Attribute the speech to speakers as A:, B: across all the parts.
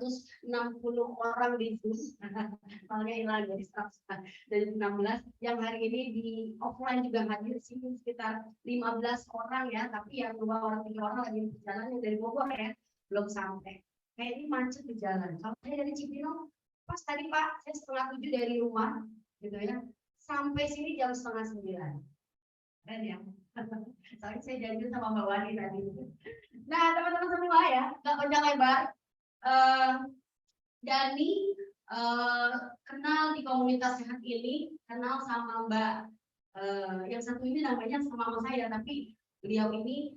A: 160 orang di Zoom, soalnya hilang dari 16 yang hari ini di offline juga hadir sini sekitar 15 orang ya, tapi yang 2 orang 3 orang lagi di jalan yang dari Bogor ya belum sampai. Kayak ini macet di jalan. Kalau saya dari Cibinong, pas tadi Pak, saya 6:30 dari rumah, gitu ya, sampai sini jam 8:30. Keren ya. Soalnya saya janji sama Mbak Wani tadi. Nah, teman-teman semua ya, nggak panjang lebar. Dani kenal di komunitas sehat ini, kenal sama Mbak yang satu ini namanya sama saya, tapi beliau ini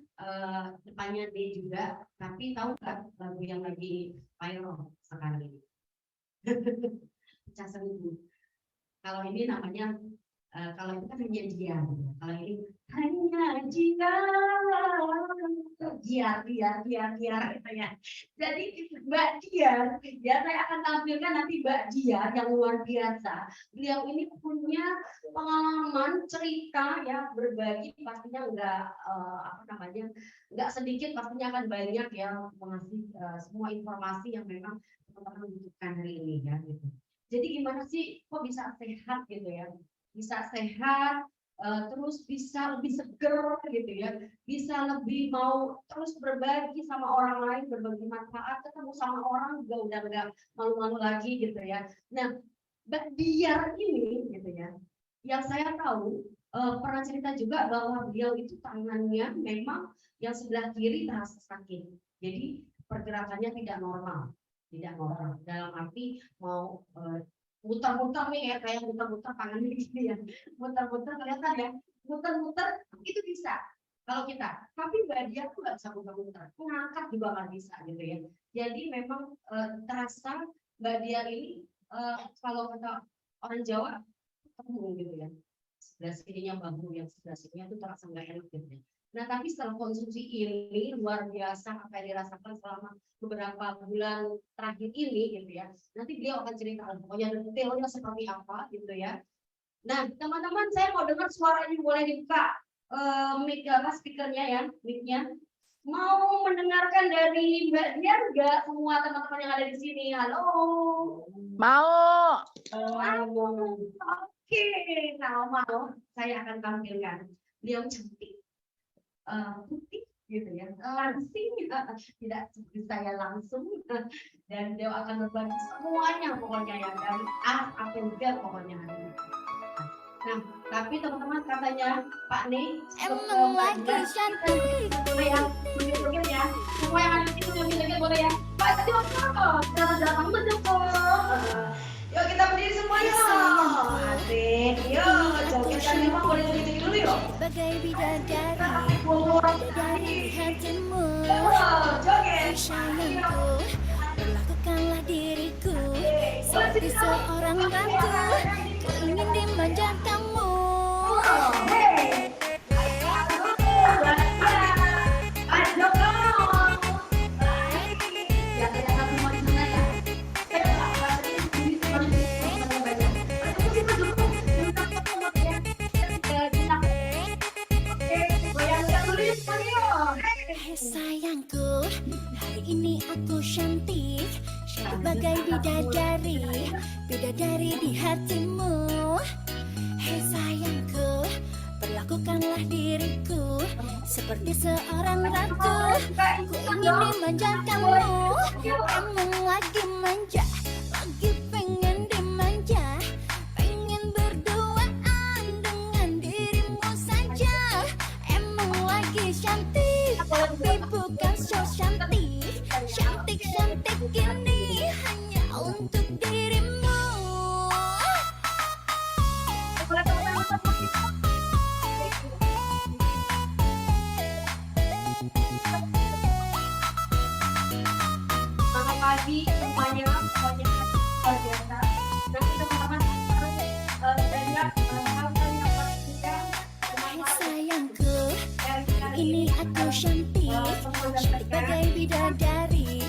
A: depannya D juga, tapi tahu nggak lagu yang lagi viral sekarang ini? Pecah Seminggu. Kalau ini namanya kalau itu kan hanya dia, kalau ini hanya dia gitu ya. Jadi Mbak Dian, ya saya akan tampilkan nanti Mbak Dian yang luar biasa. Beliau ini punya pengalaman cerita ya, berbagi pastinya nggak sedikit, pastinya akan banyak ya, mengasih semua informasi yang memang teman-teman butuhkan hari ini ya gitu. Jadi gimana sih kok bisa sehat gitu ya? Bisa sehat, terus bisa lebih seger gitu ya, bisa lebih mau terus berbagi sama orang lain, berbagi manfaat, ketemu sama orang juga udah nggak malu-malu lagi gitu ya. Nah, Mbak Dian ini gitu ya, yang saya tahu pernah cerita juga bahwa beliau itu tangannya memang yang sebelah kiri terasa sakit, jadi pergerakannya tidak normal dalam arti mau muter-muter nih ya, kayak muter-muter tangan gini ya, muter-muter kelihatan ya, muter-muter itu bisa kalau kita, tapi Mbak Dian tuh nggak bisa muter-muter, ngangkat juga nggak bisa gitu ya. Jadi memang terasa Mbak Dian ini kalau kata orang Jawa ketemu gitu ya, sebelah sininya bahu, yang sebelah sininya tuh terasa nggak enak gitu ya. Nah, tapi setelah konsumsi ini luar biasa apa yang dirasakan selama beberapa bulan terakhir ini gitu ya. Nanti beliau akan cerita pokoknya detailnya seperti apa gitu ya. Nah, teman-teman saya mau dengar suaranya, boleh dibuka mic apa speakernya ya, mic-nya. Mau mendengarkan dari Mbak Dian enggak semua teman-teman yang ada di sini? Halo.
B: Mau.
A: Oke, kalau mau saya akan tampilkan. Beliau cantik. Putih gitu ya, langsing tidak seperti saya langsung, dan dia akan berbagi semuanya pokoknya ya, dari A sampai Z pokoknya hari ini. Nah, tapi teman-teman katanya Pak nih
C: emang lagi cantik
A: yang mungkin ya, semua yang ada di sini mungkin boleh ya, Pak Joko datang mendukung. Yuk kita berdiri semua yuk, asik, yuk joget dan memang boleh joget dulu yuk.
C: bagai bidadari dari hatimu,
A: Joget
C: sayangku, perlakukanlah diriku seperti seorang ratu, ku ingin dimanja kamu. Sayangku, hari ini aku cantik bagai bidadari, bidadari di hatimu. Hei sayangku, perlakukanlah diriku seperti seorang ratu, ku ingin dimanjakanmu. Emang lagi manja, lagi pengen dimanja, pengen berduaan dengan dirimu saja. Emang lagi cantik, tapi bukan so cantik, cantik-cantik gini hanya untuk dirimu.
A: Selamat pagi semuanya, pokoknya luar biasa. Nanti teman-teman harus banyak hal-hal yang paling mudah.
C: Hai sayangku, ini aku cantik, cantik bagai bidadari,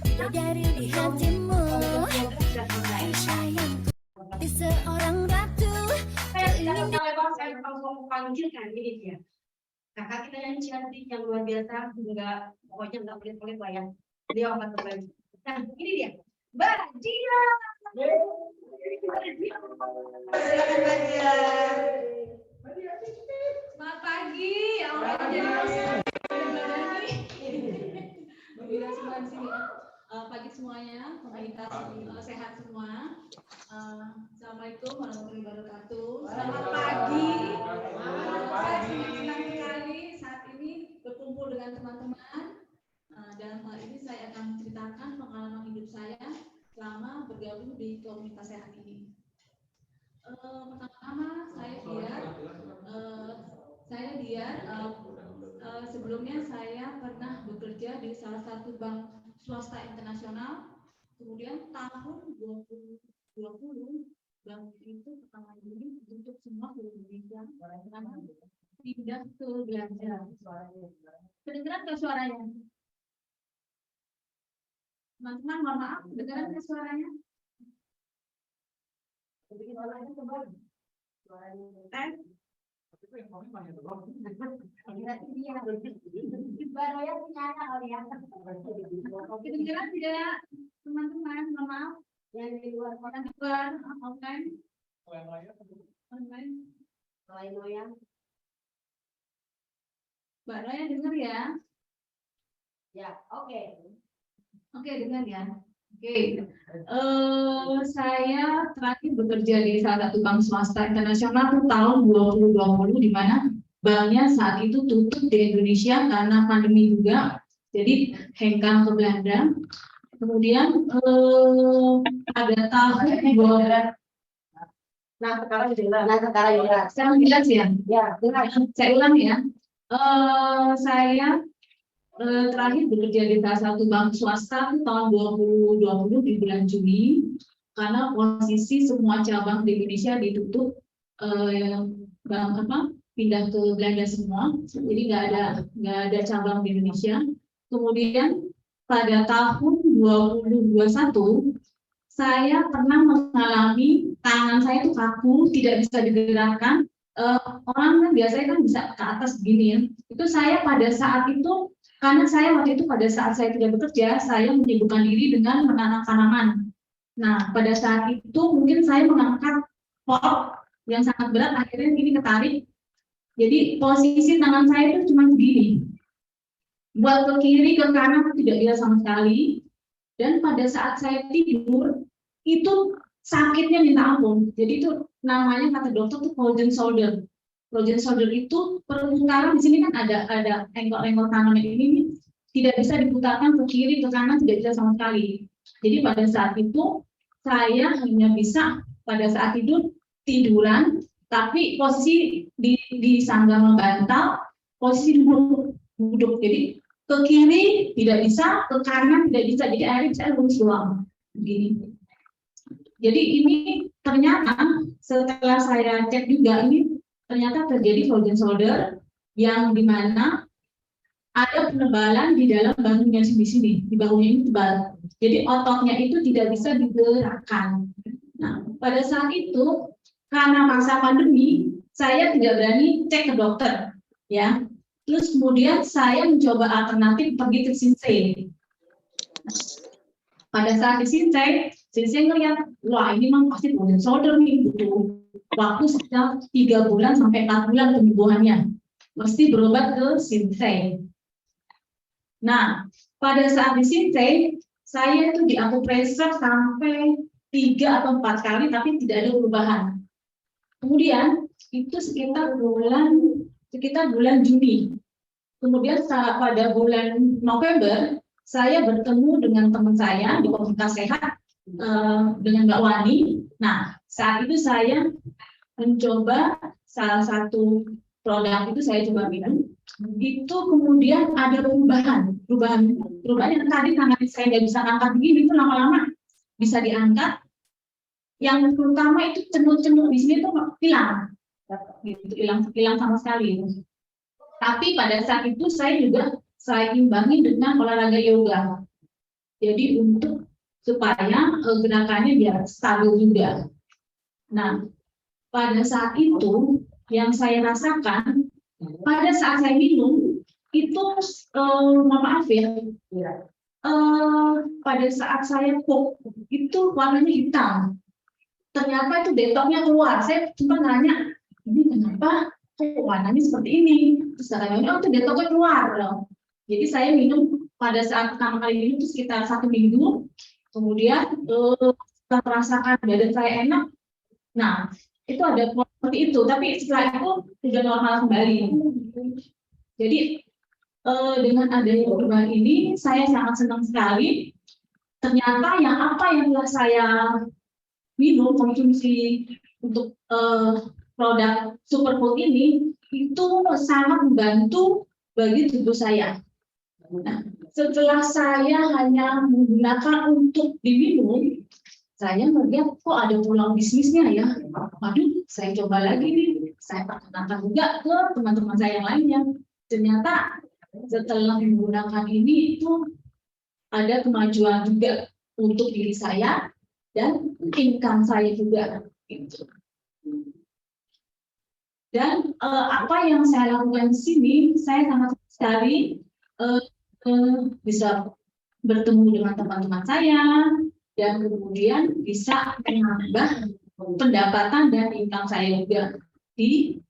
C: bidadari di hatimu. Hai sayangku, di seorang ratu, ku ingin
A: Saya langsung panggilkan ini dia. Kakak kita yang cantik, yang luar biasa, pokoknya nggak pelit-pelit lah ya. Dia akan berbagi. Nah, ini dia.
D: Gembira semua di sini. Pagi semuanya, komunitas sehat semua. Assalamualaikum warahmatullahi wabarakatuh. Selamat pagi. Saya senang sekali saat ini berkumpul dengan teman-teman. Dalam hal ini saya akan menceritakan pengalaman hidup saya selama bergabung di komunitas sehat ini. Pertama-tama saya Dian. Sebelumnya saya pernah bekerja di salah satu bank swasta internasional. Kemudian tahun 2020 bank itu pertama kali untuk semua seluruh Indonesia pindah ke Belanda. Kedengeran ke suaranya? Teman-teman, mohon maaf, kedengeran ke suaranya? Kedengeran tidak, teman-teman? Mohon maaf. Yang di luar kota online. Mbak Noya dengar ya? Ya, oke. Oke, dengar ya. Oke. Saya terakhir bekerja di salah satu bank swasta internasional tahun 2020, di mana banknya saat itu tutup di Indonesia karena pandemi juga, jadi hengkang ke Belanda. Kemudian pada tahun sekarang jelas. Sekarang jelas ya? Ya, saya ulang ya. Saya terakhir bekerja di salah satu bank swasta tahun 2020 di bulan Juni, karena posisi semua cabang di Indonesia ditutup, pindah ke Belanda semua, jadi nggak ada cabang di Indonesia. Kemudian pada tahun 2021 saya pernah mengalami tangan saya itu kaku, tidak bisa digerakkan. Orang kan biasanya kan bisa ke atas begini ya. Itu saya pada saat itu, karena saya waktu itu pada saat saya tidak bekerja, saya menyibukkan diri dengan menanam tanaman. Nah, pada saat itu mungkin saya mengangkat pot yang sangat berat, akhirnya ini ketarik. Jadi posisi tangan saya itu cuma begini. Buat ke kiri, ke kanan tidak bisa sama sekali. Dan pada saat saya tidur, itu sakitnya minta ampun. Jadi itu namanya kata dokter itu frozen shoulder. Frozen shoulder itu perputaran di sini kan ada engkol-engkol tangan ini tidak bisa diputarkan ke kiri, ke kanan, tidak bisa sama sekali. Jadi pada saat itu saya hanya bisa pada saat tiduran, tapi posisi di sanggam bantal, posisi duduk. Jadi ke kiri tidak bisa, ke kanan tidak bisa. Jadi akhirnya saya lurus doang begini. Jadi ini ternyata setelah saya cek juga, ini ternyata terjadi frozen shoulder yang dimana ada penebalan di dalam bahunya di sini, di bahunya ini tebal. Jadi ototnya itu tidak bisa digerakkan. Nah, pada saat itu karena masa pandemi, saya tidak berani cek ke dokter, ya. Terus kemudian saya mencoba alternatif pergi ke Sinsei. Pada saat di Sinsei ngelihat, wah ini memang pasti frozen shoulder nih, butuh waktu sekitar 3 bulan sampai 4 bulan penyembuhannya. Mesti berobat ke Sinsei. Nah, pada saat di Sinsei, saya itu diakupresur sampai 3 atau 4 kali, tapi tidak ada perubahan. Kemudian itu sekitar bulan Juni. Kemudian pada bulan November, saya bertemu dengan teman saya di komunitas sehat, dengan Mbak Wani. Nah, saat itu saya mencoba salah satu produk itu, saya coba minum. Itu kemudian ada perubahan yang tadi tangan saya nggak bisa angkat begini, itu lama-lama bisa diangkat. Yang terutama itu cenut-cenut di sini tuh hilang sama sekali. Tapi pada saat itu saya imbangi dengan olahraga yoga. Jadi supaya gerakannya biar stabil juga. Nah, pada saat itu yang saya rasakan, pada saat saya minum itu maaf ya, pada saat saya pop itu warnanya hitam. Ternyata itu detoknya keluar. Saya cuma nanya, ini kenapa kok warnanya seperti ini. Terus katanya, oh itu detoknya keluar. Jadi saya minum pada saat pertama kali minum itu sekitar 1 minggu. Kemudian setelah merasakan badan saya enak, nah itu ada seperti itu. Tapi setelah itu sudah normal kembali. Jadi dengan adanya perubahan ini, saya sangat senang sekali. Ternyata apa yang telah saya minum konsumsi untuk produk superfood ini itu sangat membantu bagi tubuh saya. Nah, setelah saya hanya menggunakan untuk diminum, saya melihat kok ada peluang bisnisnya ya. Waduh, saya coba lagi nih. Saya perkenalkan juga ke teman-teman saya yang lainnya. Ternyata setelah menggunakan ini itu ada kemajuan juga untuk diri saya dan income saya juga. Gitu. Dan apa yang saya lakukan di sini, saya sangat sekali bisa bertemu dengan teman-teman saya dan kemudian bisa menambah pendapatan dan income saya juga di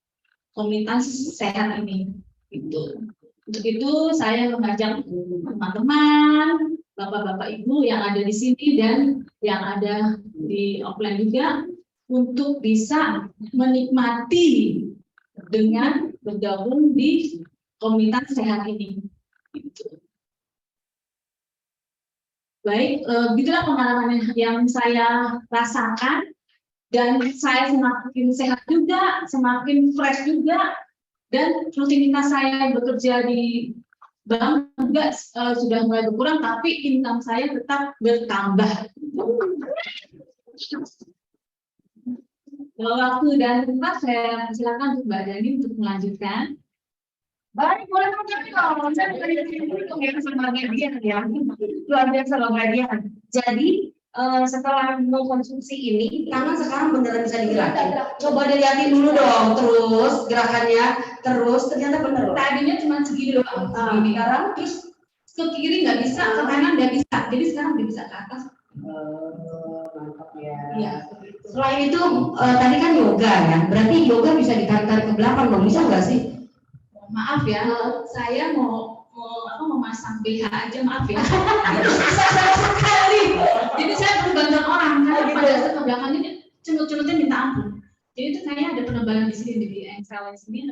D: komunitas sehat ini. Gitu. Untuk itu saya mengajak teman-teman, bapak-bapak ibu yang ada di sini dan yang ada di offline juga untuk bisa menikmati dengan bergabung di komunitas sehat ini. Baik, begitulah pengalaman yang saya rasakan dan saya semakin sehat juga, semakin fresh juga, dan rutinitas saya bekerja di bank juga sudah mulai berkurang, tapi income saya tetap bertambah. Waktu dan tempat saya silakan untuk Mbak Dani untuk melanjutkan.
A: Baik, boleh dong. Saya dari sini sama Median ya. Luar biasa loh Median. Jadi setelah mengkonsumsi ini, tangan sekarang beneran bisa digerakin. Coba dilihatin dulu dong, terus gerakannya, terus ternyata bener loh.
D: Tadinya cuma segini doang,
A: Sekarang
D: terus ke kiri nggak bisa, ke kanan nggak bisa. Jadi sekarang udah bisa ke atas.
A: mantap ya.
D: Iya.
A: Selain itu tadi kan yoga ya, berarti yoga bisa ditarik-tarik ke belakang dong, bisa nggak sih?
D: Maaf ya, saya mau memasang BH aja, maaf ya. Itu susah sekali. Jadi saya perlu bantuan orang karena pada saat ke belakangnya cenut-cenutnya minta ampun. Jadi itu kayaknya ada penebalan di sini di ankle sini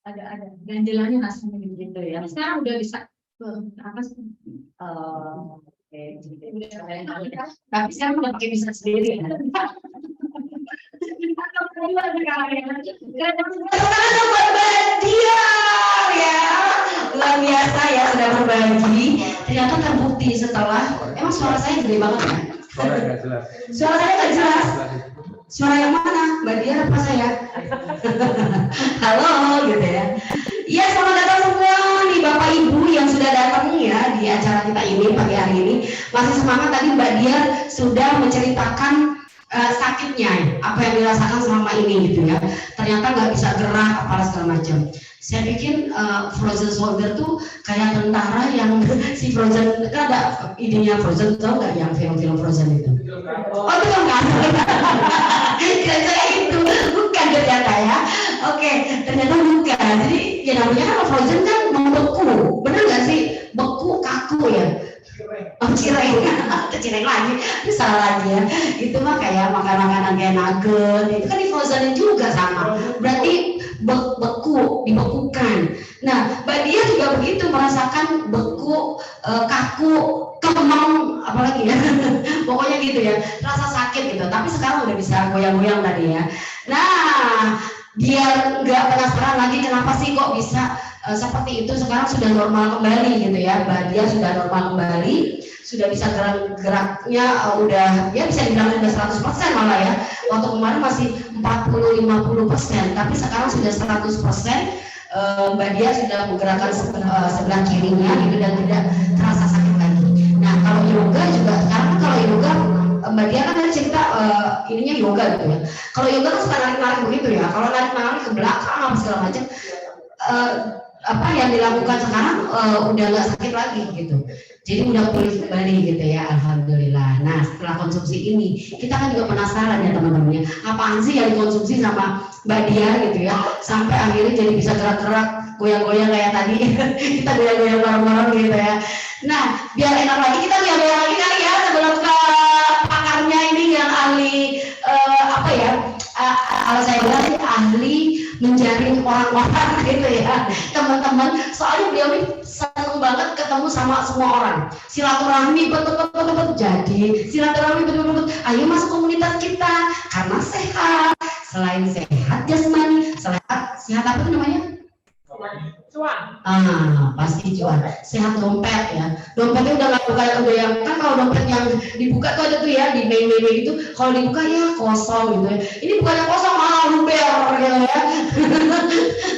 D: ada ganjelannya rasanya gitu ya. Sekarang udah bisa apa sih?
A: Oke. Tapi sekarang udah pakai bisa sendiri ya. Luar biasa ya sudah berbagi. Ternyata terbukti setelah emang suara saya gede banget ya.
E: Suara nggak jelas.
A: Suara saya nggak jelas. Suara yang mana? Mbak Dia apa saya? Halo gitu ya. Iya, selamat datang semua nih Bapak Ibu yang sudah datang ya di acara kita ini pagi hari ini. Masih semangat tadi Mbak Dia sudah menceritakan sakitnya, apa yang dirasakan selama ini gitu ya. Ternyata nggak bisa gerak apalah segala macam. Saya pikir Frozen Soldier tuh kayak tentara yang si Frozen, kan ada idenya Frozen, tahu nggak yang film-film Frozen itu? Oh itu enggak. Kira-kira itu bukan ternyata ya. Oke, ternyata bukan. Jadi ya namanya kan Frozen kan membeku, bener nggak sih? Beku kaku ya. Oh cireng, cireng lagi, itu salah lagi ya. Itu mah kayak makanan-makanan kayak nugget, itu kan di Frozen juga sama. Berarti beku, dibekukan. Nah, Mbak Dia juga begitu merasakan beku, kaku, kemeng, apalagi ya. Pokoknya gitu ya, rasa sakit gitu. Tapi sekarang udah bisa goyang-goyang tadi ya. Nah, biar nggak penasaran lagi kenapa sih kok bisa seperti itu, sekarang sudah normal kembali gitu ya. Mbak Dia sudah normal kembali, sudah bisa geraknya udah ya bisa dibilang sudah 100% malah ya. Waktu kemarin masih 40-50%, tapi sekarang sudah 100%. Mbak Dia sudah menggerakkan sebelah kirinya gitu dan tidak terasa sakit lagi. Nah kalau yoga juga, karena kalau yoga Mbak Dia kan tadi cerita ininya yoga gitu ya. Kalau yoga kan suka narik-narik begitu ya. Kalau narik-narik ke belakang apa segala macam, apa yang dilakukan sekarang udah nggak sakit lagi gitu. Jadi udah pulih kembali gitu ya, alhamdulillah. Nah setelah konsumsi ini, kita kan juga penasaran ya teman-teman, apaan sih yang dikonsumsi sama Mbak Dia gitu ya, sampai akhirnya jadi bisa gerak-gerak, goyang-goyang kayak tadi, kita goyang-goyang bareng-bareng gitu ya. Nah biar enak lagi kita goyang-goyang lagi kali ya, sebelum ke pakarnya ini yang ahli apa ya, kalau saya bilang sih ahli menjaring orang-orang gitu ya teman-teman, soalnya beliau ini seneng banget ketemu sama semua orang, silaturahmi betul-betul jadi silaturahmi betul-betul, ayo masuk komunitas kita karena sehat, selain sehat jasmani, sehat apa itu namanya? Cuan. Pasti cuan. Sehat dompet ya. Dompetnya udah nggak buka yang kan, kalau dompet yang dibuka tuh ada tuh ya di meme gitu. Kalau dibuka ya kosong gitu ya. Ini bukannya kosong malah luber gitu ya.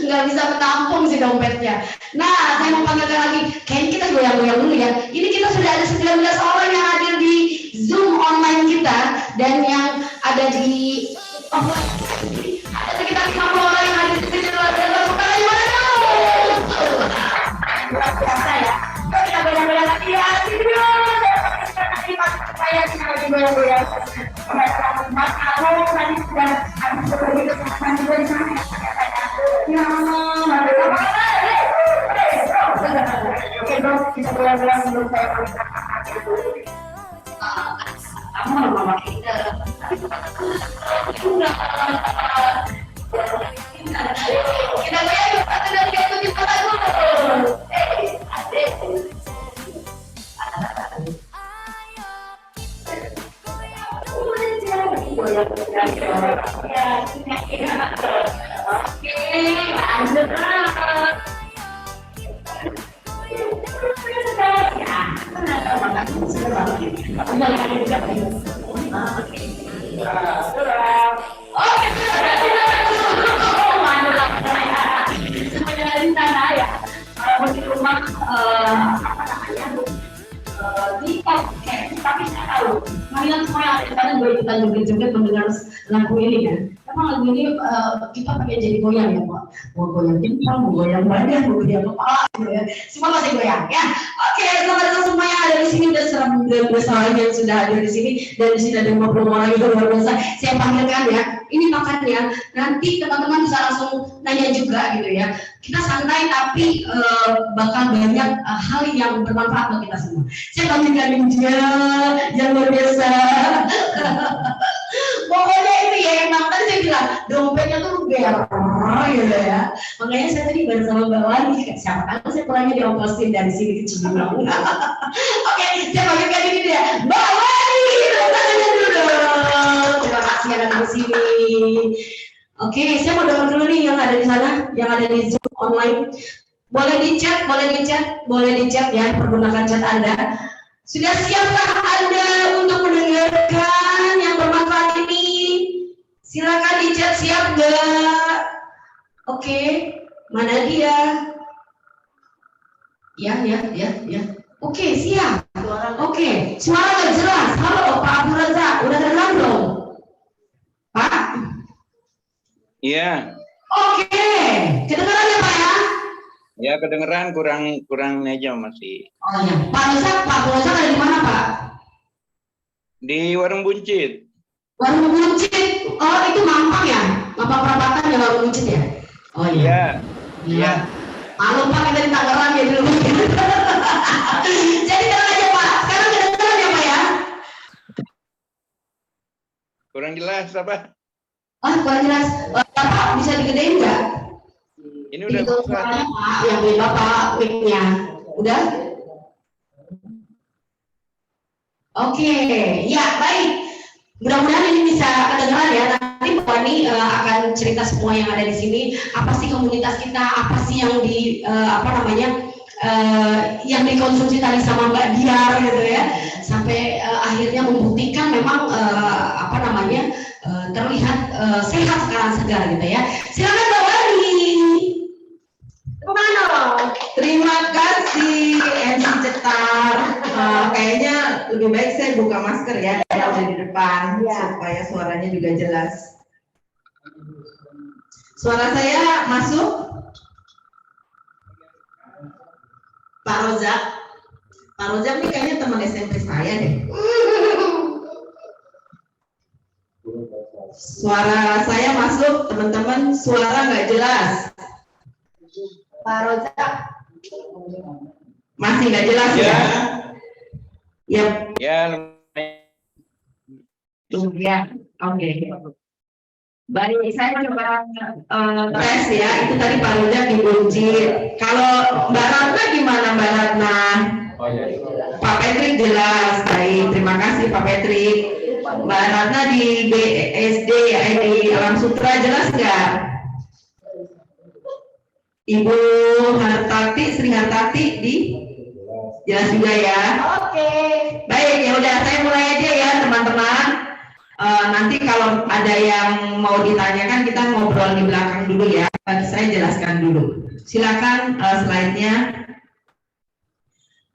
A: Nggak bisa menampung si dompetnya. Nah, saya mau panggilkan lagi. Kayaknya kita goyang-goyang dulu ya. Ini kita sudah ada 19 orang yang hadir di Zoom online kita dan yang ada di ada sekitar 50 orang yang hadir di sini. Luar biasa ya. Kita goyang-goyang lagi ya. Saya lagi goyang-goyang. Mas Alo tadi sudah habis berbagi kesempatan juga di sana. Ya Allah, oke dong, kita goyang-goyang dulu saya kamu mama kita. Kita goyang yuk, satu dari satu kita dulu. Tapi saya tahu, kalian semua yang ada di sana gue ikutan joget-joget mendengar lagu ini kan. Emang lagu ini kita pakai jadi goyang ya Pak. Mau goyang timpang, mau goyang badan, mau goyang kepala gitu ya. Semua masih goyang ya. Oke, selamat datang semua yang ada di sini, udah 19 orang yang sudah hadir di sini dan di sini ada 50 orang itu luar biasa. Saya panggilkan ya. Ini makannya, nanti teman-teman bisa langsung nanya juga gitu ya. Kita santai tapi bakal banyak hal yang bermanfaat buat kita semua. Saya panggilkan dia yang luar biasa. Pokoknya itu ya yang tadi saya bilang dompetnya tuh luber gitu ya. Makanya saya tadi bareng sama Mbak Wani, siapa tahu saya pulangnya diongkosin dari sini ke Cibinong. Oke, saya panggilkan ini dia, Mbak Wani. Terima kasih ada di sini. Oke, saya mau dengar dulu nih yang ada di sana, yang ada di Zoom online. Boleh di chat ya, pergunakan chat Anda. Sudah siapkah Anda untuk mendengarkan yang bermanfaat ini? Silakan di chat, siap nggak? Oke, mana dia? Ya. Oke, siap. Oke, suara nggak jelas. Halo Pak Abdul Razak, udah dengar belum? Pak?
E: Iya.
A: Oke, kedengaran ya Pak ya?
E: Ya kedengeran, kurang aja masih.
A: Oh ya, Pak Razak ada di mana Pak?
E: Di Warung Buncit.
A: Warung Buncit, oh itu Mampang ya? Mampang Perapatan ya Warung Buncit ya? Oh iya. Iya. Malu Pak, kita di Tangerang ya dulu. Jadi tenang aja Pak, sekarang kedengeran ya Pak ya?
E: Kurang jelas apa?
A: Kurang jelas. Bapak bisa digedein nggak?
E: Ini udah
A: itu suaranya Pak, yang beli Bapak mic-nya. Udah? Oke, ya baik. Mudah-mudahan ini bisa kedengaran ya. Nanti Pak Wani akan cerita semua yang ada di sini. Apa sih komunitas kita? Apa sih yang yang dikonsumsi tadi sama Mbak Diar gitu ya. Sampai akhirnya membuktikan memang terlihat sehat sekarang segar gitu ya. Silakan Mbak Wani. Kemana?
F: Terima kasih MC Cetar. Kayaknya lebih baik saya buka masker ya, yang udah di depan supaya suaranya juga jelas. Suara saya masuk? Pak Rozak? Pak Rojak nih kayaknya teman SMP saya deh. Suara saya masuk, teman-teman, suara nggak jelas. Pak Rojak masih nggak jelas ya? Ya.
E: Ya,
F: Ya, oke. Baik, saya coba tes ya. Itu tadi Pak Rojak dikunci. Kalau Mbak Ratna gimana Mbak Ratna? Pak Patrick jelas. Baik, terima kasih Pak Patrick. Mbak Ratna di BSD ya, di Alam Sutra jelas nggak? Ibu Hartati, Sri Hartati di jelas juga ya. Oke. Baik, ya udah saya mulai aja ya teman-teman. Nanti kalau ada yang mau ditanyakan kita ngobrol di belakang dulu ya. Saya jelaskan dulu. Silakan slide-nya.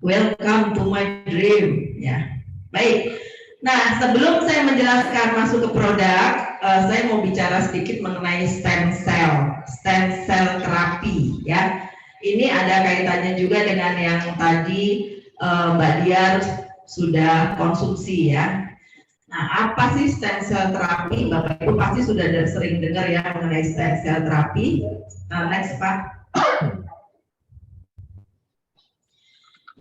F: Welcome to my dream ya. Baik. Nah, sebelum saya menjelaskan masuk ke produk, saya mau bicara sedikit mengenai stem cell terapi ya. Ini ada kaitannya juga dengan yang tadi Mbak Diar sudah konsumsi ya. Nah, apa sih stem cell terapi? Bapak Ibu pasti sudah sering dengar ya mengenai stem cell terapi. Next Pak.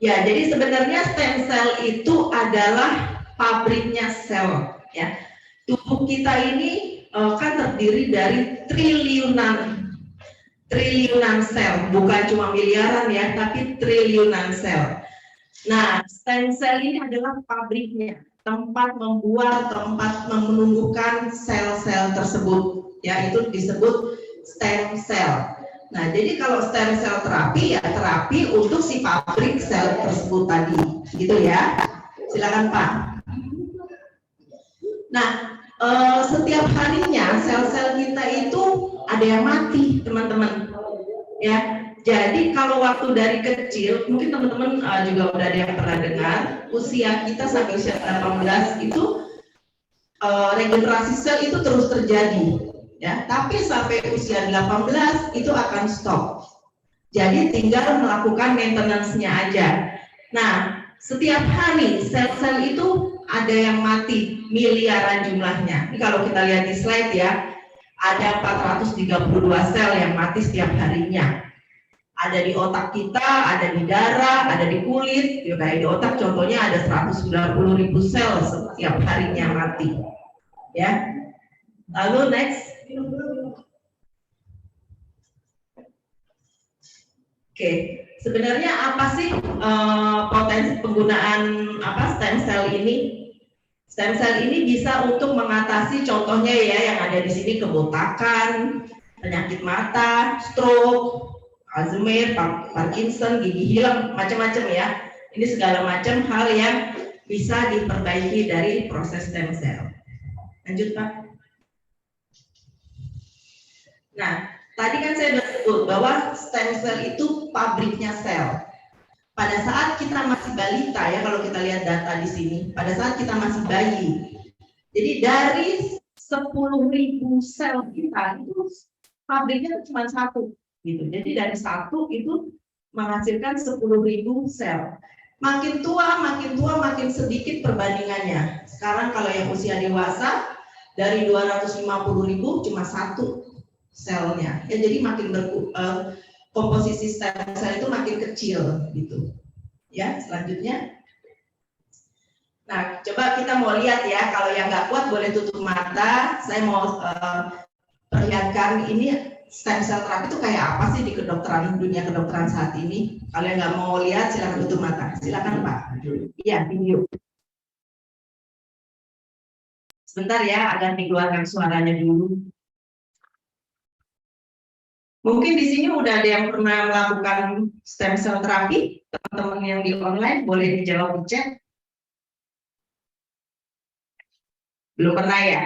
F: Ya, jadi sebenarnya stem cell itu adalah pabriknya sel ya. Tubuh kita ini kan terdiri dari triliunan sel, bukan cuma miliaran ya, tapi triliunan sel. Nah, stem cell ini adalah pabriknya, tempat membuat, tempat menumbuhkan sel-sel tersebut, ya itu disebut stem cell. Nah, jadi kalau stem cell terapi ya terapi untuk si pabrik sel tersebut tadi, gitu ya. Silakan Pak. Nah, setiap harinya sel-sel kita itu ada yang mati, teman-teman. Ya, jadi kalau waktu dari kecil, mungkin teman-teman juga udah ada yang pernah dengar, usia kita sampai usia 18 itu regenerasi sel itu terus terjadi, ya. Tapi sampai usia 18 itu akan stop. Jadi tinggal melakukan maintenance-nya aja. Nah, setiap hari sel-sel itu ada yang mati, miliaran jumlahnya. Ini kalau kita lihat di slide ya, ada 432 sel yang mati setiap harinya. Ada di otak kita, ada di darah, ada di kulit. Ya, kayak di otak contohnya ada 190.000 sel setiap harinya mati. Ya. Lalu next. Oke, sebenarnya apa sih potensi penggunaan stem cell ini? Stem cell ini bisa untuk mengatasi contohnya ya yang ada di sini kebotakan, penyakit mata, stroke, Alzheimer, Parkinson, gigi hilang, macam-macam ya. Ini segala macam hal yang bisa diperbaiki dari proses stem cell. Lanjut Pak. Nah, tadi kan saya sudah sebut bahwa stem cell itu pabriknya sel. Pada saat kita masih balita ya, kalau kita lihat data di sini, pada saat kita masih bayi, jadi dari 10.000 sel kita itu pabriknya cuma satu, gitu. Jadi dari satu itu menghasilkan 10.000 sel. Makin tua, makin sedikit perbandingannya. Sekarang kalau yang usia dewasa dari 250.000 cuma satu selnya. Ya, jadi makin komposisi stem cell itu makin kecil gitu. Ya, selanjutnya. Nah, coba kita mau lihat ya, kalau yang nggak kuat boleh tutup mata. Saya mau perlihatkan ini stem cell terapi itu kayak apa sih di kedokteran, dunia kedokteran saat ini. Kalau yang nggak mau lihat silakan tutup mata. Silakan Pak. Iya, video. Sebentar ya, agar dikeluarkan suaranya dulu. Mungkin di sini udah ada yang pernah melakukan stem cell terapi, teman-teman yang di online boleh dijawab di chat. Belum pernah ya?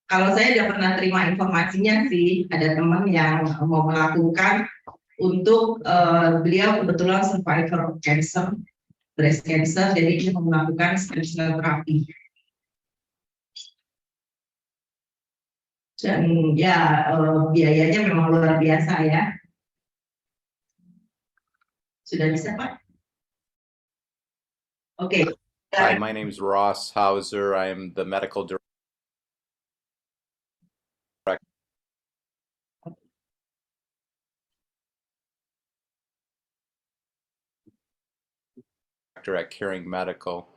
F: Kalau saya udah pernah terima informasinya sih, ada teman yang mau melakukan untuk beliau kebetulan survivor of cancer, breast cancer, jadi dia mau melakukan stem cell terapi. Dan ya biayanya memang luar biasa ya. Sudah bisa Pak? Oke.
G: Hi, my name is Ross Hauser. I am the medical director at Caring Medical.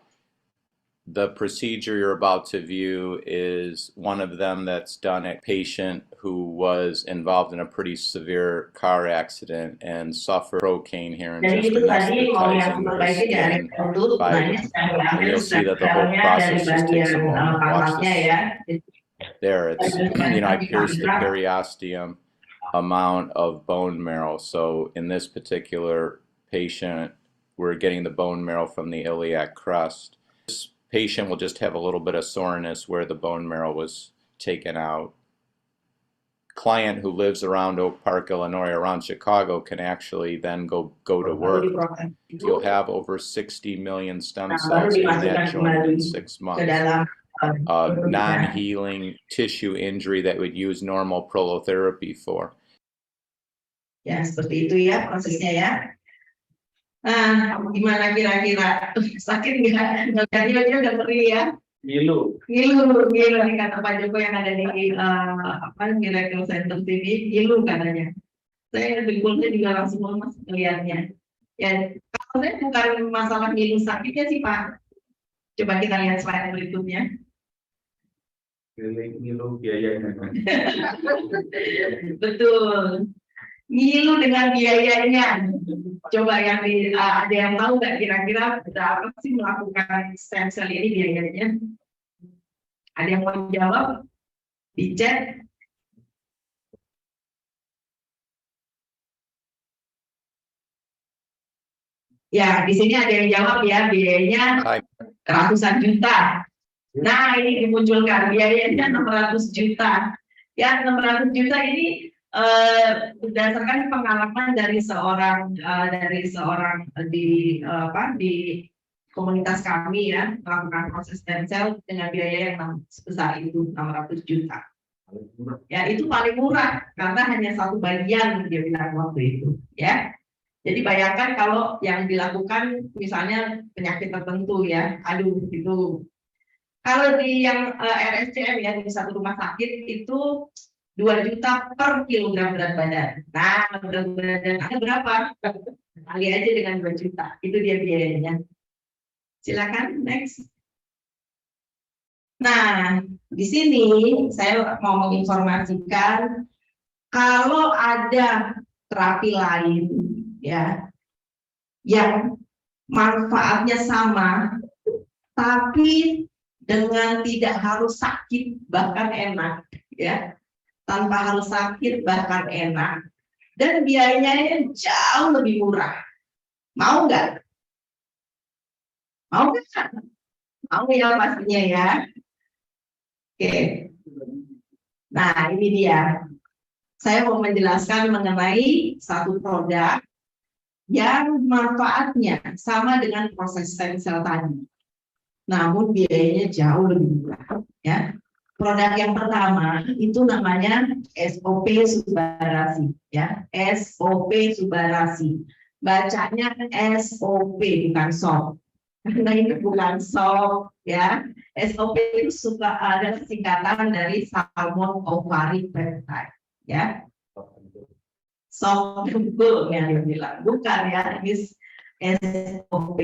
G: The procedure you're about to view is one of them that's done at a patient who was involved in a pretty severe car accident and suffered procaine here and
F: Jadi
G: just
F: itu tadi mau yang
G: anesthetizing their
F: memperbaiki di area
G: skin.
F: perut, nanya yang
G: And
F: diambil
G: you'll see that the whole
F: stempelnya dari
G: process just takes a
F: bagian
G: moment. Watch
F: pantatnya
G: this.
F: ya.
G: There, it's, I pierced the periosteum amount of bone marrow. So in this particular patient, we're getting the bone marrow from the iliac crest. This patient will just have a little bit of soreness where the bone marrow was taken out. Client who lives around Oak Park, Illinois, around Chicago, can actually then go to work. You'll have over 60 million stem cells in that joint in 6 months. Non-healing tissue injury that would use normal prolotherapy for.
F: Ya, seperti itu ya prosesnya ya. Nah, gimana kira-kira? Sakit nggak? Tadi aja udah perih ya. Ngilu nih kata Pak Joko yang ada di Miracle Center TV, ngilu katanya. Saya dengkulnya juga langsung lemas melihatnya. Ya, kalau saya bukan masalah ngilu sakitnya sih Pak. Coba kita lihat slide berikutnya.
H: Ngilu biayanya.
F: Betul. Ngilu dengan biayanya. Coba yang ada yang tahu nggak kira-kira berapa sih melakukan stem cell ini biayanya? Ada yang mau jawab? Di chat. Ya, di sini ada yang jawab ya, biayanya ratusan juta. Nah, ini dimunculkan biayanya 600 juta. Ya, 600 juta ini berdasarkan pengalaman dari seorang di komunitas kami ya, melakukan proses stem cell dengan biaya yang sebesar itu 600 juta. Ya, itu paling murah karena hanya satu bagian dia bilang waktu itu ya. Jadi bayangkan kalau yang dilakukan misalnya penyakit tertentu ya, aduh itu. Kalau di yang RSCM ya, di satu rumah sakit itu 2 juta per kilogram berat badan. Nah, berat badan Anda berapa? Kali aja dengan 2 juta. Itu dia biayanya. Silakan, next. Nah, di sini saya mau menginformasikan kalau ada terapi lain ya yang manfaatnya sama tapi dengan tidak harus sakit bahkan enak ya. Tanpa harus sakit bahkan enak dan biayanya jauh lebih murah. Mau nggak? Mau nggak? Mau ya pastinya ya. Oke. Nah ini dia. Saya mau menjelaskan mengenai satu produk yang manfaatnya sama dengan proses stem cell tadi. Namun biayanya jauh lebih murah ya. Produk yang pertama itu namanya SOP Subarasi ya, SOP Subarasi. Bacanya SOP bukan SOP. Karena itu bukan SOP ya. SOP itu ada singkatan dari Salmon Ovary Peptide ya. SOP betul yang dia bilang, bukan ya, ini SOP.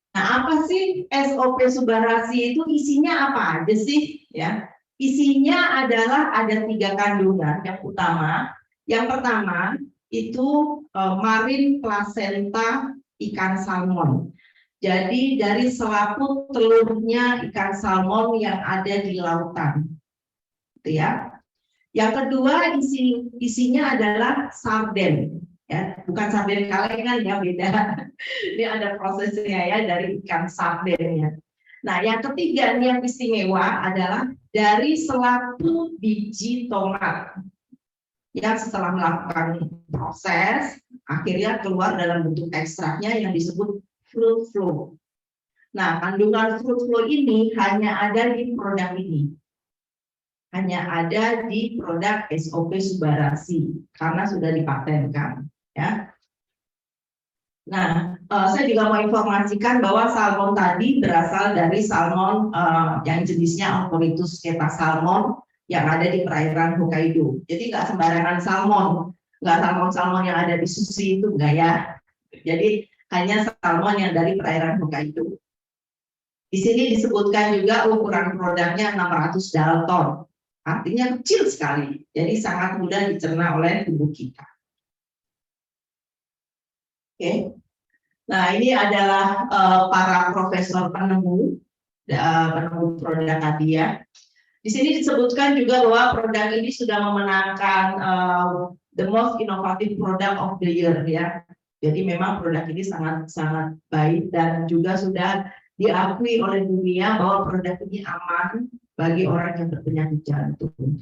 F: Nah, apa sih SOP Subarasi itu isinya apa aja sih? Ya, isinya adalah ada 3 kandungan yang utama. Yang pertama itu marine placenta ikan salmon. Jadi dari selaput telurnya ikan salmon yang ada di lautan, gitu ya. Yang kedua isinya adalah sarden. Ya, bukan sarden kalengan ya, beda. Ini ada prosesnya ya dari ikan sardennya. Nah, yang ketiga yang istimewa adalah dari selaput biji tomat. Ya, setelah melakukan proses, akhirnya keluar dalam bentuk ekstraknya yang disebut fruit flow. Nah, kandungan fruit flow ini hanya ada di produk ini. Hanya ada di produk SOP Subarasi karena sudah dipatenkan. Ya. Nah, saya juga mau informasikan bahwa salmon tadi berasal dari salmon yang jenisnya Oncorhynchus salmon yang ada di perairan Hokkaido. Jadi nggak sembarangan salmon, nggak salmon yang ada di sushi itu enggak ya. Jadi hanya salmon yang dari perairan Hokkaido. Di sini disebutkan juga ukuran produknya 600 dalton, artinya kecil sekali, jadi sangat mudah dicerna oleh tubuh kita. Oke. Nah, ini adalah para profesor penemu produk tadi ya. Di sini disebutkan juga bahwa produk ini sudah memenangkan the most innovative product of the year ya. Jadi memang produk ini sangat baik dan juga sudah diakui oleh dunia bahwa produk ini aman bagi orang yang berpenyakit jantung.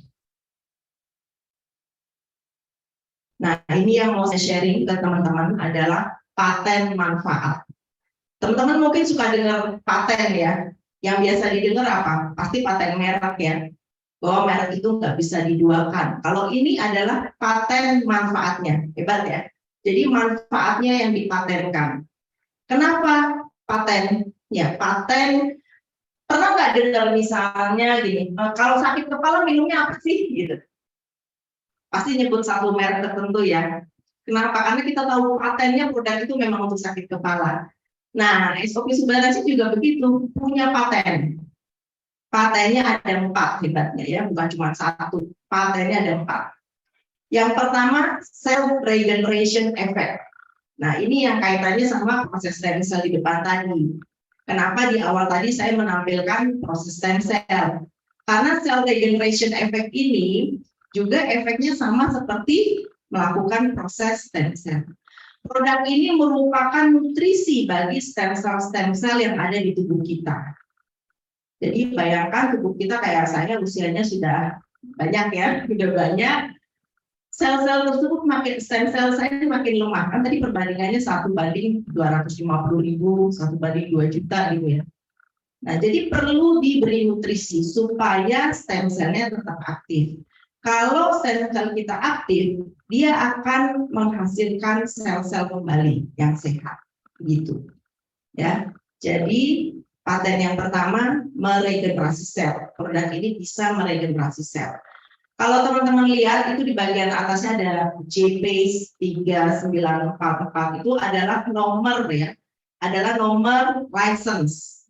F: Nah, ini yang mau saya sharing ke teman-teman adalah paten manfaat. Teman-teman mungkin suka dengar paten ya. Yang biasa didengar apa? Pasti paten merek ya. Bahwa merek itu nggak bisa diduakan. Kalau ini adalah paten manfaatnya. Hebat ya. Jadi manfaatnya yang dipatenkan. Kenapa paten? Ya, paten. Pernah nggak dengar misalnya gini, kalau sakit kepala minumnya apa sih? Gitu. Pasti nyebut satu merek tertentu ya. Kenapa? Karena kita tahu patennya produk itu memang untuk sakit kepala. Nah, SOP Subbaransi juga begitu, punya paten. Patennya ada 4 hebatnya ya, bukan cuma 1. Patennya ada 4. Yang pertama, cell regeneration effect. Nah, ini yang kaitannya sama proses stem cell di depan tadi. Kenapa di awal tadi saya menampilkan proses stem cell? Karena cell regeneration effect ini juga efeknya sama seperti melakukan proses stem cell. Produk ini merupakan nutrisi bagi stem cell yang ada di tubuh kita. Jadi bayangkan tubuh kita kayak saya usianya sudah banyak ya, sudah banyak. Sel-sel tersebut stem cell saya makin lemah. Kan tadi perbandingannya 1:250.000, 1:2 juta gitu ya. Nah, jadi perlu diberi nutrisi supaya stem cell-nya tetap aktif. Kalau stem cell kita aktif, dia akan menghasilkan sel-sel kembali yang sehat, gitu. Ya, jadi paten yang pertama meregenerasi sel. Produk ini bisa meregenerasi sel. Kalau teman-teman lihat itu di bagian atasnya ada JP3944 itu adalah nomor ya, adalah nomor license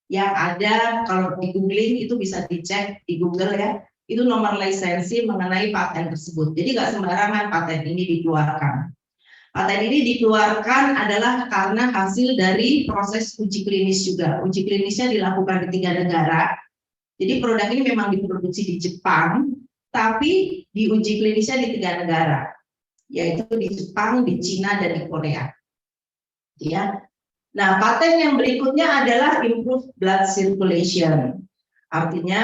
F: yang ada kalau di googling itu bisa dicek di Google ya. Itu nomor lisensi mengenai paten tersebut. Jadi nggak sembarangan paten ini dikeluarkan. Paten ini dikeluarkan adalah karena hasil dari proses uji klinis juga. Uji klinisnya dilakukan di 3 negara. Jadi produk ini memang diproduksi di Jepang, tapi diuji klinisnya di 3 negara, yaitu di Jepang, di Cina, dan di Korea. Ya. Nah, paten yang berikutnya adalah improved blood circulation. Artinya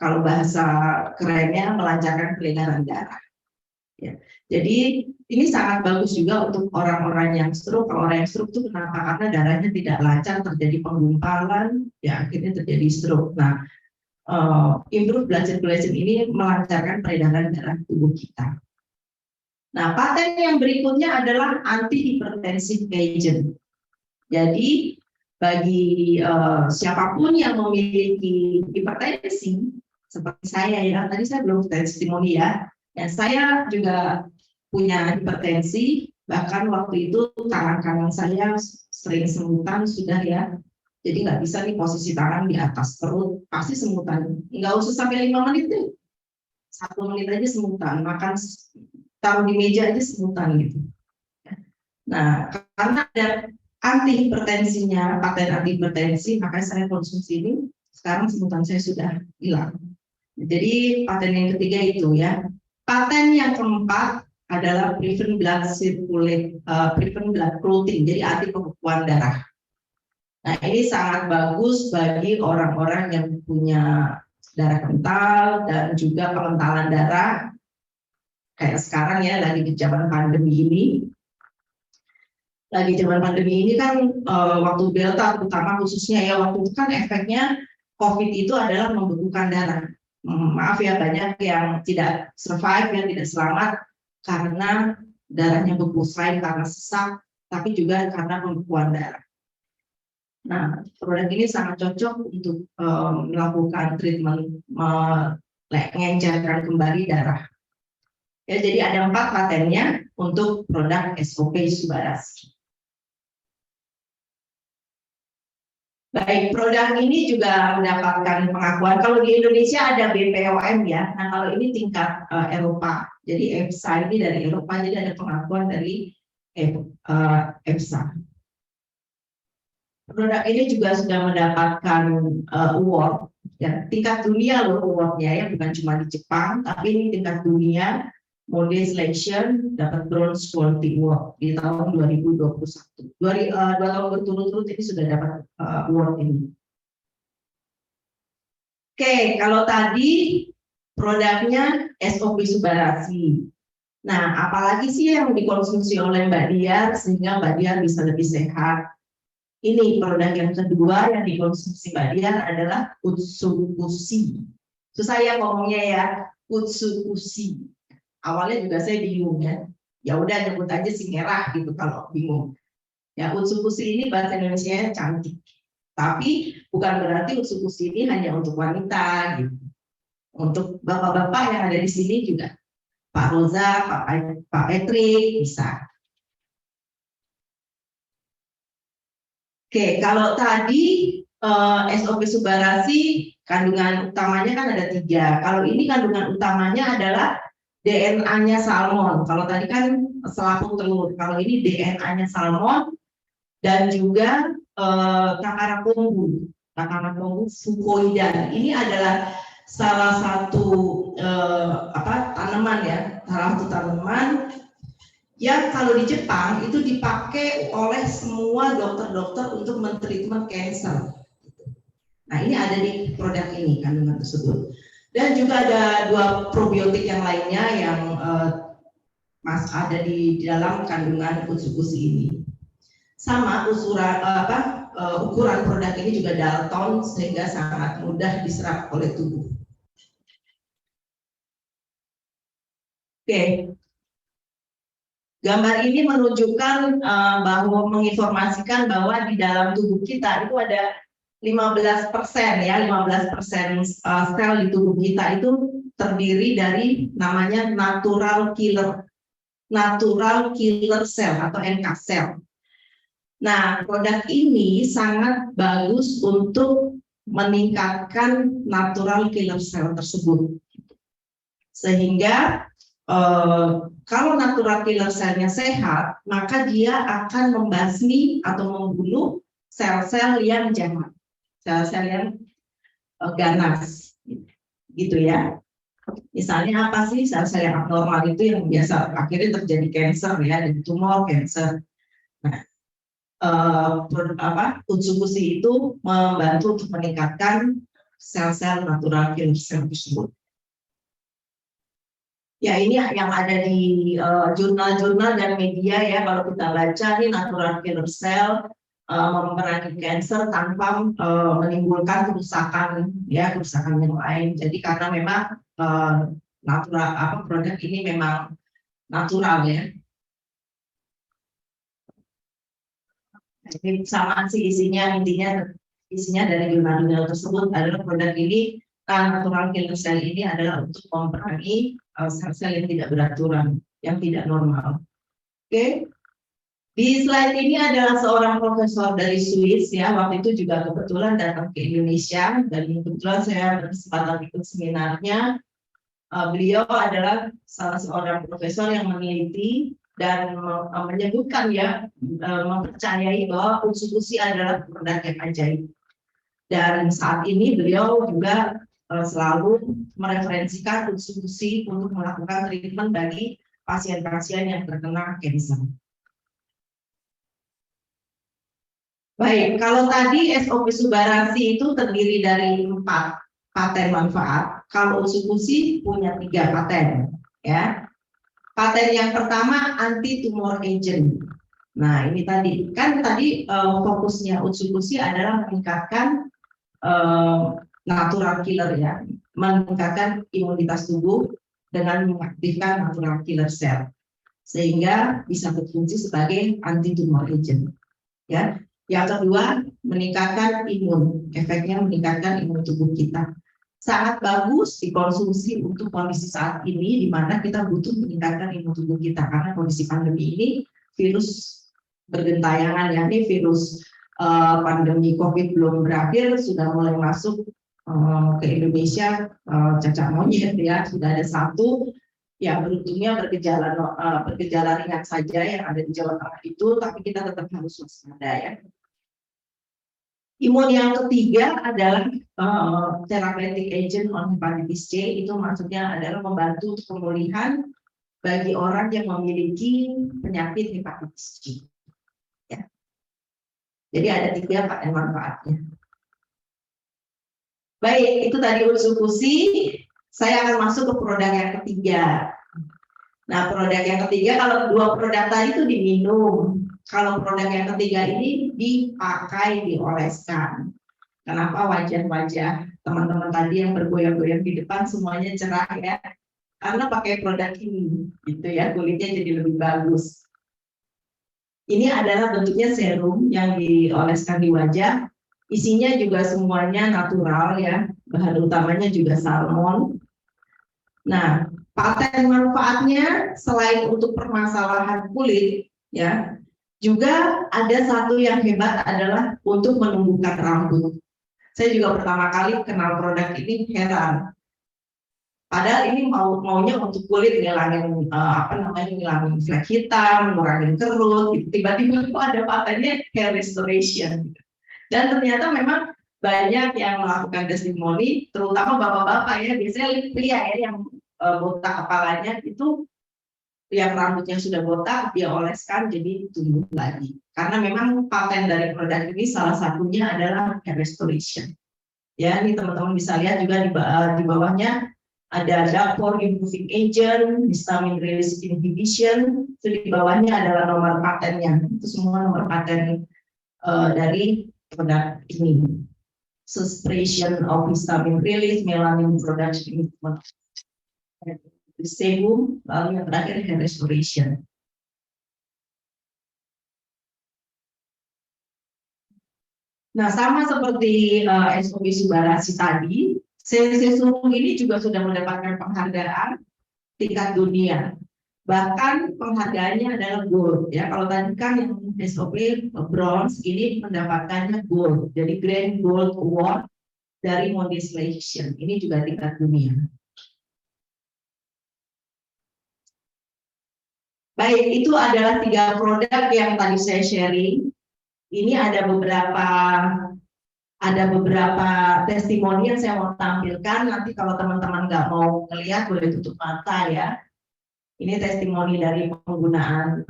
F: kalau bahasa kerennya melancarkan peredaran darah. Ya. Jadi ini sangat bagus juga untuk orang-orang yang stroke. Kalau orang yang stroke itu kenapa? Karena darahnya tidak lancar, terjadi penggumpalan, ya akhirnya terjadi stroke. Nah, improved blood circulation ini melancarkan peredaran darah tubuh kita. Nah, paten yang berikutnya adalah antihypertensive agent. Jadi bagi siapapun yang memiliki hipertensi seperti saya ya, tadi saya belum testimoni ya, dan saya juga punya hipertensi, bahkan waktu itu tangan kanan saya sering semutan sudah ya, jadi nggak bisa nih posisi tangan di atas perut, pasti semutan, nggak usah sampai 5 menit deh, 1 menit aja semutan, makan taruh di meja aja semutan gitu. Nah, karena ada antihipertensinya, paten antihipertensi, makanya saya konsumsi ini, sekarang semutan saya sudah hilang. Jadi paten yang ketiga itu ya. Paten yang keempat adalah prevent blood clotting, jadi anti pembekuan darah. Nah, ini sangat bagus bagi orang-orang yang punya darah kental dan juga pengentalan darah. Kayak sekarang ya, lagi di zaman pandemi ini. Lagi zaman pandemi ini kan waktu Delta terutama khususnya ya, waktu itu kan efeknya COVID itu adalah membekukan darah. Maaf ya, banyak yang tidak survive, yang tidak selamat karena darahnya beku, selain karena sesak, tapi juga karena pembekuan darah. Nah, produk ini sangat cocok untuk melakukan treatment mengencerkan kembali darah. Ya, jadi ada 4 patennya untuk produk SOP Subarasi. Baik, produk ini juga mendapatkan pengakuan. Kalau di Indonesia ada BPOM ya. Nah, kalau ini tingkat Eropa. Jadi EFSA ini dari Eropa, jadi ada pengakuan dari EFSA. Produk ini juga sudah mendapatkan award, ya, tingkat dunia loh awardnya ya, bukan cuma di Jepang, tapi ini tingkat dunia. Mode Selection dapat Bronze Quality Award di tahun 2021. 2 tahun berturut-turut ini sudah dapat award ini. Oke, kalau tadi produknya SOP Subarasi. Nah, apalagi sih yang dikonsumsi oleh Mbak Diar sehingga Mbak Diar bisa lebih sehat? Ini produk yang kedua yang dikonsumsi Mbak Diar adalah Utsukushi. Susah ya ngomongnya ya, Utsukushi. Awalnya juga saya bingung ya. Ya udah nyebut aja si merah gitu kalau bingung. Ya, Utsukushi ini bahasa Indonesianya cantik. Tapi bukan berarti Utsukushi ini hanya untuk wanita gitu. Untuk bapak-bapak yang ada di sini juga. Pak Roza, Pak Patrick bisa. Oke, kalau tadi SOP Subarasi kandungan utamanya kan ada 3. Kalau ini kandungan utamanya adalah DNA-nya salmon. Kalau tadi kan selaput telur. Kalau ini DNA-nya salmon dan juga Takara kombu fucoidan. Ini adalah salah satu tanaman ya, salah satu tanaman yang kalau di Jepang itu dipakai oleh semua dokter-dokter untuk mentreatment cancer. Nah, ini ada di produk ini kandungan tersebut. Dan juga ada 2 probiotik yang lainnya yang ada di dalam kandungan Utsukushi ini. Sama ukuran produk ini juga Dalton sehingga sangat mudah diserap oleh tubuh. Oke. Gambar ini menunjukkan menginformasikan bahwa di dalam tubuh kita itu ada 15% ya, 15% sel di tubuh kita itu terdiri dari namanya natural killer cell atau NK cell. Nah, produk ini sangat bagus untuk meningkatkan natural killer cell tersebut. Sehingga kalau natural killer cell-nya sehat, maka dia akan membasmi atau membunuh sel-sel yang jahat. Sel-sel yang ganas, gitu ya. Misalnya apa sih sel-sel yang abnormal itu yang biasa akhirnya terjadi kanker ya, dan tumor, kanker. Nah, Utsukushi itu membantu untuk meningkatkan sel-sel natural killer cell tersebut. Ya, ini yang ada di jurnal-jurnal dan media ya, kalau kita baca nih natural killer cell memerangi kanker tanpa menimbulkan kerusakan yang lain. Jadi karena memang produk ini memang natural ya. Ini sama sih intinya dari jurnal-jurnal tersebut adalah produk ini natural killer cell ini adalah untuk memerangi sel-sel yang tidak beraturan, yang tidak normal. Oke. Di slide ini adalah seorang profesor dari Swiss ya, waktu itu juga kebetulan datang ke Indonesia dan kebetulan saya berkesempatan ikut seminarnya. Beliau adalah salah seorang profesor yang meneliti dan menyebutkan ya, mempercayai bahwa Utsukushi adalah produk yang ajaib. Dan saat ini beliau juga selalu mereferensikan Utsukushi untuk melakukan treatment bagi pasien-pasien yang terkena kanker. Baik, kalau tadi SOP Subarasi itu terdiri dari 4 paten manfaat. Kalau Utsukushi punya 3 paten, ya. Paten yang pertama anti tumor agent. Nah, ini tadi fokusnya Utsukushi adalah meningkatkan natural killer ya, meningkatkan imunitas tubuh dengan mengaktifkan natural killer cell. sehingga bisa berfungsi sebagai anti-tumor agent. Ya, yang kedua meningkatkan imun, efeknya meningkatkan imun tubuh kita. Sangat bagus dikonsumsi untuk kondisi saat ini, di mana kita butuh meningkatkan imun tubuh kita karena kondisi pandemi ini virus bergentayangan, yakni virus pandemi COVID belum berakhir sudah mulai masuk ke Indonesia, cacar monyet ya, sudah ada satu yang beruntungnya bergejala ringan saja yang ada di Jawa Tengah itu, tapi kita tetap harus waspada ya. Imun yang ketiga adalah therapeutic agent on hepatitis C, itu maksudnya adalah membantu pemulihan bagi orang yang memiliki penyakit hepatitis C. Ya. Jadi ada 3 paten manfaatnya. Baik, itu tadi unsur fusi. Saya akan masuk ke produk yang ketiga. Nah, produk yang ketiga, kalau 2 produk tadi itu diminum. Kalau produk yang ketiga ini dipakai, dioleskan. Kenapa wajah-wajah teman-teman tadi yang bergoyang-goyang di depan semuanya cerah ya? Karena pakai produk ini, gitu ya, kulitnya jadi lebih bagus. Ini adalah bentuknya serum yang dioleskan di wajah. Isinya juga semuanya natural ya, bahan utamanya juga salmon. Nah, paten manfaatnya selain untuk permasalahan kulit ya, juga ada satu yang hebat adalah untuk menumbuhkan rambut. Saya juga pertama kali kenal produk ini heran. Padahal ini maunya untuk kulit, ngilangin ngilangin flek hitam, ngurangin kerut. Tiba-tiba kok ada patennya hair restoration. Dan ternyata memang banyak yang melakukan testimoni, terutama bapak-bapak ya, biasanya lihat ya yang botak kepalanya itu, yang rambutnya sudah botak dia oleskan jadi tumbuh lagi. Karena memang paten dari produk ini salah satunya adalah hair restoration. Ya, ini teman-teman bisa lihat juga di bawahnya ada Dapur Improving Agent, Histamine Release Inhibition. Itu di bawahnya adalah nomor patennya. Itu semua nomor paten dari produk ini. Suppression of histamine release, melanin production, sebum, lalu yang terakhir hair restoration. Nah, sama seperti SOB Subarasi tadi, sel-sel suruh ini juga sudah mendapatkan penghargaan tingkat dunia. Bahkan penghargaannya adalah gold ya. Kalau tadi kan yang SOP bronze, ini mendapatkannya gold. Jadi Grand Gold Award dari Mondis Legislation. Ini juga tingkat dunia. Baik, itu adalah 3 produk yang tadi saya sharing. Ini ada beberapa testimoni yang saya mau tampilkan. Nanti kalau teman-teman nggak mau melihat boleh tutup mata ya. Ini testimoni dari penggunaan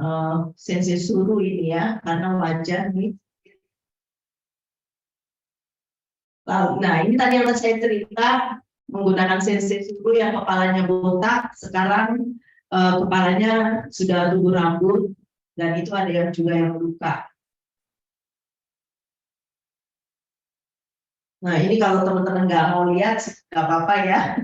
F: sensei suru ini ya, karena wajah ini. Nah, ini tadi yang saya cerita menggunakan sensei suru yang kepalanya botak, sekarang kepalanya sudah tumbuh rambut, dan itu ada yang juga yang luka. Nah, ini kalau teman-teman nggak mau lihat, nggak apa-apa ya.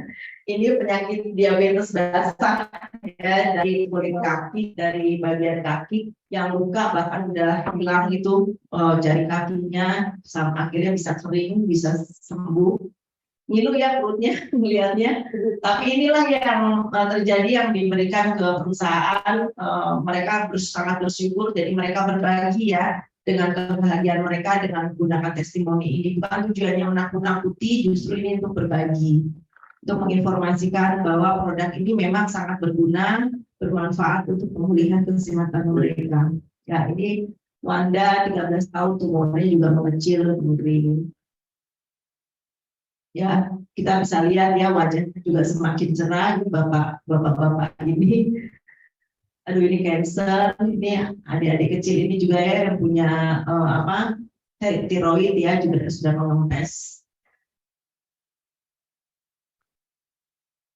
F: Ini penyakit diabetes basah ya, dari kulit kaki, dari bagian kaki yang luka bahkan udah hilang itu jari kakinya, sampai akhirnya bisa kering, bisa sembuh. Ngilu ya perutnya melihatnya. Tapi inilah yang terjadi, yang diberikan ke perusahaan. Mereka sangat bersyukur, jadi mereka berbagi ya dengan kebahagiaan mereka dengan menggunakan testimoni ini. Bukan tujuannya menakut-nakuti, justru ini untuk berbagi, untuk menginformasikan bahwa produk ini memang sangat berguna, bermanfaat untuk pemulihan kesehatan mereka. Ya, ini Wanda 13 tahun, tumornya juga mengecil, mengering. Ya, kita bisa lihat ya wajahnya juga semakin cerah. Ini bapak-bapak ini. Aduh, ini cancer. Ini adik-adik kecil ini juga ya yang punya tiroid ya, juga sudah mengempes.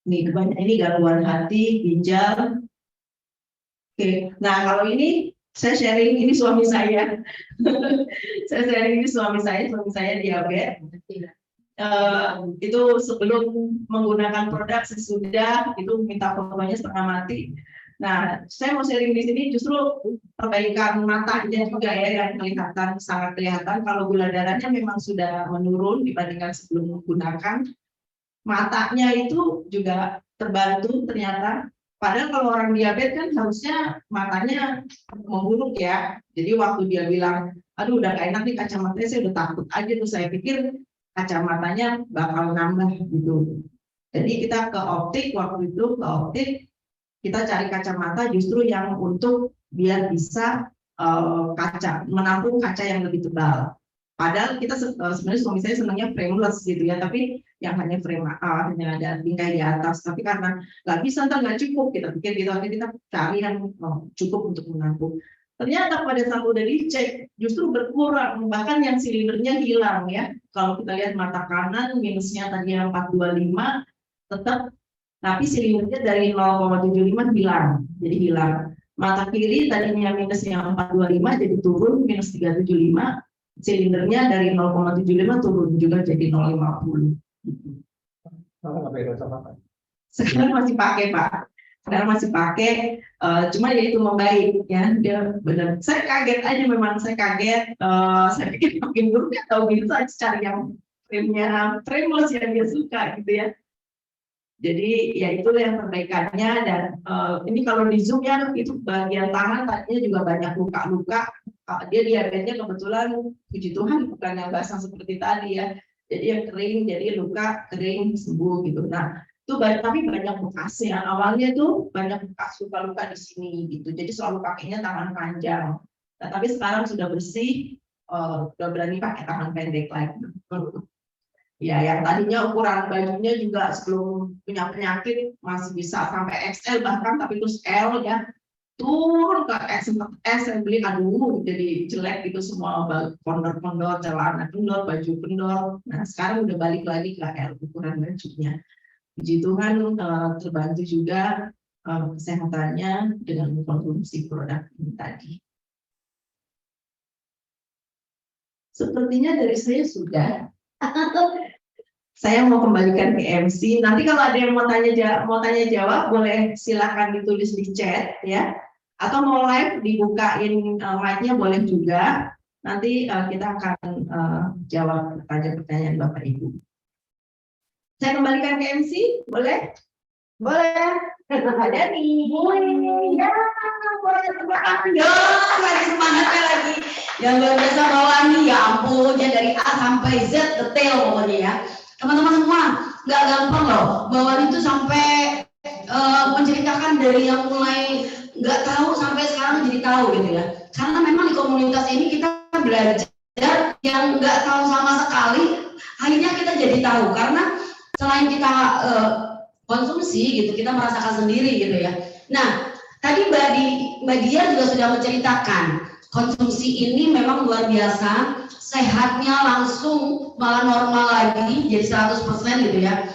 F: Ini gangguan hati, ginjal. Oke, nah kalau ini saya sharing, ini suami saya. Saya sharing ini suami saya diabetes. Itu sebelum menggunakan produk, sesudah itu minta fotonya setengah mati. Nah, saya mau sharing di sini justru perbaikan matanya juga ya yang kelihatan sangat kelihatan kalau gula darahnya memang sudah menurun dibandingkan sebelum menggunakan. Matanya itu juga terbantu ternyata. Padahal kalau orang diabetes kan harusnya matanya memburuk ya. Jadi waktu dia bilang, aduh udah gak enak nih kacamatanya, saya udah takut aja tuh. Saya pikir kacamatanya bakal nambah gitu. Jadi kita ke optik, waktu itu ke optik, kita cari kacamata justru yang untuk biar bisa kaca, menampung kaca yang lebih tebal. Padahal kita sebenarnya suami saya senangnya frameless gitu ya, tapi yang hanya frame hanya ada bingkai di atas. Tapi karena nggak bisa, nggak cukup, kita pikir gitu, kita cari yang cukup untuk menampung. Ternyata pada saat udah dicek justru berkurang, bahkan yang silindernya hilang ya. Kalau kita lihat mata kanan minusnya tadi yang 425 tetap, tapi silindernya dari 0,75 hilang, jadi hilang. Mata kiri tadinya minusnya 425 jadi turun minus 375, silindernya dari 0,75 turun juga jadi 0,50. Sekarang masih pakai Pak, sekarang masih pakai, cuma ya itu membaik ya, dia benar. Saya kaget aja, memang saya kaget, saya pikir makin buruk atau bisa cari yang frame-nya frameless yang dia suka gitu ya. Jadi ya itu yang perbaikannya. Dan ini kalau di zoom ya, itu bagian tangan tadinya juga banyak luka-luka. Dia diabetesnya kebetulan puji Tuhan bukan yang basah seperti tadi ya. Jadi yang kering, jadi luka kering sembuh gitu. Nah itu tapi banyak bekasnya. Awalnya tuh banyak bekas luka-luka di sini gitu. Jadi selalu pakainya tangan panjang. Nah, tapi sekarang sudah bersih, udah berani pakai tangan pendek lagi. Ya, yang tadinya ukuran bajunya juga sebelum punya penyakit masih bisa sampai XL bahkan, tapi terus L ya, turun ke S, saya beli, aduh jadi jelek gitu semua, kondor-kondor, celana kendor, baju kendor. Nah sekarang udah balik lagi ke L ukuran bajunya. Puji Tuhan terbantu juga kesehatannya dengan mengkonsumsi produk ini tadi. Sepertinya dari saya sudah. Saya mau kembalikan ke MC. Nanti kalau ada yang mau tanya jawab, boleh silakan ditulis di chat ya. Atau mau live dibukain mic-nya boleh juga. Nanti kita akan jawab pertanyaan Bapak Ibu. Saya kembalikan ke MC, boleh? Boleh. Ada nih. Ya, boleh teman-teman. Lagi semangatnya lagi. Yang luar biasa bawaan nih, ya ampun, ya dari A sampai Z detail pokoknya ya. Teman-teman semua, nggak gampang loh. Bawaan itu sampai menceritakan dari yang mulai nggak tahu sampai sekarang jadi tahu gitu ya. Karena memang di komunitas ini kita belajar yang nggak tahu sama sekali, akhirnya kita jadi tahu. Karena selain kita konsumsi gitu, kita merasakan sendiri gitu ya. Nah, tadi Mbak Dia juga sudah menceritakan konsumsi ini memang luar biasa, sehatnya langsung malah normal lagi jadi 100% gitu ya.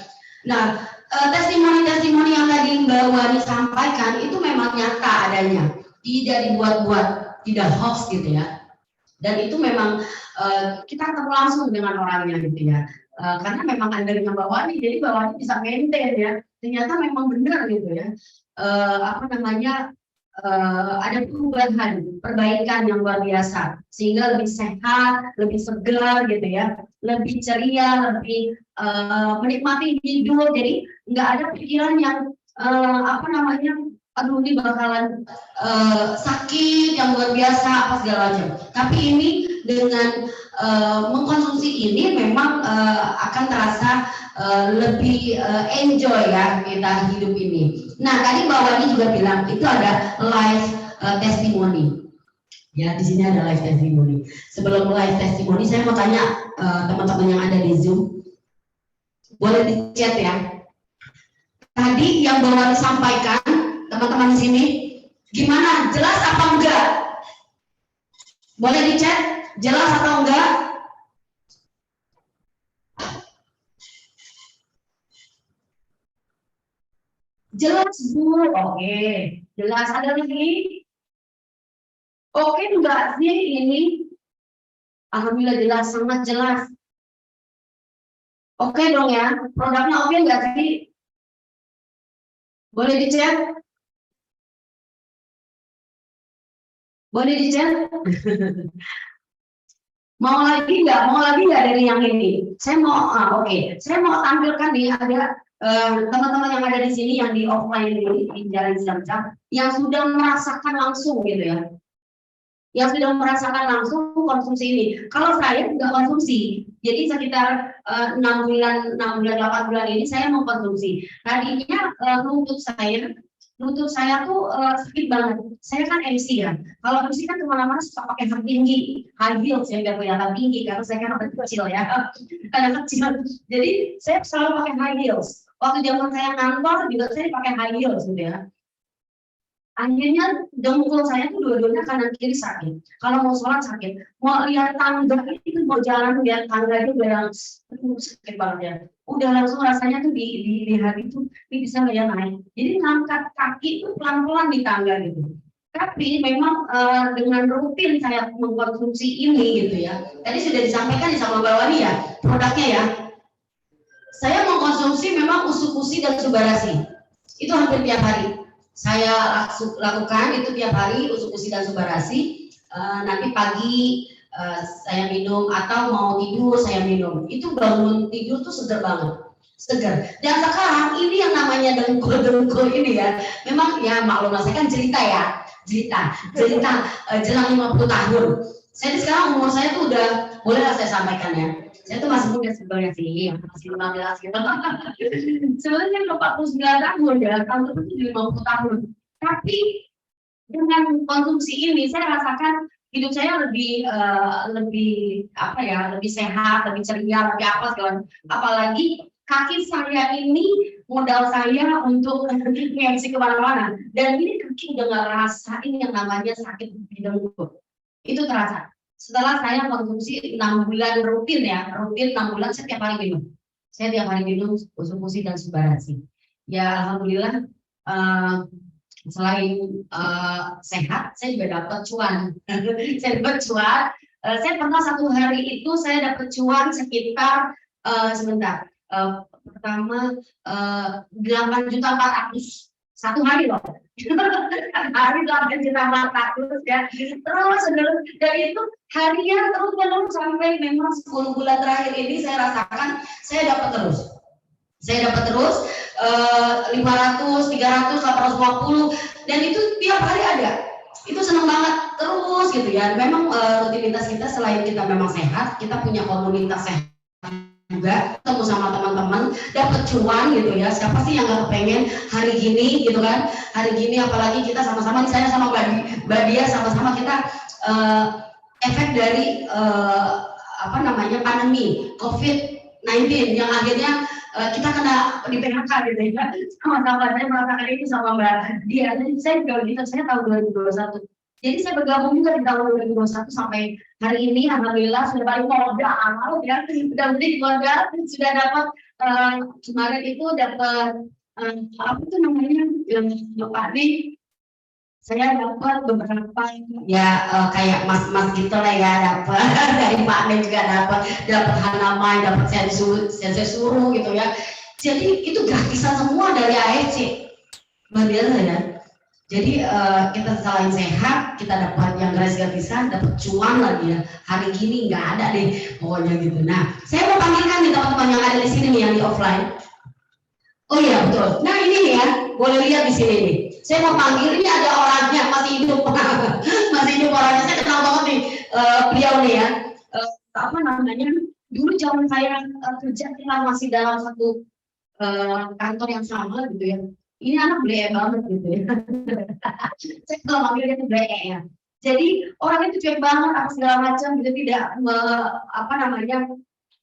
F: Nah, testimoni-testimoni yang tadi Mbak Wani sampaikan itu memang nyata adanya, tidak dibuat-buat, tidak hoax gitu ya. Dan itu memang kita ketemu langsung dengan orangnya gitu ya. Karena memang ada dengan Mbak Wani, jadi Mbak Wani bisa maintain ya. Ternyata memang benar gitu ya. Ada perubahan, perbaikan yang luar biasa, sehingga lebih sehat, lebih segar gitu ya, lebih ceria, lebih menikmati hidup. Jadi nggak ada pikiran yang aduh ini bakalan sakit yang luar biasa apa segala macam. Tapi ini dengan mengkonsumsi ini memang akan terasa lebih enjoy ya kita hidup ini. Nah tadi Mbak Wani juga bilang itu ada live testimony. Ya di sini ada live testimony. Sebelum live testimony saya mau tanya teman-teman yang ada di Zoom, boleh di chat ya. Tadi yang Mbak Wani sampaikan teman-teman di sini gimana? Jelas apa enggak? Boleh di chat, jelas atau enggak? Jelas Bu, oke. Jelas, ada lagi? Oke enggak sih ini? Alhamdulillah jelas, sangat jelas. Oke dong ya, produknya oke enggak sih? Boleh di chat?
A: Boleh di-share? Mau lagi nggak? Mau lagi nggak dari yang ini? Saya mau, oke. Saya mau tampilkan nih ada teman-teman yang ada di sini yang di offline ini di Jalan Zam-Zam yang sudah merasakan langsung gitu ya. Yang sudah merasakan langsung konsumsi ini. Kalau saya tidak konsumsi, jadi sekitar 6 bulan, 8 bulan ini saya mengkonsumsi. Tadinya lutut saya tuh sakit banget. Saya kan MC ya. Kalau MC kan kemana-mana suka pakai high heels yang biar kelihatan tinggi karena saya kan anak kecil ya. Anak kecil. Jadi saya selalu pakai high heels. Waktu zaman saya kantor juga saya pakai high heels gitu ya. Akhirnya dengkul saya tuh dua-duanya kanan kiri sakit. Kalau mau sholat sakit, mau lihat tangga itu mau jalan lihat tangga itu udah yang sakit banget ya. Udah langsung rasanya tuh di hari itu ini bisa nggak ya naik. Jadi ngangkat kaki itu pelan-pelan di tangga gitu. Tapi memang dengan rutin saya mengkonsumsi ini gitu ya. Tadi sudah disampaikan sama Mbak Wani ya produknya ya. Saya mengkonsumsi memang usukusi dan subarasi. Itu hampir tiap hari. Saya lakukan itu tiap hari usukusi dan subarasi. Nanti pagi saya minum atau mau tidur saya minum. Itu bangun tidur tuh seger banget, seger. Dan sekarang ini yang namanya dengkul ini ya, memang ya maklum saya kan cerita jelang 50 tahun. Saya sekarang umur saya tuh udah bolehlah saya sampaikan ya. Saya tuh masih muda sebenarnya sih, masih 15 gitu. Sebenarnya 49 tahun ya, tahun itu 50 tahun. Tapi dengan konsumsi ini saya rasakan hidup saya lebih apa ya, lebih sehat, lebih ceria, lebih apa segala. Apalagi kaki saya ini modal saya untuk nge-MC kemana-mana. Dan ini kaki udah nggak rasain yang namanya sakit di dengkul. Itu terasa. Setelah saya konsumsi 6 bulan rutin 6 bulan saya tiap hari minum. Saya tiap hari minum usukusi dan subarasi. Ya alhamdulillah selain sehat, saya juga dapat cuan. Saya dapat cuan. Saya pernah satu hari itu saya dapat cuan sekitar pertama 8.400.000 satu hari loh. Hari 8.400.000 ya. Terus dari itu harian terus sampai memang 10 bulan terakhir ini saya rasakan saya dapat terus. Saya dapat terus 500, 300, 850 dan itu tiap hari ada. Itu senang banget terus gitu ya. Memang rutinitas kita selain kita memang sehat, kita punya komunitas sehat juga, ketemu sama teman-teman, dapat cuan gitu ya. Siapa sih yang nggak pengen hari gini gitu kan? Hari gini apalagi kita sama-sama, saya sama Mbak Dia sama-sama kita efek dari pandemi COVID-19 yang akhirnya kita kena di PHK gitu ya. Sama-sama saya merasakan itu sama Mbak Dia. Jadi saya juga gitu, saya tahun 2021. Jadi saya bergabung juga di tahun 2021 sampai hari ini alhamdulillah sudah paling modal ya, sudah beli modal, sudah dapat kemarin itu dapat apa itu namanya Pak nih, saya dapat beberapa ya kayak mas-mas gitu lah ya, dapat dari Pak Nih juga dapat Hanamai, dapat sensor gitu ya. Jadi itu gratisan semua dari AEC, benar ya. Jadi kita selain sehat, kita dapat yang gratisan, dapat cuan lagi ya. Hari gini nggak ada deh pokoknya gitu. Nah, saya mau panggilkan nih teman-teman yang ada di sini nih yang di offline. Oh iya betul. Nah ini nih ya, boleh lihat di sini nih. Saya mau panggil, ini ada orangnya masih hidup, masih hidup orangnya. Saya kenal banget nih beliau nih ya. Apa namanya? Dulu zaman saya kerja kita masih dalam satu kantor yang sama gitu ya. Ini anak blek banget gitu ya. Saya kalau manggil dia tuh blek ya. Jadi orang itu cuek banget apa segala macam gitu, tidak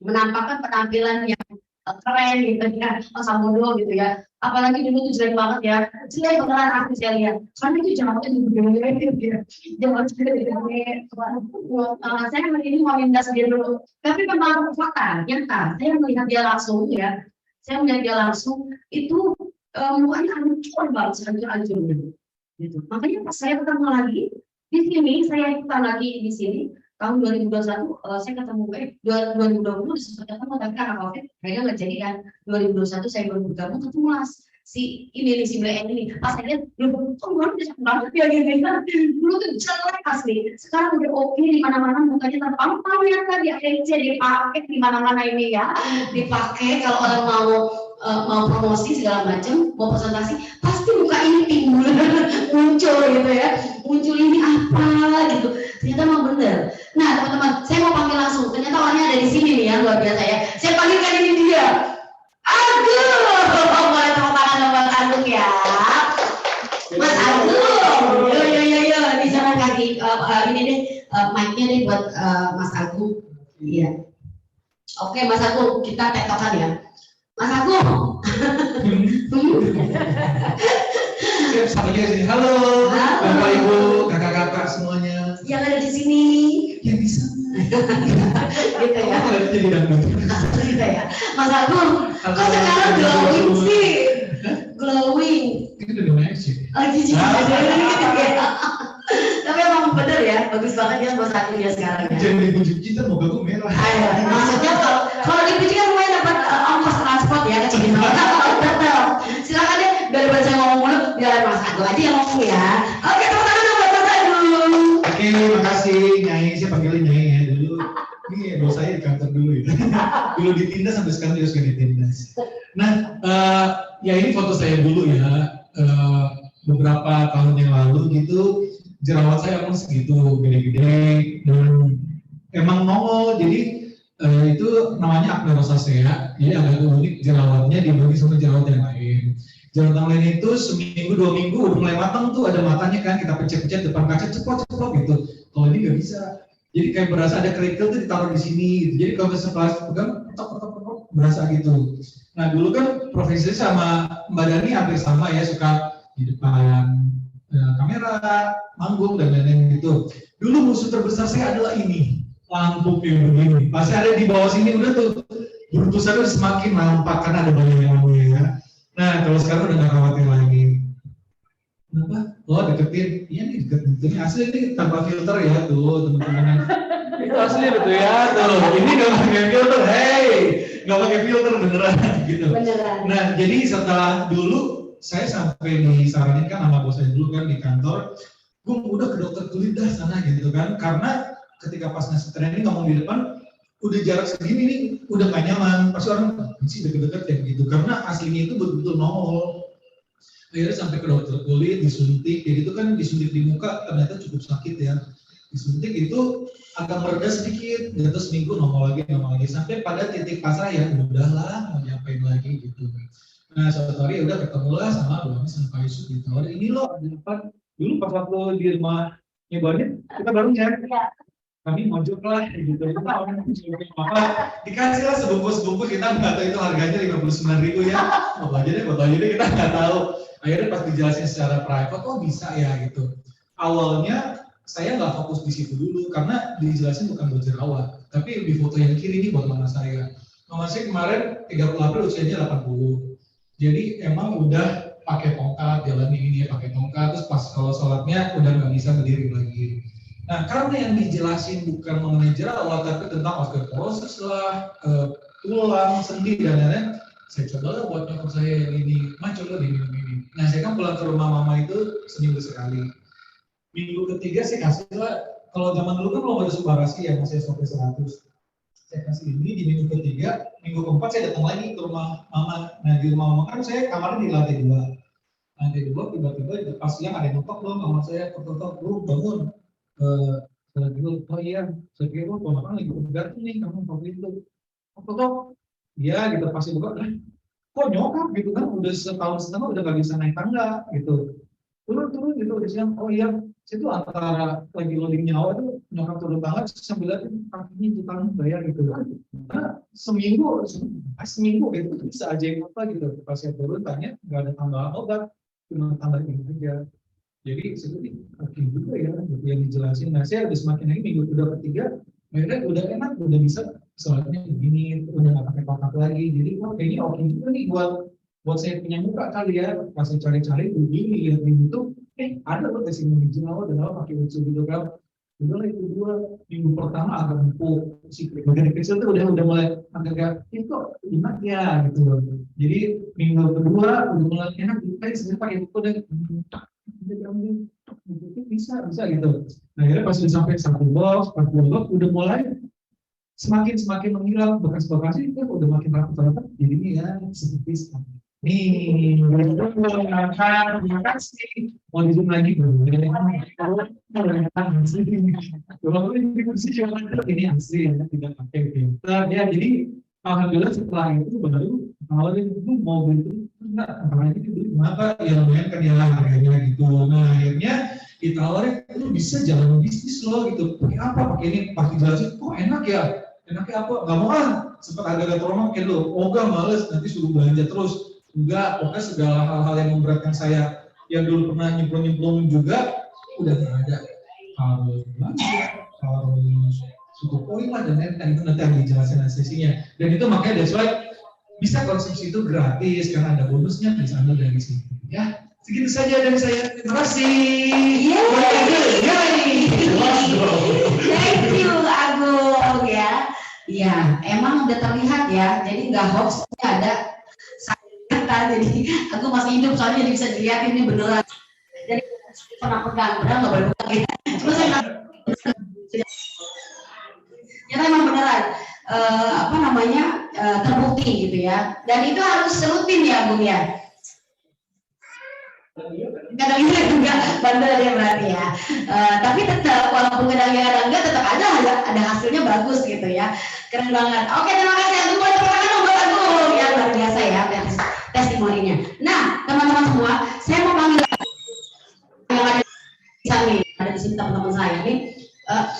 A: menampakkan penampilan yang keren gitu ya, Samudo gitu ya. Apalagi dulu tuh jelek banget ya. Jelek beneran aku saya lihat. Karena itu jamaknya gede gitu ya. Jamaknya gede. Saya ini mau minta sendiri dulu. Tapi memang fakta, nyata. Saya melihat dia langsung ya. Saya melihat dia langsung itu mukanya hancur banget, hancur-hancurnya gitu. Makanya pas saya ketemu lagi di sini, saya ikutan lagi di sini tahun 2021 saya ketemu 2020 sempat ketemu tapi karena COVID akhirnya nggak jadi kan. 2021 saya baru bergabung ketemu Mas. si ini nih si Blaine ini pas saya lihat dulu kok gue udah cakep banget ya gitu dulu tuh jelek asli sekarang udah oke di mana-mana mukanya terpampang ya tadi ANC dipakai di mana-mana ini ya dipakai kalau orang mau promosi segala macam mau presentasi pasti muka ini timbul muncul gitu ya muncul ini apa gitu ternyata memang benar. Nah teman-teman saya mau panggil langsung ternyata orangnya ada di sini nih ya luar biasa ya saya panggilkan ini dia. Aduh, boleh tepuk tangan buat Agung ya, Mas Agung. Yo, di sana kaki ini deh mic-nya deh buat Mas Agung. Iya. Oke, Mas Agung, kita tektokan ya. Mas Agung.
H: Siap saja sini. Halo, Bapak Ibu, kakak-kakak semuanya.
A: Yang ada di sini.
H: Yang di sana.
A: Gitu ya.
H: Jadi dangdut.
A: Gitu ya. Mas Agung, kok sekarang glowing sih? Glowing.
H: Itu udah naik sih.
A: Oh, jijik aja. Tapi emang bener ya, bagus banget ya Mas Agung ya sekarang ya.
H: Jangan dibujuk kita mau gabung merah.
A: Ayo, maksudnya kalau dipuji kan lumayan dapat ongkos transport ya ke Cibinong. Betul. Silakan deh, daripada saya ngomong mulu, biar Mas Agung aja yang ngomong ya. Oke, tepuk tangan dong buat Mas Agung.
H: Oke, makasih Nyai. Saya panggilin Nyai ya dulu. Ini bos saya di kantor dulu ya. Dulu ditindas sampai sekarang juga suka ditindas. Nah, ya ini foto saya dulu ya. Beberapa tahun yang lalu gitu, jerawat saya emang segitu gede-gede dan emang nongol. Jadi itu namanya acne rosacea. Jadi agak unik jerawatnya dibagi sama jerawat yang lain. Jerawat yang lain itu seminggu 2 minggu udah mulai matang tuh ada matanya kan kita pecet-pecet depan kaca cepot-cepot gitu. Kalau ini nggak bisa. Jadi kayak berasa ada kerikil tuh ditaruh di sini. Gitu. Jadi kalau misalnya pegang, tok berasa gitu. Nah dulu kan profesi sama Mbak Dani hampir sama ya suka di depan kamera, manggung dan lain-lain gitu. Dulu musuh terbesar saya adalah ini, lampu yang begini. Masih ada di bawah sini udah tuh berutusan udah semakin nampak karena ada banyak ya. Nah kalau sekarang udah nggak khawatir lagi. Kenapa? Oh deketin, iya nih deketin. Ini asli ini tanpa filter ya tuh teman-teman. Itu asli betul ya tuh. Ini nggak pakai filter, hey, nggak pakai filter beneran gitu.
A: Beneran.
H: Nah jadi setelah dulu saya sampai disaranin kan sama bos saya dulu kan di kantor, gue udah ke dokter kulit dah sana gitu kan, karena ketika pas ngasih training ngomong di depan, udah jarak segini nih, udah gak nyaman, pasti orang sih deket-deket ya gitu, karena aslinya itu betul-betul nongol. Akhirnya sampai ke dokter kulit, disuntik, kayak gitu kan disuntik di muka ternyata cukup sakit ya. Disuntik itu agak mereda sedikit, terus seminggu nongol lagi, sampai pada titik pasrah ya udahlah mau nyapain lagi gitu. Nah suatu hari udah ketemulah sama Bang sama Pak Yusuf ditawarin ini loh di depan dulu pas waktu di rumah nyobain kita baru cek kami mojok lah gitu kita orang apa dikasih lah sebungkus kita nggak tahu itu harganya 59.000 ya foto aja deh kita nggak tahu akhirnya pas dijelasin secara private oh bisa ya gitu awalnya saya nggak fokus di situ dulu karena dijelasin bukan buat jerawat tapi di foto yang kiri ini buat mama saya kemarin 30 April usianya 80. Jadi emang udah pakai tongkat jalan ini ya pakai tongkat terus pas kalau sholatnya udah nggak bisa berdiri lagi. Nah karena yang dijelasin bukan mengenai jerawat tapi tentang osteoporosis lah, tulang, sendi dan lain-lain, saya coba lah buat nyokap saya yang ini, coba diminum ini. Nah saya kan pulang ke rumah mama itu seminggu sekali. Minggu ketiga saya kasih lah, kalau zaman dulu kan belum ada Subarasi ya masih sampai 100. Saya kasih ini di minggu ketiga, minggu keempat saya datang lagi ke rumah mama. Nah di rumah mama kan saya kamarnya di lantai 2. Lantai 2 tiba-tiba pas siang ada yang ngetok dong kamar saya, ketok lu bangun. Saya bilang, oh iya, saya kira lu ponakan lagi bergantung nih kamu waktu itu. Ketok, iya gitu pasti buka. Kok nyokap gitu kan udah setahun setengah udah nggak bisa naik tangga gitu. Turun gitu udah siang. Oh iya, situ antara lagi loading nyawa tuh nyokap turun tangga sambil lihat kakinya itu tangan bayar gitu. Karena seminggu gitu bisa aja yang apa gitu. Pas saya turun tanya nggak ada tambahan obat, cuma tambah ini aja. Jadi seperti oke juga ya gitu yang dijelasin. Nah saya udah semakin lagi minggu udah ketiga, akhirnya udah enak, udah bisa sholatnya begini, udah nggak pakai tongkat lagi. Jadi kayaknya oke juga nih buat saya punya muka kali ya. Pas saya cari-cari begini lihat itu, ada loh tes imun jerawat dan pakai unsur gitu kan. Udah itu dua minggu pertama agak empuk, si bagian kecil tuh udah mulai agak kok enak ya gitu loh. Jadi minggu kedua udah mulai enak, kayak sebenarnya pakai buku dan bisa gitu. Nah akhirnya pas udah sampai 1 box udah mulai semakin menghilang bekas-bekasnya itu udah makin rapat jadi ini ya seperti sekarang. Nih, terima kasih. Mau di zoom lagi belum? Ini asli ya, tidak pakai filter ya. Jadi alhamdulillah setelah itu baru awalnya itu mau beli enggak, namanya itu beli kenapa ya lumayan kan ya harganya gitu. Nah akhirnya ditawarin lu bisa jalan bisnis lo gitu. Pakai apa? Pakai ini, pakai jelasin. Kok enak ya? Enaknya apa? Gak mau sempat agak trauma kayak lo. Ogah males nanti suruh belanja terus. Enggak, pokoknya segala hal-hal yang memberatkan saya yang dulu pernah nyemplung juga udah nggak ada. Harus belanja, harus suku poin lah dan lain-lain, itu nanti akan dijelasin sesinya. Dan itu makanya that's why bisa konsumsi itu gratis karena ada bonusnya bisa ambil dari situ. Ya, segitu saja dari saya. Terima kasih.
A: Thank you Agung ya. Ya, emang udah terlihat ya. Jadi nggak hoaxnya ada. Jadi aku masih hidup soalnya jadi bisa dilihat ini beneran. Jadi pernah pegang, padahal nggak boleh pegang ya. Cuma saya ternyata emang beneran terbukti gitu ya. Dan itu harus rutin ya Bung ya. Kadang-kadang juga bandel ya berarti ya. Tapi tetap walaupun kadang-kadang enggak tetap ada hasilnya bagus gitu ya. Keren banget. Oke, terima kasih Agung. Boleh tepuk tangan buat Agung. Ya luar biasa ya testimoninya. Nah, teman-teman semua, saya mau panggil yang ada di sini teman-teman saya nih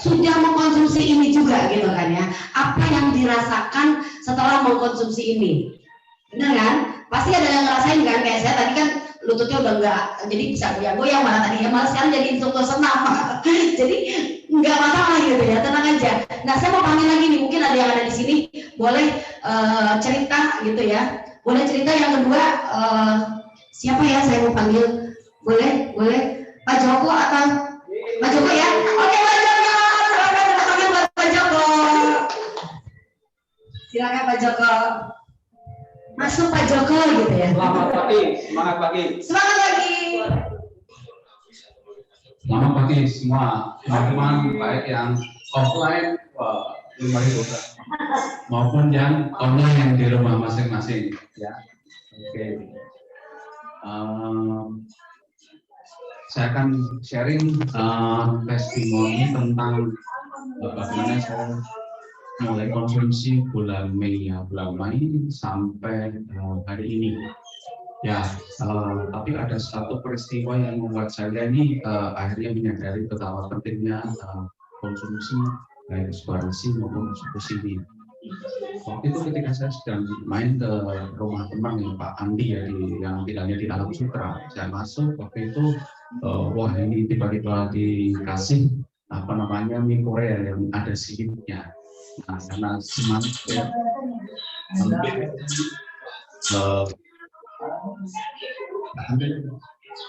A: sudah mengkonsumsi ini juga gitu kan ya. Apa yang dirasakan setelah mengkonsumsi ini? Benar kan? Pasti ada yang ngerasain kan, kayak saya tadi kan lututnya udah enggak jadi bisa goyang-goyang, malah tadinya malah sekarang jadi instruktur senam. Jadi enggak masalah gitu ya, tenang aja. Nah, saya mau panggil lagi nih, mungkin ada yang ada di sini boleh cerita gitu ya. Boleh cerita yang kedua, siapa ya saya mau panggil? Boleh Pak Joko atau Pak Joko ya? Oke Pak Joko, silakan buat Pak Joko. Silakan Pak Joko. Masuk Pak Joko gitu ya.
I: Selamat pagi, semangat pagi.
A: Semangat pagi.
I: Selamat pagi semua teman-teman, baik yang offline maupun yang online yang di rumah masing-masing ya. Oke. Saya akan sharing testimoni tentang bagaimana saya mulai konsumsi bulan Mei sampai hari ini. Ya, tapi ada satu peristiwa yang membuat saya ini akhirnya menyadari betapa pentingnya konsumsi baik asuransi maupun subsidi. Waktu itu ketika saya sedang main ke rumah teman ya Pak Andi ya yang tinggalnya di Alam Sutra, saya masuk waktu itu wah ini tiba-tiba dikasih mie Korea yang ada siripnya. Nah karena semangat ya,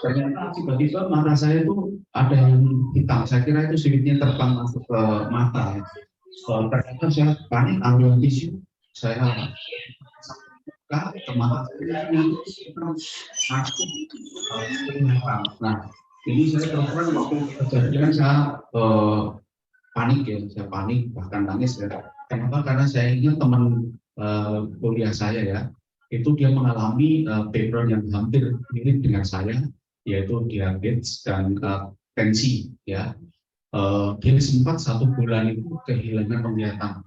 I: ternyata tiba-tiba mata saya itu ada yang hitam. Saya kira itu siripnya terbang masuk ke mata. Ternyata saya panik, ambil tisu, saya buka ke mata ini. Nah, ini saya terus waktu kejadian saya panik ya, saya panik bahkan nangis ya. Kenapa? Karena saya ingat teman kuliah saya ya, itu dia mengalami background yang hampir mirip dengan saya, yaitu diabetes dan tensi ya. Dia sempat 1 bulan itu kehilangan penglihatan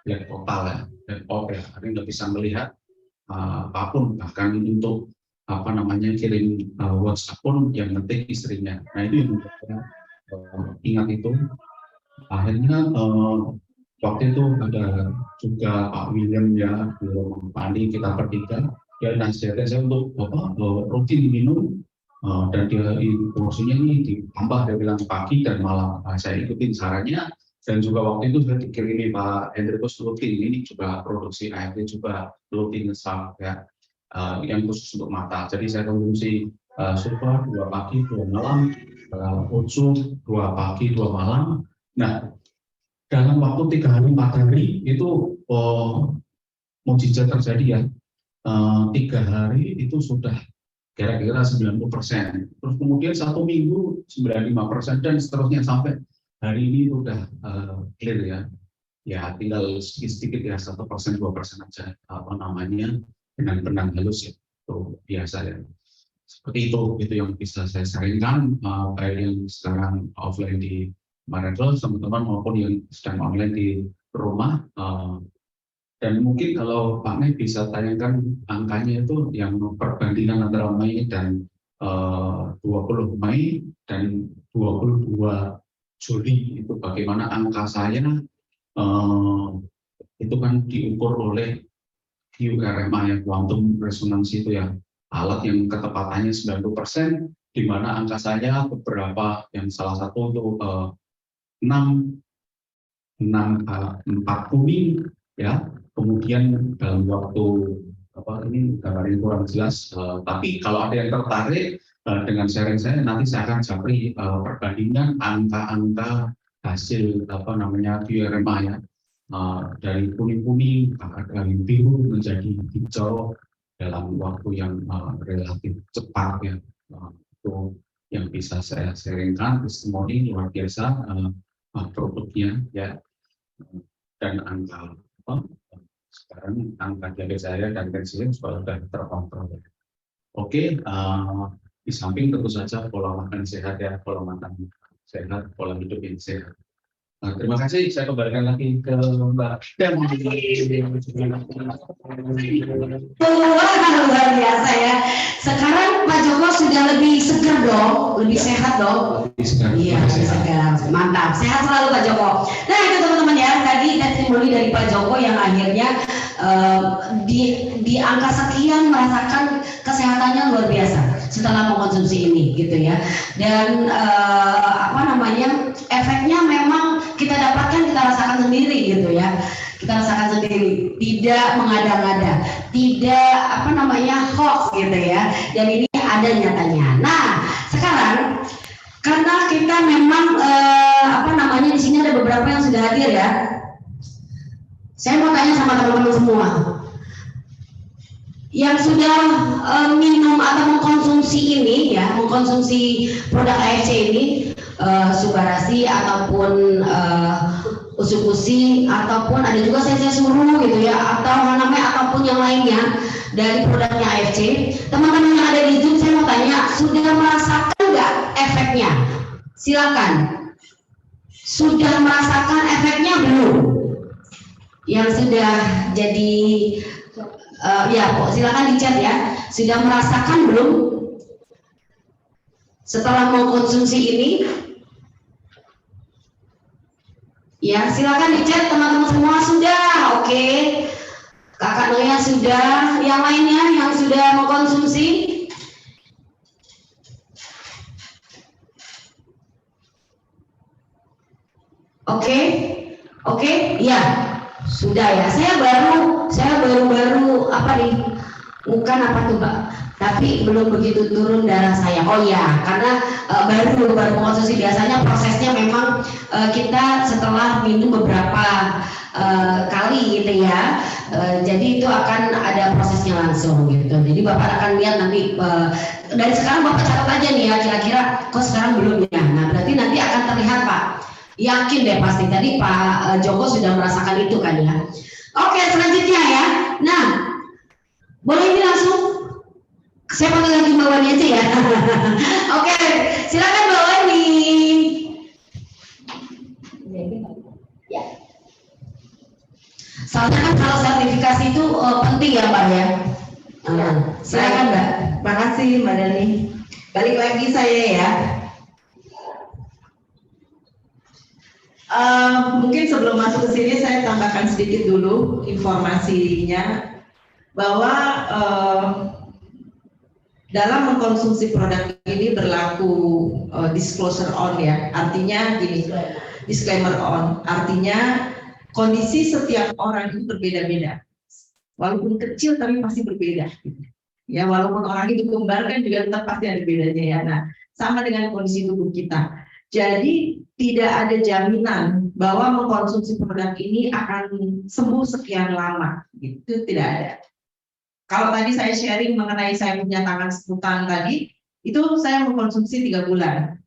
I: black total ya, black out ya, artinya nggak bisa melihat apapun, bahkan untuk kirim WhatsApp pun yang penting istrinya. Nah itu yang saya ingat itu. Akhirnya waktu itu ada juga Pak William ya, Pak Andi, kita bertiga, dia nasihatkan saya untuk rutin minum. Dan dia porsinya ini ditambah, dia bilang pagi dan malam. Saya ikutin sarannya dan juga waktu itu sudah dikirimi Pak Hendrikus rutin ini juga produksi airnya juga rutin ya, yang khusus untuk mata. Jadi saya konsumsi super 2 pagi 2 malam Utsu 2 pagi 2 malam. Nah, dalam waktu 3 hari 4 hari itu mukjizat terjadi ya. 3 hari itu sudah kira-kira 90%. Terus kemudian 1 minggu 95% dan seterusnya sampai hari ini sudah clear ya. Ya tinggal sedikit-sedikit ya 1% 2% aja dengan benang halus ya. Itu biasa ya. Seperti itu yang bisa saya sarankan baik yang sekarang offline di Maretel teman-teman maupun yang sedang online di rumah. Dan mungkin kalau Pak Nek bisa tanyakan angkanya itu yang perbandingan antara Mei dan 20 Mei dan 22 Juli itu bagaimana angka saya itu kan diukur oleh QRMA ya, quantum resonance itu ya, alat yang ketepatannya 90%, di mana angka saya beberapa yang salah satu untuk 4 kuning ya, kemudian dalam waktu ini gambarnya kurang jelas, tapi kalau ada yang tertarik dengan sharing saya nanti saya akan japri perbandingan angka-angka hasil QRMA ya, dari kuning-kuning dari biru menjadi hijau dalam waktu yang relatif cepat ya. Itu yang bisa saya sharingkan, testimoni luar biasa produknya ya, dan angka sekarang angka diabetes saya dan tensinya sudah terkontrol. Oke, di samping tentu saja pola makan sehat ya, pola makan sehat, pola hidup yang sehat. Terima kasih, saya kembalikan lagi ke Mbak Dem.
A: Luar biasa ya. Sekarang Pak Joko sudah lebih segar dong, lebih sehat dong. Iya, lebih segar. Mantap. Sehat selalu Pak Joko. Nah itu teman-teman ya, tadi testimoni dari Pak Joko yang akhirnya di angka sekian merasakan kesehatannya luar biasa setelah mengkonsumsi ini gitu ya. Dan efeknya memang kita dapatkan, kita rasakan sendiri gitu ya. Kita rasakan sendiri, tidak mengada-ngada, tidak hoax gitu ya. Dan ini ada nyatanya. Nah, sekarang karena kita memang di sini ada beberapa yang sudah hadir ya. Saya mau tanya sama teman-teman semua yang sudah minum atau mengkonsumsi ini ya, mengkonsumsi produk AFC ini, Subarasi ataupun Usukusi ataupun ada juga Sensei Suru gitu ya, atau apapun yang lainnya dari produknya AFC. Teman-teman yang ada di Zoom, saya mau tanya, sudah merasakan nggak efeknya? Silakan. Sudah merasakan efeknya belum? Yang sudah jadi silakan di chat ya. Sudah merasakan belum setelah mengkonsumsi ini? Ya, silakan di chat teman-teman semua. Sudah, oke. Kakak Noya sudah. Yang lainnya yang sudah mengkonsumsi? Oke, ya. Sudah ya, saya baru bukan apa tuh Mbak, tapi belum begitu turun darah saya. Oh ya, karena baru mengkonsumsi. Biasanya prosesnya memang kita setelah minum beberapa kali gitu ya, jadi itu akan ada prosesnya langsung gitu. Jadi Bapak akan lihat nanti dari sekarang Bapak catat aja nih ya, kira-kira kok sekarang belum ya. Nah berarti nanti akan terlihat Pak. Yakin deh pasti, tadi Pak Joko sudah merasakan itu kan ya. Oke, selanjutnya ya. Nah, boleh ini langsung saya panggil lagi Mbak Wani aja ya. Oke, silakan Mbak Wani. Ya. Soalnya kan kalau sertifikasi itu penting ya Mbak ya. Silakan Mbak.
F: Makasih Mbak Dani. Balik lagi saya ya. Mungkin sebelum masuk ke sini saya tambahkan sedikit dulu informasinya bahwa dalam mengkonsumsi produk ini berlaku disclosure on ya, artinya gini, disclaimer on, artinya kondisi setiap orang itu berbeda-beda, walaupun kecil tapi pasti berbeda. Ya walaupun orang itu kembar kan juga tetap pasti ada bedanya ya. Nah sama dengan kondisi tubuh kita. Jadi tidak ada jaminan bahwa mengkonsumsi produk ini akan sembuh sekian lama, gitu tidak ada. Kalau tadi saya sharing mengenai saya punya tangan seputan tadi, itu saya mengkonsumsi 3 bulan.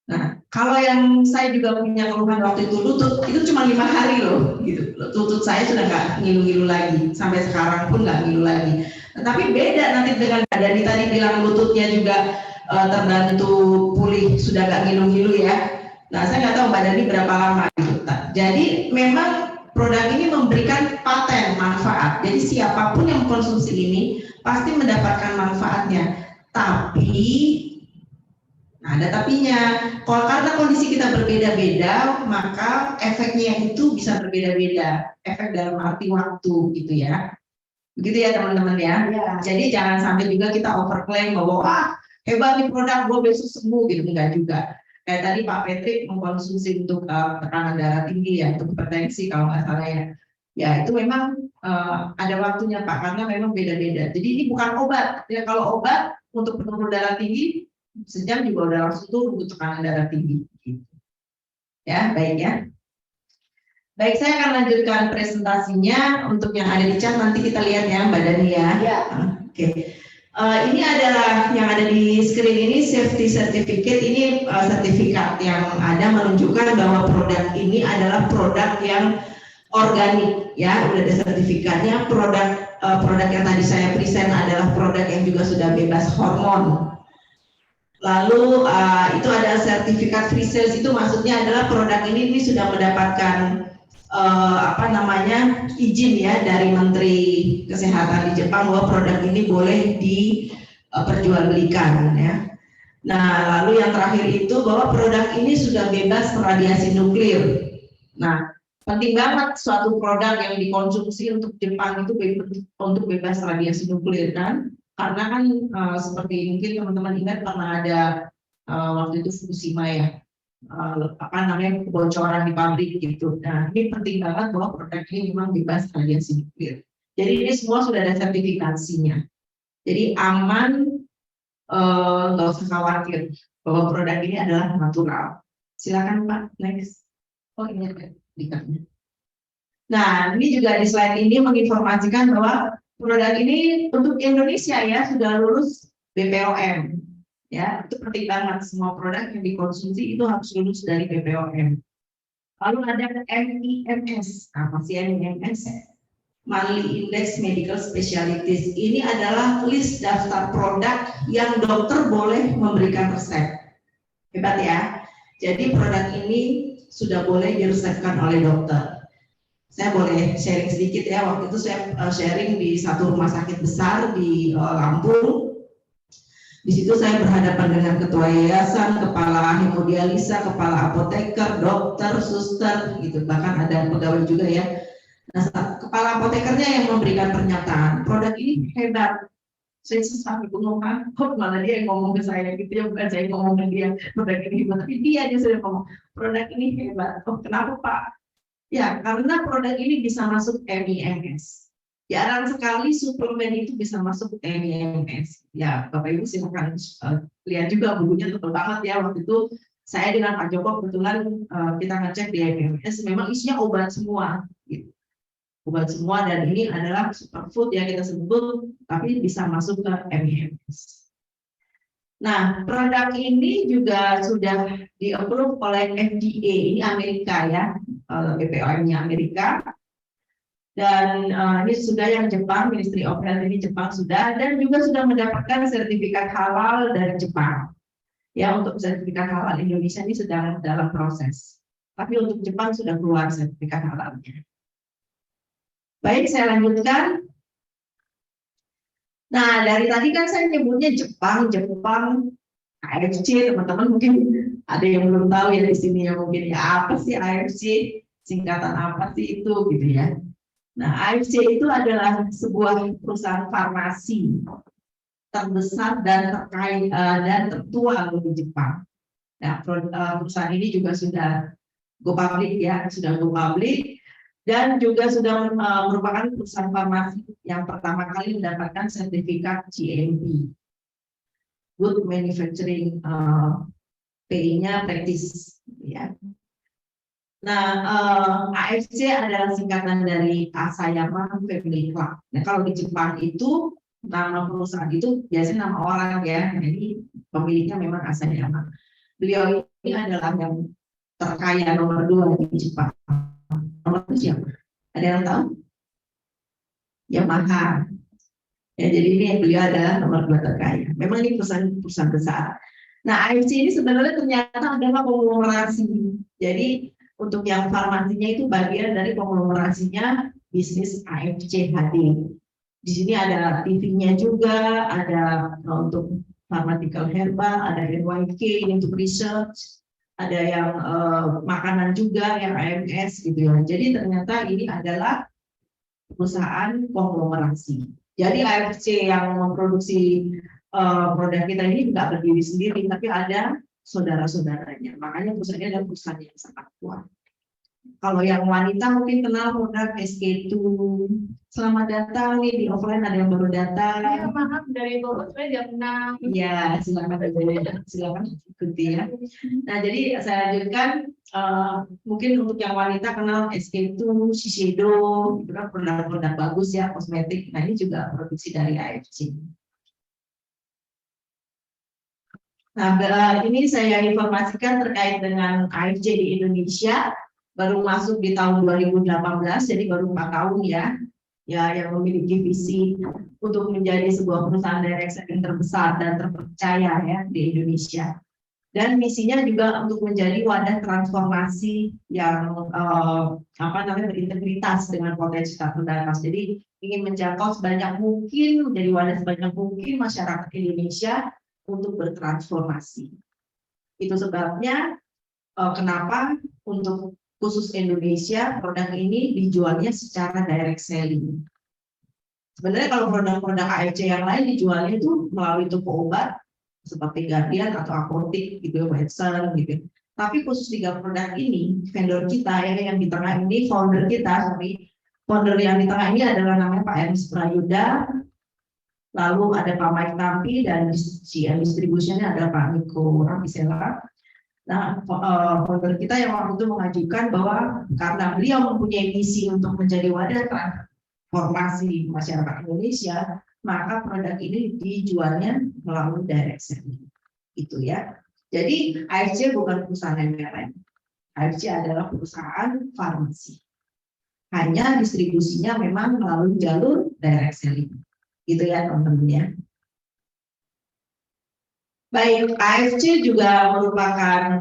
F: Nah, kalau yang saya juga punya keluhan waktu itu lutut, itu cuma 5 hari loh, gitu. Lutut saya sudah nggak ngilu-ngilu lagi, sampai sekarang pun nggak ngilu lagi. Tapi beda nanti dengan Dani tadi bilang lututnya juga terbantu pulih, sudah nggak ngilu-ngilu ya. Nah, saya nggak tahu Mbak Dani berapa lama gitu. Jadi memang produk ini memberikan paten manfaat. Jadi siapapun yang mengkonsumsi ini pasti mendapatkan manfaatnya. Tapi, nah ada tapinya. Kalau karena kondisi kita berbeda-beda, maka efeknya itu bisa berbeda-beda. Efek dalam arti waktu gitu ya. Begitu ya teman-teman ya. Jadi jangan sampai juga kita overclaim bahwa wah hebat nih produk gue besok sembuh gitu, enggak juga. Kayak tadi Pak Patrick mengkonsumsi untuk tekanan darah tinggi ya, untuk hipertensi kalau nggak salah ya. Ya itu memang ada waktunya Pak, karena memang beda-beda. Jadi ini bukan obat. Ya kalau obat untuk penurun darah tinggi sejam juga udah langsung turun untuk tekanan darah tinggi. Gitu. Ya baik ya. Baik, saya akan lanjutkan presentasinya. Untuk yang ada di chat nanti kita lihat ya Mbak Dani ya. Oke. Ini adalah yang ada di screen ini safety certificate. Ini sertifikat yang ada menunjukkan bahwa produk ini adalah produk yang organik ya, udah ada sertifikatnya. Produk yang tadi saya present adalah produk yang juga sudah bebas hormon. Lalu itu ada sertifikat free sales, itu maksudnya adalah produk ini sudah mendapatkan izin ya dari Menteri Kesehatan di Jepang bahwa produk ini boleh diperjualbelikan ya. Nah, lalu yang terakhir itu bahwa produk ini sudah bebas radiasi nuklir. Nah, penting banget suatu produk yang dikonsumsi untuk Jepang itu untuk bebas radiasi nuklir kan? Karena kan seperti mungkin teman-teman ingat pernah ada waktu itu Fukushima ya. Kebocoran di pabrik gitu. Nah, ini penting banget bahwa produk ini memang bebas radiasi nuklir. Jadi ini semua sudah ada sertifikasinya. Jadi aman, nggak usah khawatir bahwa produk ini adalah natural. Silakan Pak, next. Oh ini ada dikatnya. Nah, ini juga di slide ini menginformasikan bahwa produk ini untuk Indonesia ya sudah lulus BPOM. Ya, itu penting banget, semua produk yang dikonsumsi itu harus lulus dari BPOM. Lalu ada MIMS, apa sih MIMS? Monthly Index Medical Specialties. Ini adalah list daftar produk yang dokter boleh memberikan resep. Hebat ya. Jadi produk ini sudah boleh diresepkan oleh dokter. Saya boleh sharing sedikit ya. Waktu itu saya sharing di satu rumah sakit besar di Lampung. Di situ saya berhadapan dengan ketua yayasan, kepala hemodialisa, kepala apoteker, dokter, suster, gitu. Bahkan ada pegawai juga ya. Nah, kepala apotekernya yang memberikan pernyataan, produk ini hebat. Saya sampai ngomong, kok malah dia yang ngomong ke saya gitu ya, bukan saya yang ngomong ke dia produk ini hebat, tapi dia sudah ngomong produk ini hebat. Oh kenapa Pak? Ya karena produk ini bisa masuk MIMS. Jarang sekali suplemen itu bisa masuk MIMS. Ya, Bapak Ibu silakan lihat juga bukunya tebal banget ya. Waktu itu saya dengan Pak Joko kebetulan kita ngecek di MIMS, memang isinya obat semua. Gitu. Obat semua dan ini adalah superfood yang kita sebut, tapi bisa masuk ke MIMS. Nah, produk ini juga sudah di-approve oleh FDA, ini Amerika ya, BPOM-nya Amerika. Dan ini sudah yang Jepang, Ministry of Health ini Jepang sudah, dan juga sudah mendapatkan sertifikat halal dari Jepang. Ya, untuk sertifikat halal Indonesia ini sedang dalam proses. Tapi untuk Jepang sudah keluar sertifikat halalnya. Baik, saya lanjutkan. Nah, dari tadi kan saya nyebutnya Jepang, AFC, teman-teman mungkin ada yang belum tahu ya di sini ya mungkin ya apa sih AFC, singkatan apa sih itu gitu ya. Nah, AFC itu adalah sebuah perusahaan farmasi terbesar dan terkait dan tertua di Jepang. Nah, perusahaan ini juga sudah go public ya, sudah go public dan juga sudah merupakan perusahaan farmasi yang pertama kali mendapatkan sertifikat GMP. Good Manufacturing PI-nya practice ya. Nah, AFC adalah singkatan dari Asayama Family Club. Nah, kalau di Jepang itu nama perusahaan itu biasanya nama orang ya. Jadi pemiliknya memang Asayama. Beliau ini adalah yang terkaya nomor 2 di Jepang. Nomor 1 siapa? Ada yang tahu? Yamaha. Ya, jadi ini beliau adalah nomor 2 terkaya. Memang ini perusahaan besar. Nah, AFC ini sebenarnya ternyata adalah konglomerasi. Jadi untuk yang farmasinya itu bagian dari konglomerasinya bisnis AFC HD. Di sini ada TV-nya juga, ada untuk pharmaceutical herbal, ada NYK untuk research, ada yang makanan juga, yang AMS gitu ya. Jadi ternyata ini adalah perusahaan konglomerasi. Jadi AFC yang memproduksi produk kita ini tidak berdiri sendiri, tapi ada saudara-saudaranya. Makanya perusahaannya adalah perusahaan yang sangat kuat. Kalau yang wanita mungkin kenal produk SK2. Selamat datang nih di offline, ada yang baru datang.
D: Ya, maaf dari Bogor saya jam 6.
F: Ya, silakan ikuti ya. Nah, jadi saya lanjutkan. Mungkin untuk yang wanita kenal SK2, Shiseido, itu kan produk-produk bagus ya, kosmetik. Nah, ini juga produksi dari AFC. Nah, ini saya informasikan terkait dengan AFC di Indonesia. Baru masuk di tahun 2018, jadi baru 4 tahun ya, yang memiliki visi untuk menjadi sebuah perusahaan direct selling terbesar dan terpercaya ya di Indonesia. Dan misinya juga untuk menjadi wadah transformasi yang berintegritas dengan potensi terbatas. Jadi ingin menjangkau sebanyak mungkin, menjadi wadah sebanyak mungkin masyarakat Indonesia untuk bertransformasi. Itu sebabnya kenapa untuk khusus Indonesia produk ini dijualnya secara direct selling. Sebenarnya kalau produk-produk AFC yang lain dijualnya itu melalui toko obat seperti Guardian atau apotik gitu, Watson gitu. Tapi khusus 3 produk ini vendor kita yang di tengah ini founder yang di tengah ini adalah namanya Pak Ernest Prayuda. Lalu ada Pak Mike Tampi dan distribusinya adalah Pak Niko Rapisela. Nah, founder kita yang waktu itu mengajukan bahwa karena beliau mempunyai misi untuk menjadi wadah transformasi masyarakat Indonesia, maka produk ini dijualnya melalui direct selling. Itu ya. Jadi AFC bukan perusahaan MLM. AFC adalah perusahaan farmasi. Hanya distribusinya memang melalui jalur direct selling. Gitu ya teman-teman ya. Baik, AFC juga merupakan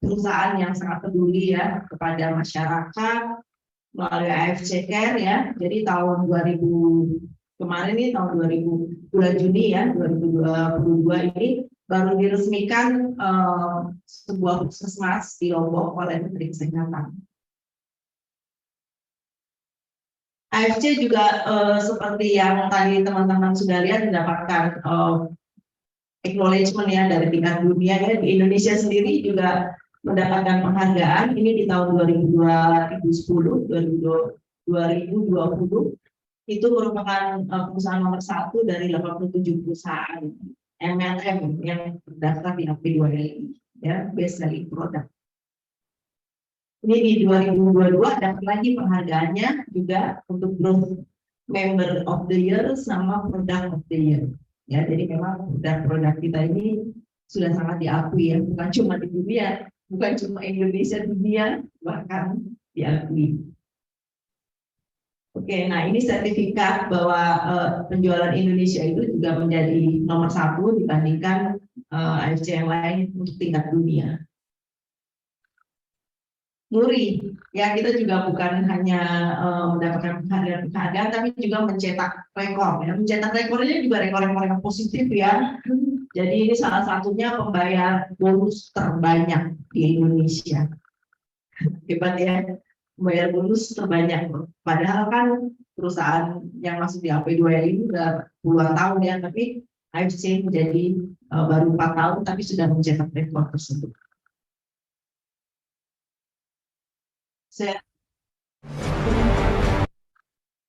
F: perusahaan yang sangat peduli ya kepada masyarakat melalui AFC Care ya. Jadi tahun 2000 kemarin ini tahun 2000 bulan Juni ya 2022 ini baru diresmikan sebuah puskesmas di Lombok oleh Menteri Kesehatan. AFC juga seperti yang tadi teman-teman sudah lihat mendapatkan acknowledgement ya dari tingkat dunia ya. Di Indonesia sendiri juga mendapatkan penghargaan ini di tahun 2020 itu merupakan perusahaan nomor 1 dari 87 perusahaan MLM yang terdaftar di AP2LI ya, best selling product. Ini di 2022 dapat lagi penghargaannya juga untuk growth member of the year sama product of the year. Ya, jadi memang produk kita ini sudah sangat diakui ya, bukan cuma di dunia, bukan cuma Indonesia, dunia bahkan diakui. Oke, nah ini sertifikat bahwa penjualan Indonesia itu juga menjadi nomor 1 dibandingkan AFC yang lain untuk tingkat dunia. Muri, ya kita juga bukan hanya mendapatkan penghargaan, tapi juga mencetak rekor. Ya. Mencetak rekornya juga rekor-rekor yang positif ya. Jadi ini salah satunya pembayar bonus terbanyak di Indonesia. Hebat ya, membayar bonus terbanyak. Padahal kan perusahaan yang masuk di AP2 ini sudah puluhan tahun ya, tapi AFC menjadi baru 4 tahun, tapi sudah mencetak rekor tersebut.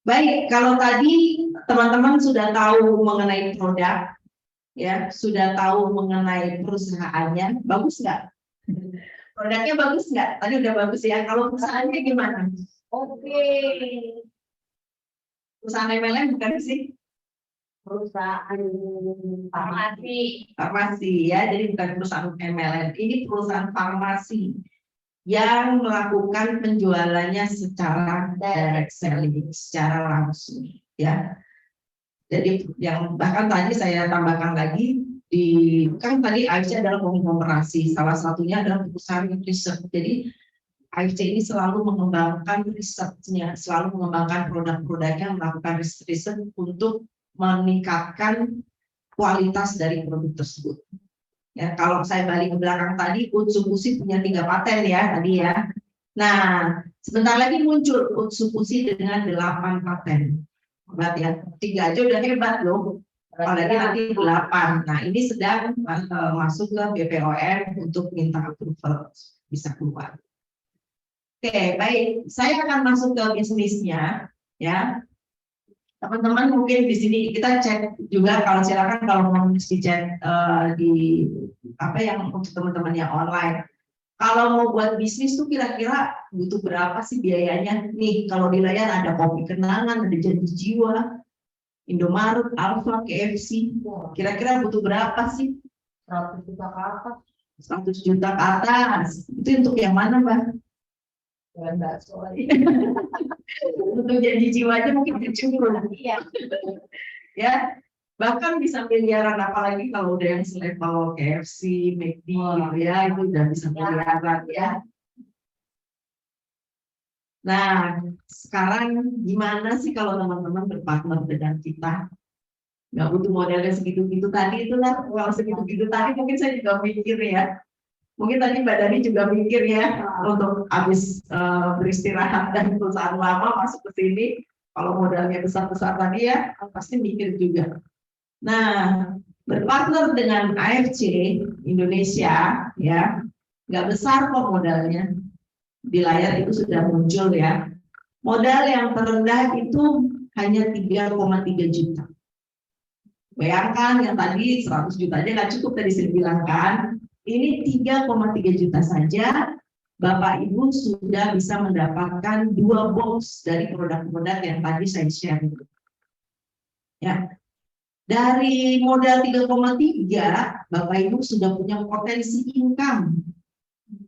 F: Baik, kalau tadi teman-teman sudah tahu mengenai produk, ya sudah tahu mengenai perusahaannya, bagus nggak? Produknya bagus nggak? Tadi udah bagus ya. Kalau perusahaannya gimana?
A: Oke.
F: Perusahaan MLM bukan sih?
A: Perusahaan farmasi.
F: Farmasi ya, jadi bukan perusahaan MLM. Ini perusahaan farmasi yang melakukan penjualannya secara direct selling, secara langsung ya. Jadi yang bahkan tadi saya tambahkan lagi kan tadi AFC adalah konglomerasi, salah satunya adalah perusahaan riset. Jadi AFC ini selalu mengembangkan risetnya, selalu mengembangkan produk-produknya, melakukan riset untuk meningkatkan kualitas dari produk tersebut. Ya, kalau saya balik ke belakang tadi, Utsubushi punya 3 paten ya tadi ya. Nah, sebentar lagi muncul Utsubushi dengan 8 paten. Hebat ya, 3 aja udah hebat loh. Apalagi nanti 8. Nah, ini sedang masuk ke BPOM untuk minta approval bisa keluar. Oke, baik. Saya akan masuk ke bisnisnya ya. Teman-teman mungkin di sini kita cek juga, kalau silakan kalau mau di-cek di apa yang untuk teman-teman yang online. Kalau mau buat bisnis tuh kira-kira butuh berapa sih biayanya? Nih kalau di layar ada Kopi Kenangan, ada Janji Jiwa, Indomaret, Alfa, KFC. Kira-kira butuh berapa sih?
A: 100 juta ke atas.
F: 100 juta ke atas. Itu untuk yang mana, Mbak? Untuk Janji Jiwa aja mungkin kecil.
A: Iya.
F: Ya, bahkan bisa miliaran, apalagi kalau udah yang selevel KFC, McD gitu ya, itu udah bisa miliaran ya. Nah, sekarang gimana sih kalau teman-teman berpartner dengan kita? Nggak butuh modalnya segitu-gitu tadi, itulah kalau segitu-gitu tadi mungkin saya juga mikir ya. Mungkin tadi Mbak Dani juga mikir ya, untuk habis beristirahat dan perusahaan lama masuk ke sini, kalau modalnya besar-besar tadi ya, pasti mikir juga. Nah, berpartner dengan AFC Indonesia ya, nggak besar kok modalnya. Di layar itu sudah muncul ya. Modal yang terendah itu hanya 3,3 juta. Bayangkan yang tadi 100 juta aja nggak cukup, tadi saya bilang kan. Ini 3,3 juta saja, Bapak Ibu sudah bisa mendapatkan 2 box dari produk-produk yang tadi saya share. Ya. Dari modal 3,3, Bapak Ibu sudah punya potensi income.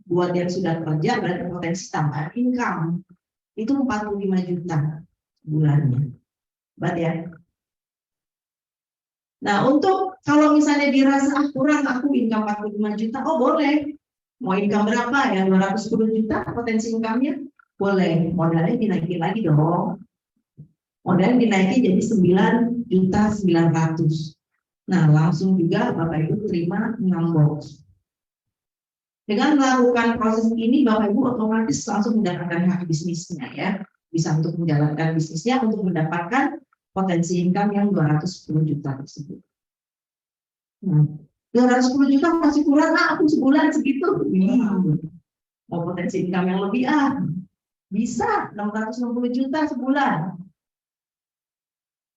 F: Buat yang sudah kerja berarti potensi tambahan income. Itu 45 juta bulannya. Hebat ya. Nah, untuk kalau misalnya dirasa kurang, aku income 45 juta, oh boleh. Mau income berapa ya? 210 juta potensi income-nya? Boleh. Modalnya dinaikin lagi dong. Modalnya dinaikin jadi 9.900.000. Nah, langsung juga Bapak Ibu terima 6 box. Dengan melakukan proses ini, Bapak Ibu otomatis langsung mendapatkan hak bisnisnya ya. Bisa untuk menjalankan bisnisnya untuk mendapatkan potensi income yang 210 juta tersebut. Nah, 210 juta masih kurang, aku sebulan segitu. Mau potensi income yang lebih bisa 660 juta sebulan.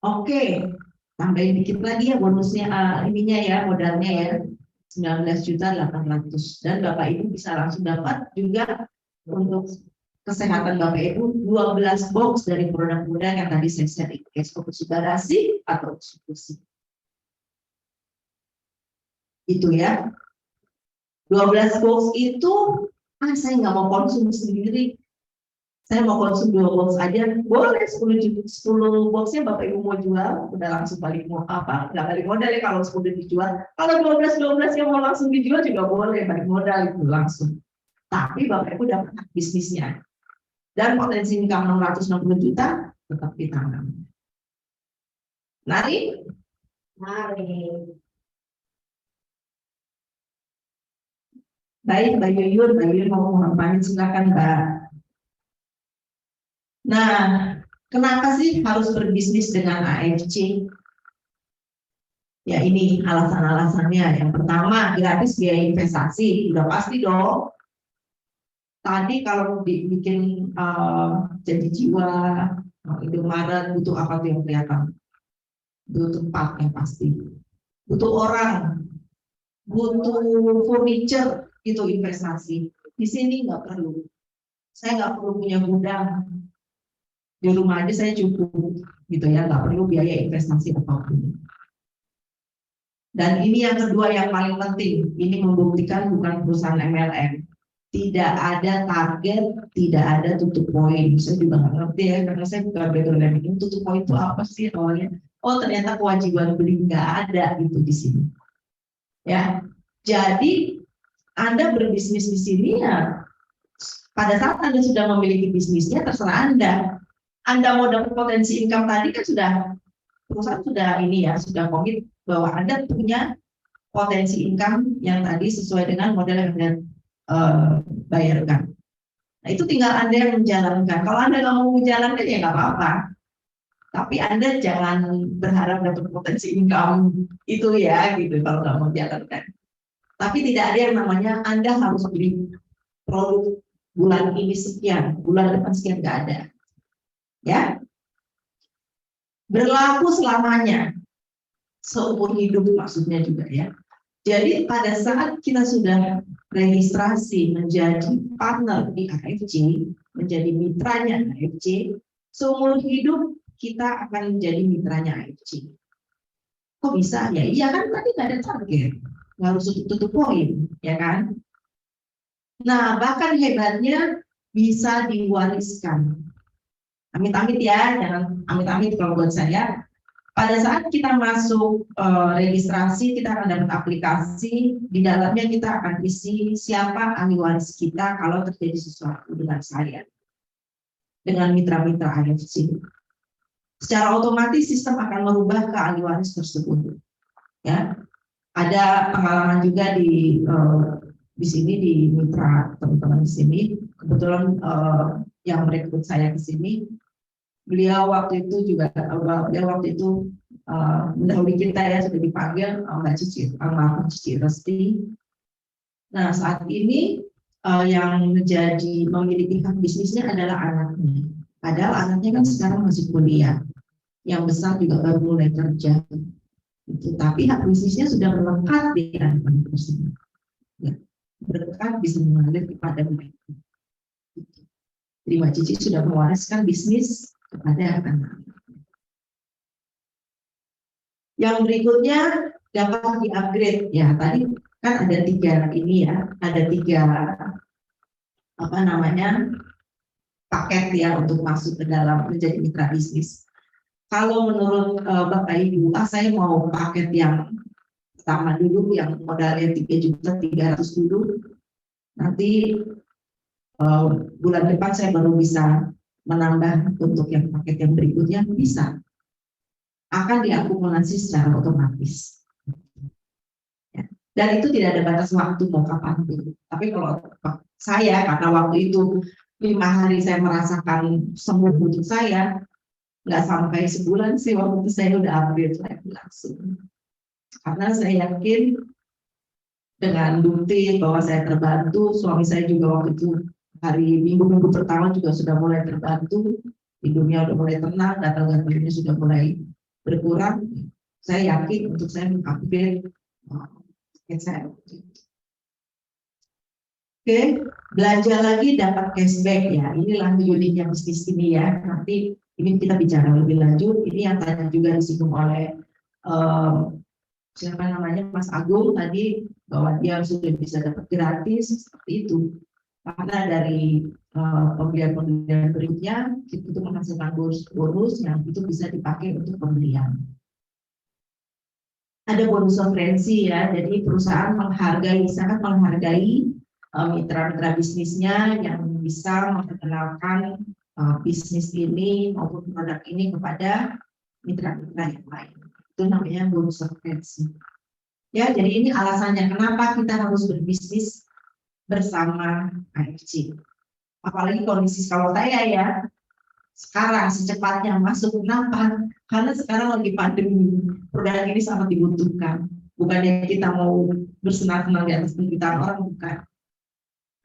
F: Oke, tambahin dikit lagi ya bonusnya, ininya ya, modalnya ya 19.800.000, dan Bapak Ibu bisa langsung dapat juga untuk kesehatan Bapak Ibu 12 box dari produk-produk yang tadi saya share, Escoposubarasi atau Utsubushi. Itu ya. 12 box itu saya nggak mau konsum sendiri. Saya mau konsum 2 box aja, boleh 10 boxnya Bapak Ibu mau jual, udah langsung balik nggak balik modal ya kalau 10 dijual. Kalau 12 yang mau langsung dijual juga boleh balik modal itu langsung. Tapi Bapak Ibu dapat bisnisnya. Dan potensi income 660 juta tetap di tangan. Mari. Baik, Mbak Yuyun mau ngapain, silakan Mbak. Nah, kenapa sih harus berbisnis dengan AFC? Ya ini alasan-alasannya. Yang pertama, gratis biaya investasi, udah pasti dong. Tadi kalau bikin Janji Jiwa, Indomaret, butuh apa tuh yang kelihatan? Butuh tempat yang pasti. butuh orang, butuh furniture, itu investasi. Di sini nggak perlu. Saya nggak perlu punya gudang. Di rumah aja saya cukup, gitu ya, nggak perlu biaya investasi apapun. Dan ini yang kedua yang paling penting, ini membuktikan bukan perusahaan MLM. Tidak ada target, tidak ada tutup poin. Saya juga nggak ngerti ya, karena saya bukan background ini. Tutup poin itu apa sih awalnya? Oh ternyata kewajiban beli nggak ada gitu di sini. Ya, jadi Anda berbisnis di sini ya. Pada saat Anda sudah memiliki bisnisnya, terserah Anda. Anda mau dapat potensi income tadi kan sudah perusahaan sudah ini ya, sudah komit bahwa Anda punya potensi income yang tadi sesuai dengan model yang Anda bayarkan. Nah itu tinggal Anda yang menjalankan. Kalau Anda nggak mau menjalankan ya nggak apa-apa. Tapi Anda jangan berharap dapat potensi income itu ya gitu kalau nggak mau menjalankan. Tapi tidak ada yang namanya Anda harus beli produk bulan ini sekian, bulan depan sekian, nggak ada. Ya, berlaku selamanya, seumur hidup maksudnya juga ya. Jadi pada saat kita sudah registrasi menjadi partner di AFC, menjadi mitranya AFC, seumur hidup kita akan menjadi mitranya AFC. Kok bisa? Ya iya kan tadi nggak ada target, nggak harus tutup poin, ya kan? Nah bahkan hebatnya bisa diwariskan. Amit-amit ya, jangan amit-amit kalau buat saya. Pada saat kita masuk registrasi, kita akan dapat aplikasi. Di dalamnya kita akan isi siapa ahli waris kita kalau terjadi sesuatu dengan saya. Dengan mitra-mitra AFC. Secara otomatis sistem akan merubah ke ahli waris tersebut. Ya, ada pengalaman juga di sini di mitra teman-teman di sini. Kebetulan yang merekrut saya ke sini. Beliau waktu itu mendahului kita ya, sudah dipanggil Mbak Cici, almarhum Cici Resti. Nah saat ini yang menjadi memiliki hak bisnisnya adalah anaknya. Padahal anaknya kan sekarang masih kuliah, yang besar juga baru mulai kerja. Gitu. Tapi hak bisnisnya sudah melekat di anak-anak tersebut. Ya, berkat bisa mengalir kepada mereka. Gitu. Jadi Mbak Cici sudah mewariskan bisnis kepada anak. Yang berikutnya dapat di-upgrade ya. Tadi kan ada 3 ini ya, ada 3 paket ya untuk masuk ke dalam menjadi mitra bisnis. Kalau menurut Bapak Ibu, saya mau paket yang pertama dulu yang modalnya 3.300.000 dulu. Nanti bulan depan saya baru bisa menambah untuk yang paket yang berikutnya, bisa akan diakumulasi secara otomatis ya. Dan itu tidak ada batas waktu mau kapan pun. Tapi kalau saya karena waktu itu 5 hari saya merasakan semua untuk saya, nggak sampai sebulan sih waktu itu saya udah upgrade lagi langsung, karena saya yakin dengan bukti bahwa saya terbantu. Suami saya juga waktu itu hari minggu pertama juga sudah mulai terbantu, hidupnya sudah mulai tenang, gatal-gatalnya sudah mulai berkurang. Saya yakin untuk saya mengupgrade saya. Oke, belanja lagi dapat cashback ya. Inilah uniknya bisnis ini ya. Nanti ini kita bicara lebih lanjut. Ini yang tadi juga disinggung oleh siapa namanya Mas Agung tadi, bahwa dia sudah bisa dapat gratis seperti itu. Karena dari pembelian berikutnya itu menghasilkan bonus yang itu bisa dipakai untuk pembelian. Ada bonus referensi ya, jadi perusahaan sangat menghargai mitra-mitra bisnisnya yang bisa memperkenalkan bisnis ini maupun produk ini kepada mitra-mitra yang lain. Itu namanya bonus referensi. Ya, jadi ini alasannya kenapa kita harus berbisnis bersama AFC. Apalagi kondisi kalau saya ya, sekarang secepatnya masuk. Kenapa? Karena sekarang lagi pandemi, produk ini sangat dibutuhkan. Bukannya kita mau bersenang-senang di atas penderitaan orang, bukan.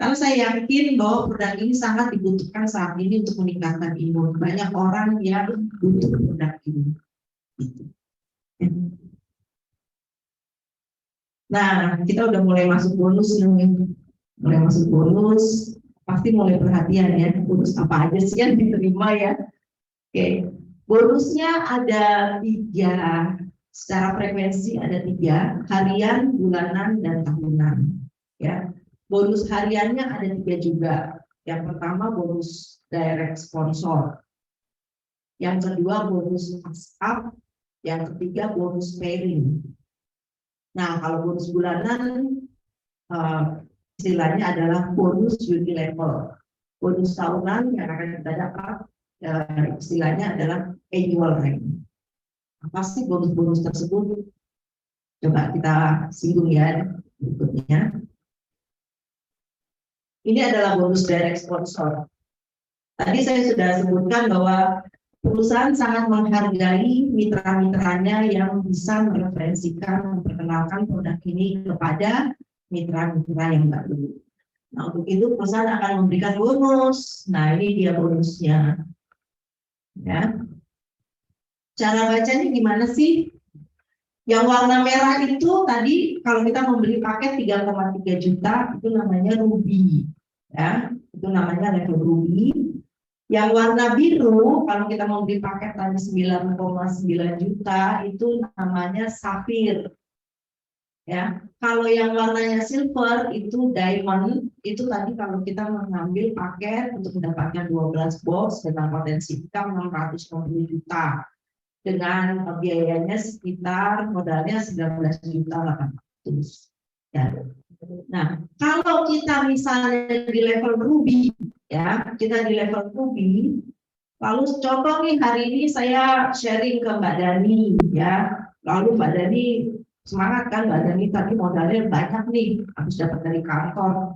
F: Karena saya yakin bahwa produk ini sangat dibutuhkan saat ini untuk meningkatkan imun. Banyak orang yang butuh produk ini. Nah, kita udah mulai masuk bonus nih. Mulai masuk bonus, pasti mulai perhatian ya, bonus apa aja sih yang diterima ya. Oke, bonusnya ada 3, secara frekuensi ada 3, harian, bulanan, dan tahunan. Ya, bonus hariannya ada 3 juga. Yang pertama bonus direct sponsor, yang kedua bonus up, yang ketiga bonus pairing. Nah, kalau bonus bulanan istilahnya adalah bonus uni level. Bonus tahunan yang akan kita dapat istilahnya adalah annual rank. Apa sih bonus-bonus tersebut? Coba kita singgung ya berikutnya. Ini adalah bonus direct sponsor. Tadi saya sudah sebutkan bahwa perusahaan sangat menghargai mitra-mitranya yang bisa mereferensikan, memperkenalkan produk ini kepada mitra-mitra yang baru. Nah, untuk itu perusahaan akan memberikan bonus. Nah, ini dia bonusnya. Ya. Cara bacanya gimana sih? Yang warna merah itu tadi kalau kita membeli paket 3,3 juta itu namanya ruby. Ya, itu namanya level ruby. Yang warna biru kalau kita membeli paket tadi 9,9 juta itu namanya safir. Ya, kalau yang warnanya silver itu diamond, itu tadi kalau kita mengambil paket untuk mendapatkan 12 box dengan potensi income 660 juta dengan biayanya sekitar modalnya 19 juta 800. Ya. Nah, kalau kita misalnya di level ruby, ya kita di level ruby, lalu contoh nih hari ini saya sharing ke Mbak Dani, ya, lalu Mbak Dani semangat kan, Mbak Dani tadi modalnya banyak nih, habis dapat dari kantor.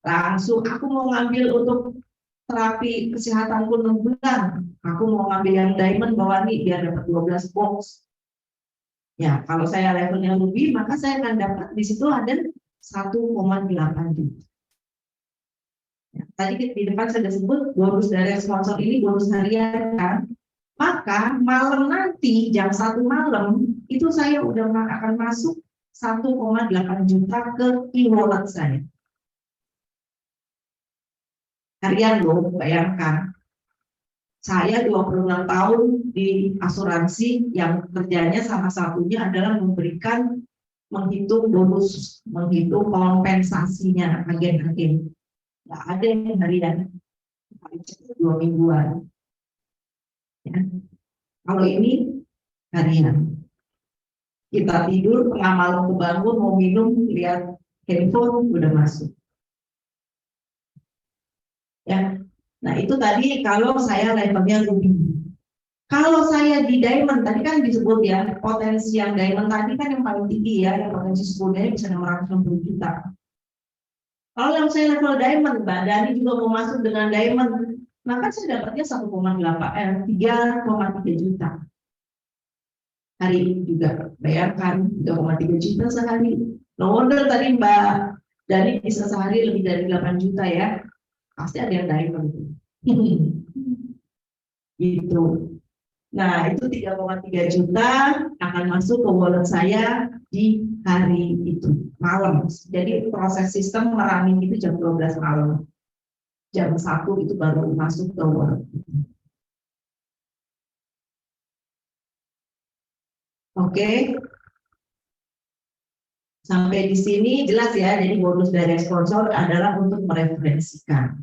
F: Langsung aku mau ngambil untuk terapi kesehatanku 6 bulan. Aku mau ngambil yang diamond bawa nih biar dapat 12 box. Ya, kalau saya levelnya ruby, maka saya akan dapat di situ ada 1,8 juta. Ya, tadi di depan saya sudah sebut bonus dari sponsor ini bonus harian kan. Maka malam nanti jam 1 malam itu saya udah akan masuk 1,8 juta ke e-wallet saya. Harian loh, bayangkan. Saya 26 tahun di asuransi yang kerjanya salah satunya adalah menghitung bonus, menghitung kompensasinya agen-agen. Nggak ada yang harian, 2 mingguan. Ya. Kalau ini harian, kita tidur tengah malam kebangun mau minum lihat handphone udah masuk. Ya, nah itu tadi kalau saya levelnya ruby. Kalau saya di diamond tadi kan disebut ya potensi yang diamond tadi kan yang paling tinggi ya, yang potensi sebelumnya bisa 660 juta. Kalau yang saya level diamond, Mbak Dani juga mau masuk dengan diamond. Maka saya dapatnya 3,3 juta. Hari ini juga bayarkan 3,3 juta sehari. No wonder tadi Mbak Dani bisa sehari lebih dari 8 juta ya. Pasti ada yang diamond. Gitu. Nah itu 3,3 juta akan masuk ke wallet saya di hari itu malam. Jadi proses sistem merunning itu jam 12 malam. Jam 1 itu baru masuk ke wallet. Oke. Sampai di sini jelas ya. Jadi bonus dari sponsor adalah untuk mereferensikan.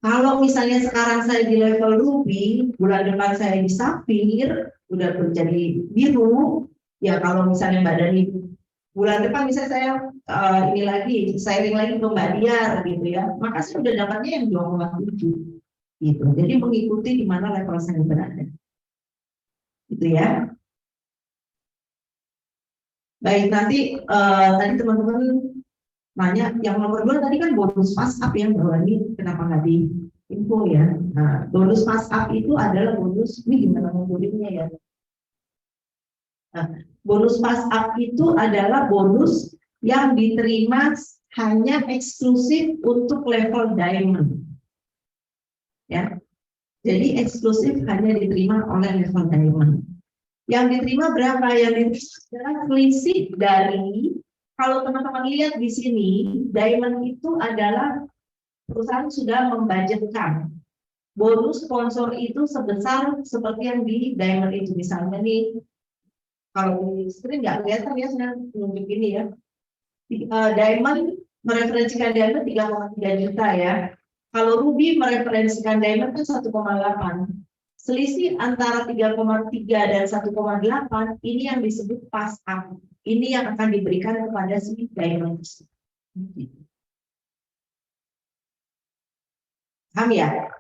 F: Kalau misalnya sekarang saya di level ruby, bulan depan saya di safir, udah menjadi biru, ya kalau misalnya Mbak Dani bulan depan misalnya saya ini lagi, sharing lagi ke Mbak Diar gitu ya, maka saya udah dapatnya yang 2,7 gitu. Jadi mengikuti di mana level saya berada. Gitu ya. Baik, nanti tadi teman-teman nanya, yang nomor 2 tadi kan bonus pass up yang bahwa ini kenapa nggak di info ya. Nah, bonus pass up itu adalah bonus, ini gimana ngomongnya ya. Nah, bonus pass up itu adalah bonus yang diterima hanya eksklusif untuk level diamond. Ya. Jadi eksklusif hanya diterima oleh level diamond. Yang diterima berapa? Yang diterima adalah selisih dari, kalau teman-teman lihat di sini, Diamond itu adalah perusahaan sudah membudgetkan bonus sponsor itu sebesar seperti yang di Diamond itu. Misalnya nih, kalau di screen nggak kelihatan ya, saya tunjuk ini ya. Diamond mereferensikan Diamond 3,3 juta ya. Kalau Ruby mereferensikan Diamond kan 1,8. Selisih antara 3,3 dan 1,8 ini yang disebut pass up. Ini yang akan diberikan kepada si Diamond. Paham ya?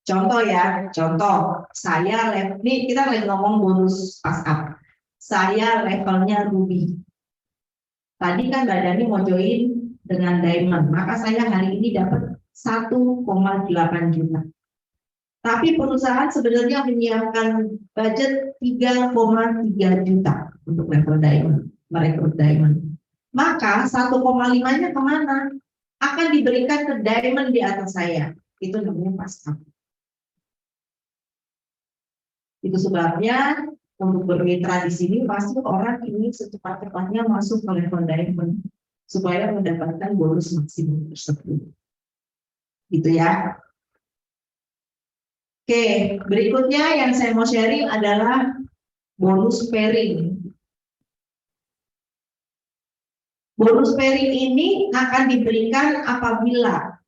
F: Contoh ya, contoh. Saya ini kita lagi ngomong bonus pass up. Saya levelnya Ruby. Tadi kan Mbak Dani mau join dengan Diamond, maka saya hari ini dapat 1,8 juta. Tapi perusahaan sebenarnya menyiapkan budget 3,3 juta untuk level Diamond, merekrut Diamond. Maka 1,5-nya kemana? Akan diberikan ke Diamond di atas saya. Itu namanya pass up. Itu sebabnya untuk bermitra di sini pasti orang ingin secepat-cepatnya masuk ke level Diamond supaya mendapatkan bonus maksimum tersebut. Gitu ya. Oke, berikutnya yang saya mau sharing adalah bonus pairing. Bonus pairing ini akan diberikan apabila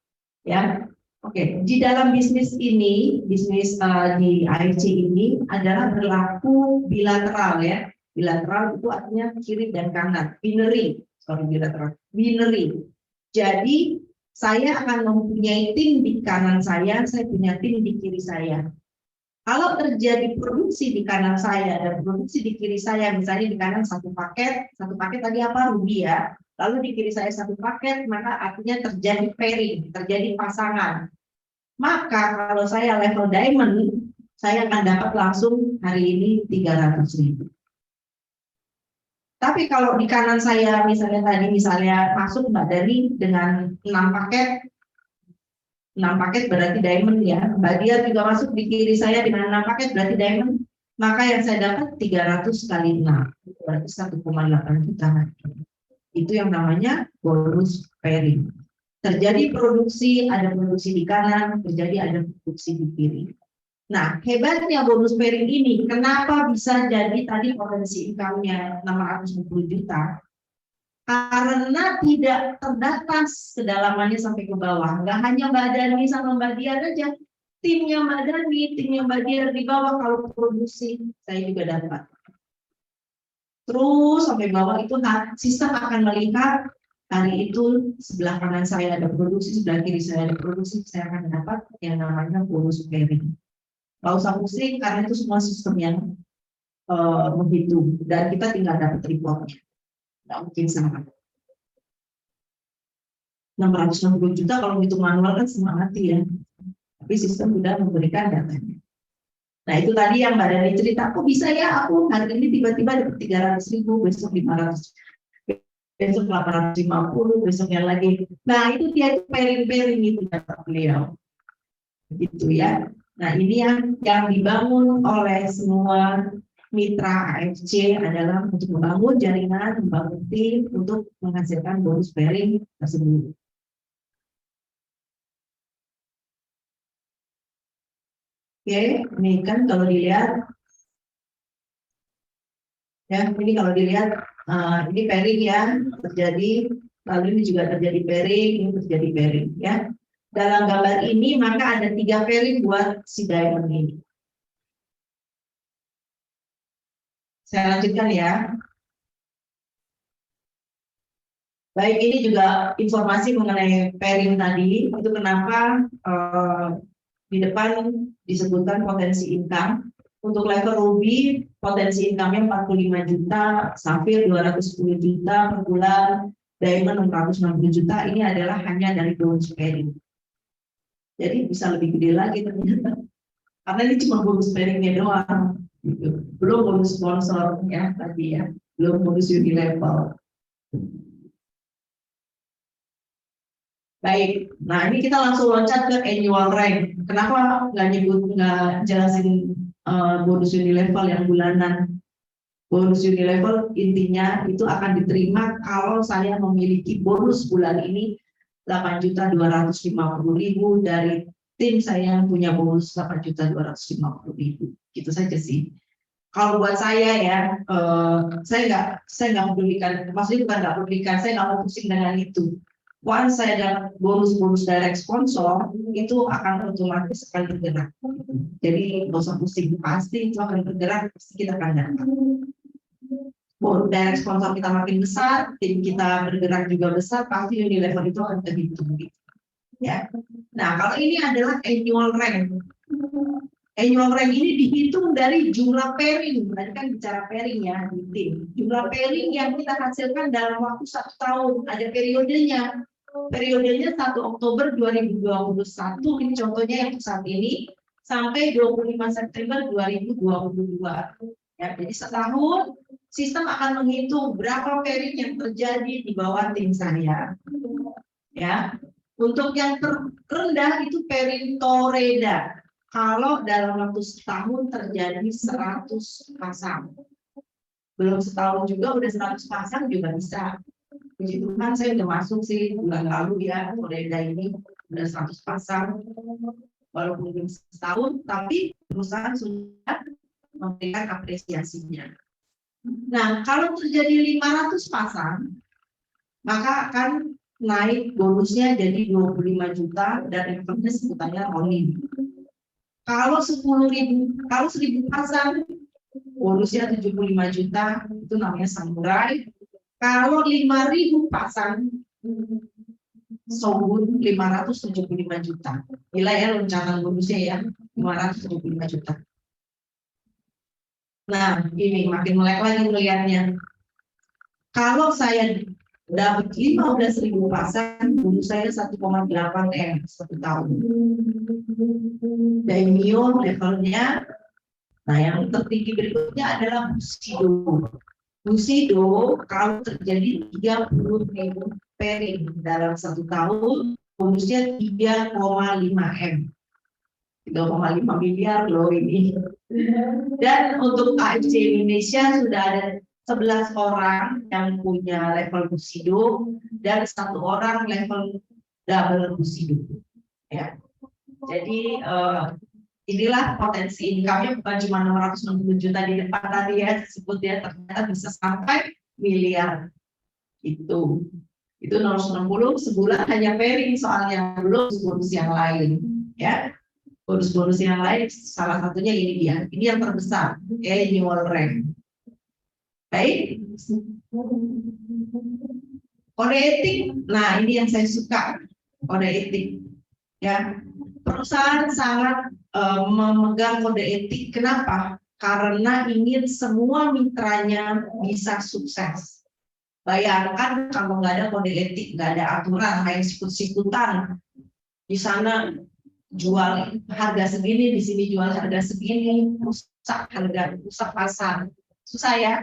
F: ya. Oke, di dalam bisnis ini, bisnis di AFC ini adalah berlaku bilateral ya. Bilateral itu artinya kiri dan kanan. Binary, bilateral. Binary. Jadi saya akan mempunyai tim di kanan saya punya tim di kiri saya. Kalau terjadi produksi di kanan saya dan produksi di kiri saya, misalnya di kanan satu paket tadi apa? Ruby ya. Lalu di kiri saya satu paket, maka artinya terjadi pairing, terjadi pasangan. Maka kalau saya level Diamond, saya akan dapat langsung hari ini 300.000. Tapi kalau di kanan saya misalnya masuk Mbak Dani dengan 6 paket berarti Diamond ya. Mbak Dia juga masuk di kiri saya dengan 6 paket berarti Diamond. Maka yang saya dapat 300 kali 6, berarti 1,8 juta. Itu yang namanya bonus pairing. Terjadi produksi, ada produksi di kanan, ada produksi di kiri. Nah, hebatnya bonus pairing ini, kenapa bisa jadi tadi potensi income-nya 660 juta? Karena tidak terbatas kedalamannya sampai ke bawah. Nggak hanya Mbak Dani sama Mbak Dian aja. Timnya Mbak Dani, timnya Mbak Dian di bawah kalau produksi, saya juga dapat. Terus sampai bawah itu sistem akan melihat hari itu sebelah kanan saya ada produksi, sebelah kiri saya ada produksi, saya akan dapat yang namanya bonus pairing. Nggak usah pusing karena itu semua sistem yang menghitung dan kita tinggal dapat reportnya. Nggak mungkin sama. 660 juta kalau hitung manual kan setengah mati ya. Tapi sistem sudah memberikan datanya. Nah itu tadi yang Mbak Dani cerita, kok bisa ya aku hari ini tiba-tiba dapat 300.000, besok 500, besok 850, besoknya lagi. Nah itu dia itu pairing-pairing itu kata beliau. Gitu ya. Nah ini yang dibangun oleh semua mitra AFC adalah untuk membangun jaringan, membangun tim untuk menghasilkan bonus pairing tersebut. Oke, ini kan kalau dilihat, ya ini kalau dilihat, ini pairing ya terjadi, lalu ini juga terjadi pairing, ini terjadi pairing ya. Dalam gambar ini maka ada 3 pairing buat si Diamond ini. Saya lanjutkan ya. Baik, ini juga informasi mengenai pairing tadi, itu kenapa di depan disebutkan potensi income. Untuk level Ruby, potensi income-nya 45 juta, Sapphire 210 juta per bulan, Diamond 660 juta, ini adalah hanya dari bonus pairing. Jadi bisa lebih gede lagi ternyata. Karena ini cuma bonus pairing-nya doang. Gitu. Belum bonus sponsor ya tadi ya, belum bonus Unilevel. Baik, nah ini kita langsung loncat ke annual rank. Kenapa nggak jelasin bonus Unilevel yang bulanan. Bonus Unilevel intinya itu akan diterima kalau saya memiliki bonus bulan ini 8.250.000 dari tim saya yang punya bonus 8.250.000. Gitu saja sih. Kalau buat saya ya, saya nggak pedulikan, maksudnya bukan nggak pedulikan, saya nggak mau pusing dengan itu. Once saya dapat bonus direct sponsor, itu akan otomatis akan bergerak. Jadi nggak usah pusing, pasti itu akan bergerak, pasti kita akan dapat. Bonus direct sponsor kita makin besar, tim kita bergerak juga besar, pasti Unilevel itu akan terhitung. Ya. Nah, kalau ini adalah annual rank. Annual rank ini dihitung dari jumlah pairing, tadi kan bicara pairing ya di tim. Jumlah pairing yang kita hasilkan dalam waktu 1 tahun, ada periodenya. Periodenya 1 Oktober 2021, ini contohnya yang saat ini, sampai 25 September 2022. Ya, jadi setahun, sistem akan menghitung berapa pairing yang terjadi di bawah tim saya. Ya, untuk yang terendah itu pairing Toreda. Kalau dalam waktu setahun terjadi 100 pasang. Belum setahun juga udah 100 pasang juga bisa. Puji Tuhan saya udah masuk sih bulan lalu ya, Toreda ini udah 100 pasang. Walaupun belum setahun, tapi perusahaan sudah memberikan apresiasinya. Nah, kalau terjadi 500 pasang, maka akan naik bonusnya jadi 25 juta dan revenue sebutannya rolling. Kalau 10.000 pasang, bonusnya 75 juta, itu namanya samurai. Kalau 5.000 pasang, Sogun 575 juta. Gila ya loncatan bonusnya ya, 575 juta. Nah, ini makin melek lagi melihatnya. Kalau saya dapat 15.000 pasang, bonus saya 1,8 M 1 tahun. Daimyo levelnya, nah yang tertinggi berikutnya adalah Bushido. Bushido kalau terjadi 30.000 pairing dalam 1 tahun, bonusnya 3,5 M. 3,5 miliar loh ini. Dan untuk AFC Indonesia sudah ada 11 orang yang punya level Bushido dan 1 orang level double Bushido. Ya. Jadi inilah potensi income-nya bukan cuma 660 juta di depan tadi ya disebut ya, ternyata bisa sampai miliar. Itu 660 sebulan hanya pairing soalnya, belum bonus yang lain ya. Bonus-bonus yang lain salah satunya ini dia. Ini yang terbesar, annual rank. Baik. Kode etik. Nah, ini yang saya suka. Kode etik. Ya. Perusahaan sangat memegang kode etik. Kenapa? Karena ingin semua mitranya bisa sukses. Bayangkan kalau nggak ada kode etik, nggak ada aturan, main sikut-sikutan. Di sana jual harga segini, di sini jual harga segini, rusak harga, rusak pasar. Susah ya,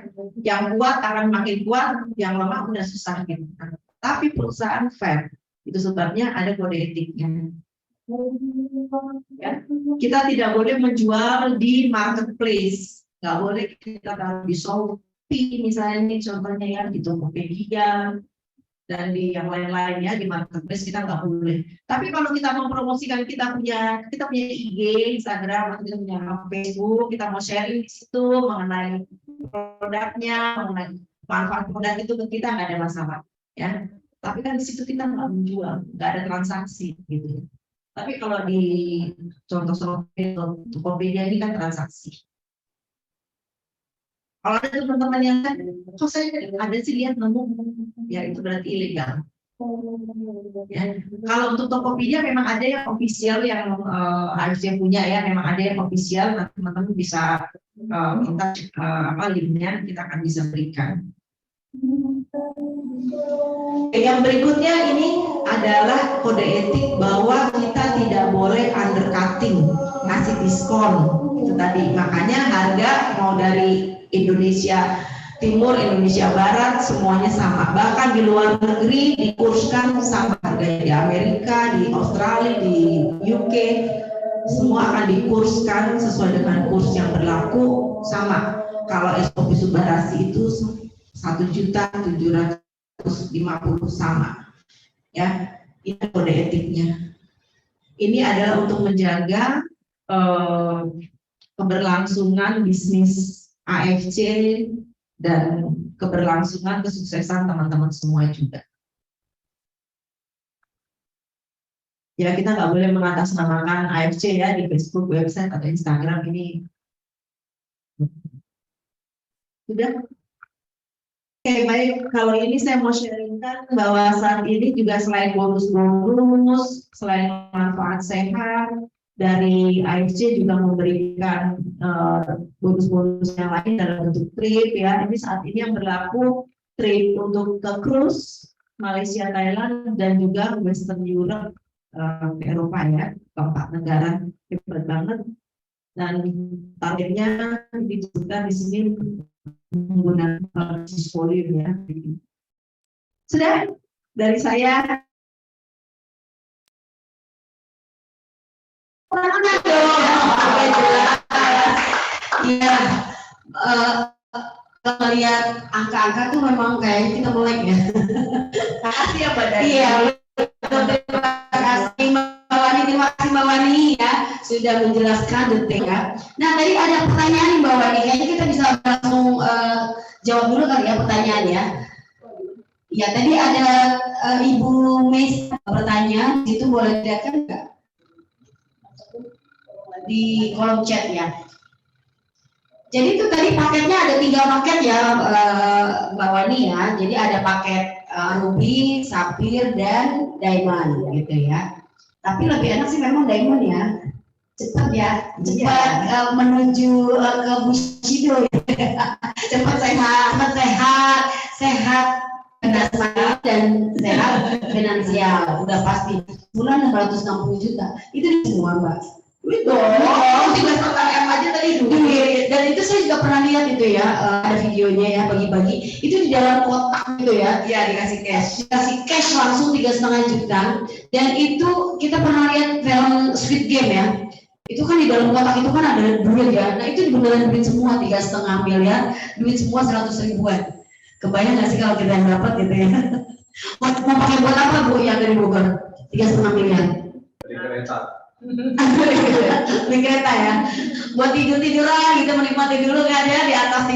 F: yang kuat akan makin kuat, yang lemah udah susah gitu. Tapi perusahaan fair, itu sebabnya ada kode etiknya. Ya. Kita tidak boleh menjual di marketplace, nggak boleh kita taruh di Shopee misalnya, contohnya ya di Tokopedia dan di yang lain-lainnya di marketplace kita nggak boleh. Tapi kalau kita mau promosikan kita punya IG, Instagram, atau kita punya Facebook, kita mau sharing di situ mengenai produknya, mengenai manfaat produk itu kita nggak ada masalah, ya. Tapi kan di situ kita nggak menjual, nggak ada transaksi, gitu. Tapi kalau di contoh Tokopedia ini kan transaksi. Kalau ada teman-teman yang kan, kok saya ada sih lihat nemu, ya itu berarti ilegal. Ya. Kalau untuk Tokopedia memang ada yang official yang harus yang punya ya, memang ada yang official. Nanti teman-teman bisa minta linknya, kita akan bisa berikan. Yang berikutnya ini adalah kode etik bahwa kita tidak boleh undercutting, ngasih diskon itu tadi. Makanya harga mau dari Indonesia Timur, Indonesia Barat semuanya sama. Bahkan di luar negeri dikurskan sama harga di Amerika, di Australia, di UK semua akan dikurskan sesuai dengan kurs yang berlaku sama. Kalau SOP Subarasi itu 1.750.000 sama. Ya, ini kode etiknya. Ini adalah untuk menjaga keberlangsungan bisnis AFC dan keberlangsungan kesuksesan teman-teman semua juga. Ya, kita nggak boleh mengatasnamakan AFC ya di Facebook, website, atau Instagram ini. Sudah? Oke, baik. Kalau ini saya mau sharingkan bahwa saat ini juga selain bonus-bonus, selain manfaat sehat, dari AFC juga memberikan bonus-bonus yang lain dalam bentuk trip ya. Ini saat ini yang berlaku trip untuk ke cruise Malaysia, Thailand, dan juga Western Europe ke Eropa ya, keempat negara hebat banget. Dan targetnya disebutkan di sini menggunakan volume ya. Sudah dari saya. Iya, kalau lihat angka-angka tuh memang kayaknya kita melek ya. Makasih ya Mbak Dani. Iya, terima kasih Mbak Wani, terima kasih Mbak Wani ya sudah menjelaskan detail ya. Nah tadi ada pertanyaan nih Mbak Wani, kayaknya kita bisa langsung jawab dulu kali ya pertanyaannya. Ya tadi ada Ibu Mes bertanya, itu boleh dilihatkan nggak di kolom chat ya. Jadi itu tadi paketnya ada 3 paket ya Mbak Wani ya. Jadi ada paket Ruby, Sapphire, dan Diamond gitu ya. Tapi lebih enak sih memang Diamond ya. Cepat ya, cepat menuju ke Bushido ya. Cepat sehat dan sehat finansial udah pasti. Bulan 660 juta itu di semua Mbak. Itu 3,5 M aja tadi duit. Dan itu saya juga pernah lihat itu ya, ada videonya ya bagi-bagi. Itu di dalam kotak gitu ya. Iya, dikasih cash langsung 3,5 juta. Dan itu kita pernah lihat film Squid Game ya. Itu kan di dalam kotak itu kan ada duit ya. Nah itu beneran duit semua 3,5 miliar, duit semua 100 ribuan. Kebayang nggak sih kalau kita yang dapat gitu ya? Mau pakai buat apa Bu yang dari Bogor? 3,5 miliar.
H: Beli kereta.
F: Beli kereta ya. Buat tidur-tiduran gitu, menikmati dulu kan ya di atas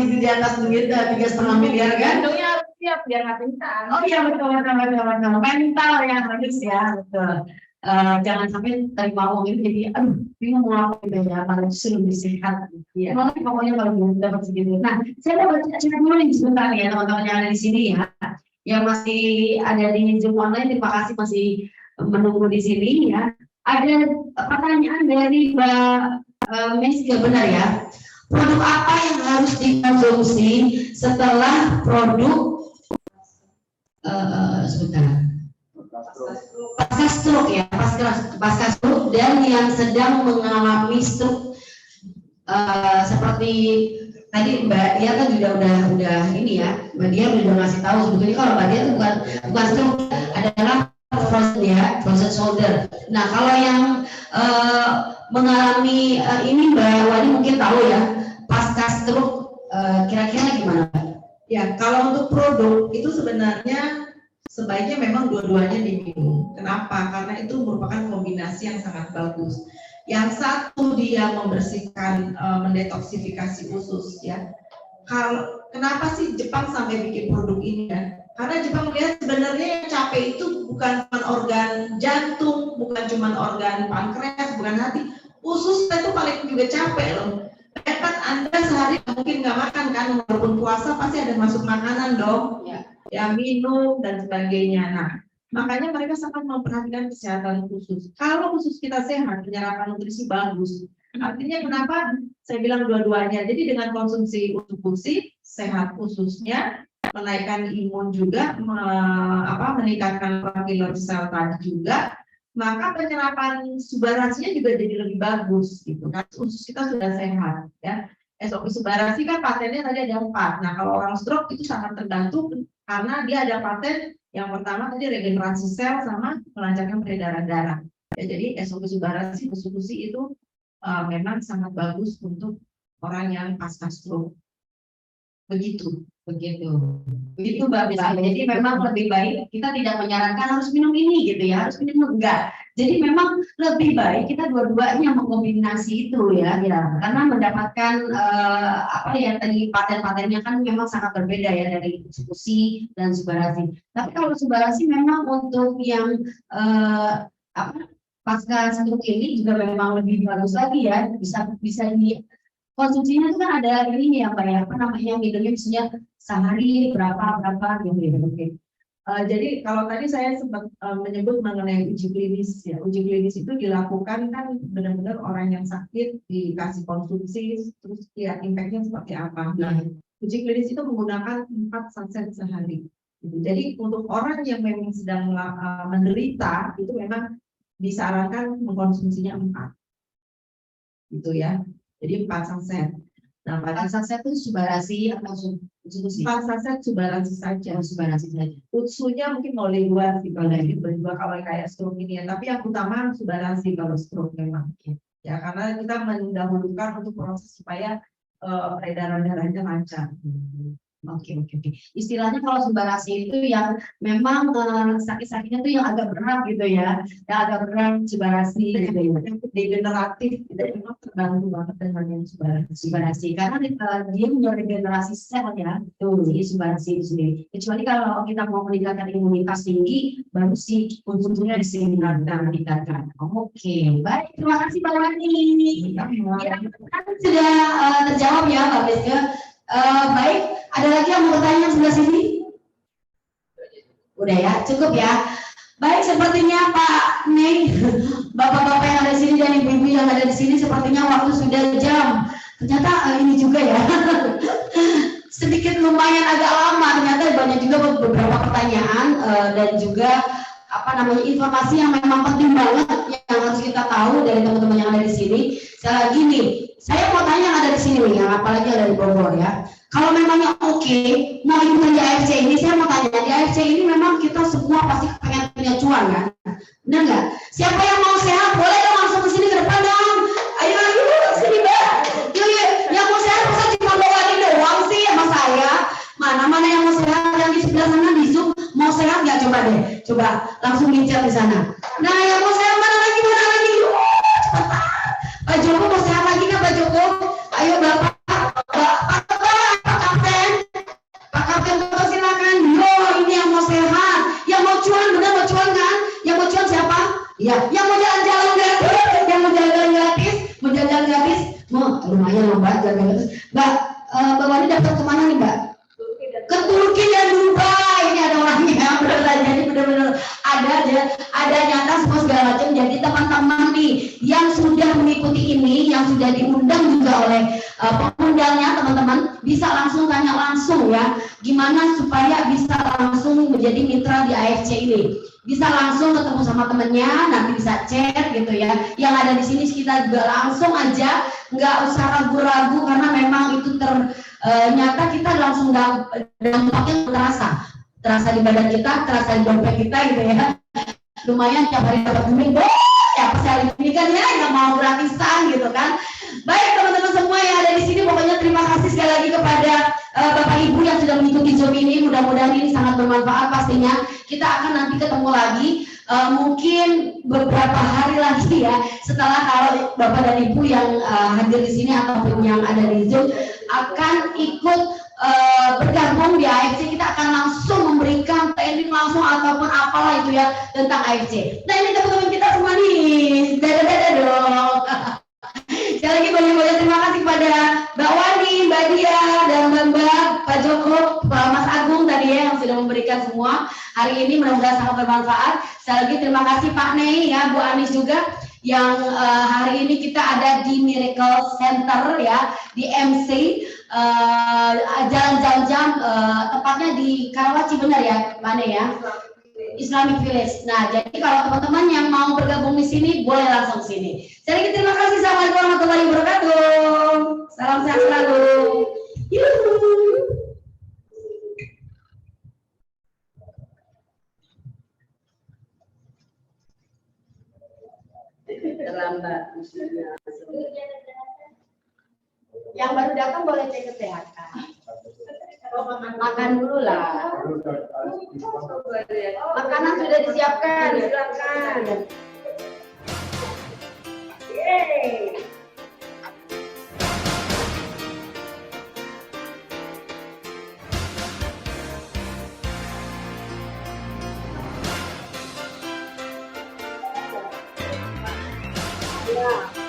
F: duit 3,5 miliar kan?
A: Untungnya harus siap biar nggak pingsan.
F: Oh iya betul. Mental yang harus ya betul. Jangan sampai terima uang itu jadi aduh bingung mau apa gitu ya, malah justru lebih sehat ya. Pokoknya kalau belum dapat segitu. Nah, saya mau baca cerita dulu nih sebentar ya teman-teman yang ada di sini ya, yang masih ada di Zoom online, terima kasih masih menunggu di sini ya. Ada pertanyaan dari Mbak Meska, benar ya? Produk apa yang harus dikonsumsi setelah produk sebentar. Pasca stroke ya, pasca stroke dan yang sedang mengalami stroke seperti tadi Mbak Dia kan juga udah ini ya, Mbak Dia udah ngasih tahu sebetulnya kalau Mbak Dia itu bukan stroke, adalah frozen shoulder. Nah kalau yang mengalami ini Mbak Wani mungkin tahu ya, pasca stroke kira-kira gimana Mbak? Ya kalau untuk produk itu sebenarnya sebaiknya memang dua-duanya diminum. Kenapa? Karena itu merupakan kombinasi yang sangat bagus. Yang satu dia membersihkan, mendetoksifikasi usus ya. Kenapa sih Jepang sampai bikin produk ini ya? Karena Jepang melihat sebenarnya yang capek itu bukan cuma organ jantung, bukan cuma organ pankreas, bukan hati. Usus itu paling juga capek loh. Kan Anda sehari mungkin nggak makan kan, walaupun puasa pasti ada masuk makanan dong. Ya minum dan sebagainya. Nah, makanya mereka sangat memperhatikan kesehatan usus. Kalau usus kita sehat, penyerapan nutrisi bagus. Artinya kenapa saya bilang dua-duanya. Jadi dengan konsumsi usus bersih, sehat ususnya, menaikkan imun juga, meningkatkan killer sel tadi juga, maka penyerapan subarasinya juga jadi lebih bagus gitu. Nah, usus kita sudah sehat ya. SOP Subarasi kan patennya tadi ada 4. Nah, kalau orang stroke itu sangat tergantung karena dia ada paten yang pertama tadi regenerasi sel sama melancarkan peredaran darah. Ya, jadi SOP Subarasi itu
A: memang sangat bagus untuk orang yang pasca stroke. Begitu. Begitu Mbak Bisa. Jadi memang lebih baik kita tidak menyarankan harus minum ini gitu ya, harus minum enggak. Jadi memang lebih baik kita dua-duanya mengkombinasi itu ya, karena mendapatkan apa ya tadi paten-patennya kan memang sangat berbeda ya dari susi dan subarasi. Tapi kalau subarasi memang untuk yang apa pasca stroke ini juga memang lebih bagus lagi ya, bisa di konsumsinya itu kan ada ini ya Mbak ya, apa namanya minumnya misalnya sehari berapa gitu ya. Oke. Jadi kalau tadi saya sempat menyebut mengenai uji klinis ya, uji klinis itu dilakukan kan benar-benar orang yang sakit dikasih konsumsi terus ya impactnya seperti apa. Nah, uji klinis itu menggunakan 4 saset sehari. Jadi untuk orang yang memang sedang menderita itu memang disarankan mengkonsumsinya 4 gitu ya. Jadi 4 saset. Nah, 4 saset itu subarasi atau susi? 4 saset subarasi saja. Subarasi saja. Utsunya mungkin boleh 2 sih, boleh 2 kalau kayak stroke ini ya. Tapi yang utama subarasi kalau stroke memang. Ya, karena kita mendahulukan untuk proses supaya peredaran darahnya lancar. Oke. Istilahnya kalau subarasi itu yang memang sakit-sakitnya itu yang agak berat gitu ya, yang agak berat subarasi gitu ya. Yang degeneratif tidak memang terbantu banget dengan yang subarasi karena dia meregenerasi sel ya, jadi subarasi itu sendiri. Kecuali kalau kita mau meningkatkan imunitas tinggi, baru sih konsumsinya ditingkatkan. Oke, baik, terima kasih Mbak Wani. Ya, kan sudah terjawab ya Mbak Beske. Baik, ada lagi yang mau bertanya sebelah sini? Udah ya, cukup ya. Baik, sepertinya Pak Neng, bapak-bapak yang ada di sini dan ibu-ibu yang ada di sini, sepertinya waktu sudah jam. Ternyata ini juga ya, sedikit lumayan agak lama. Ternyata banyak juga beberapa pertanyaan dan juga informasi yang memang penting banget yang harus kita tahu dari teman-teman yang ada di sini. Sekali lagi nih, saya mau tanya yang ada di sini nih, yang apalagi yang ada di Bogor ya. Kalau memangnya oke, mau ikutan di AFC ini, saya mau tanya, di AFC ini memang kita semua pasti pengen punya cuan kan? Benar nggak? Siapa yang mau sehat, boleh dong langsung ke sini ke depan dong. Ayo sini Mbak. Yuk, yang mau sehat masa cuma bawa ini doang sih sama saya. Mana yang mau sehat, yang di sebelah sana di Zoom, mau sehat nggak? Coba deh, coba langsung ngincar di sana. Nah, yang mau sehat mana lagi? Cepetan. Pak Joko mau sehat lagi nggak Pak Joko? Ayo Bapak. Pak Kapten, silakan. Yo, ini yang mau sehat, yang mau cuan, benar mau cuan kan? Yang mau cuan siapa? Ya, yang mau jalan-jalan gratis, mau lumayan loh Mbak, jalan gratis. Mbak, Mbak Wani dapat kemana nih Mbak? Ke Turki dan Dubai. Ini ada orangnya, jadi benar-benar ada nyata semua segala macam. Jadi teman-teman nih yang sudah mengikuti ini, yang sudah diundang juga oleh pengundangnya, teman-teman bisa langsung tanya langsung ya, gimana supaya bisa langsung menjadi mitra di AFC ini. Bisa langsung ketemu sama temennya, nanti bisa chat gitu ya. Yang ada di sini kita juga langsung aja, nggak usah ragu-ragu karena memang itu nyata kita langsung dampaknya terasa di badan kita, terasa di dompet kita gitu ya. Lumayan tiap hari dapat duit, ya sekali ini kan ya, nggak mau gratisan gitu kan. Baik teman-teman semua yang ada di sini, pokoknya terima kasih sekali lagi kepada Bapak Ibu yang sudah mengikuti Zoom ini. Mudah-mudahan ini sangat bermanfaat pastinya. Kita akan nanti ketemu lagi mungkin beberapa hari lagi ya, setelah kalau Bapak dan Ibu yang hadir di sini ataupun yang ada di Zoom akan ikut bergabung di AFC. Kita akan langsung memberikan training langsung ataupun apalah itu ya tentang AFC. Nah, ini teman-teman kita semua nih, dadah dong. Sekali lagi banyak-banyak terima kasih kepada Mbak Wani, Mbak Dia, dan Mbak Pak Joko, Mas Agung tadi ya yang sudah memberikan semua hari ini, mudah-mudahan sangat bermanfaat. Sekali lagi terima kasih Pak Nei ya, Bu Anis juga yang hari ini kita ada di Miracle Center ya, di MC Jalan Jam tepatnya di Karawaci, benar ya Pak Nei ya, Islamic Village. Nah, jadi kalau teman-teman yang mau bergabung di sini boleh langsung sini. Jadi terima kasih. Assalamualaikum warahmatullahi wabarakatuh. Salam sehat selalu. Terlambat. boleh cek kesehatan. Makan dulu lah. Makanan sudah disiapkan, silakan. Yeay. Ya.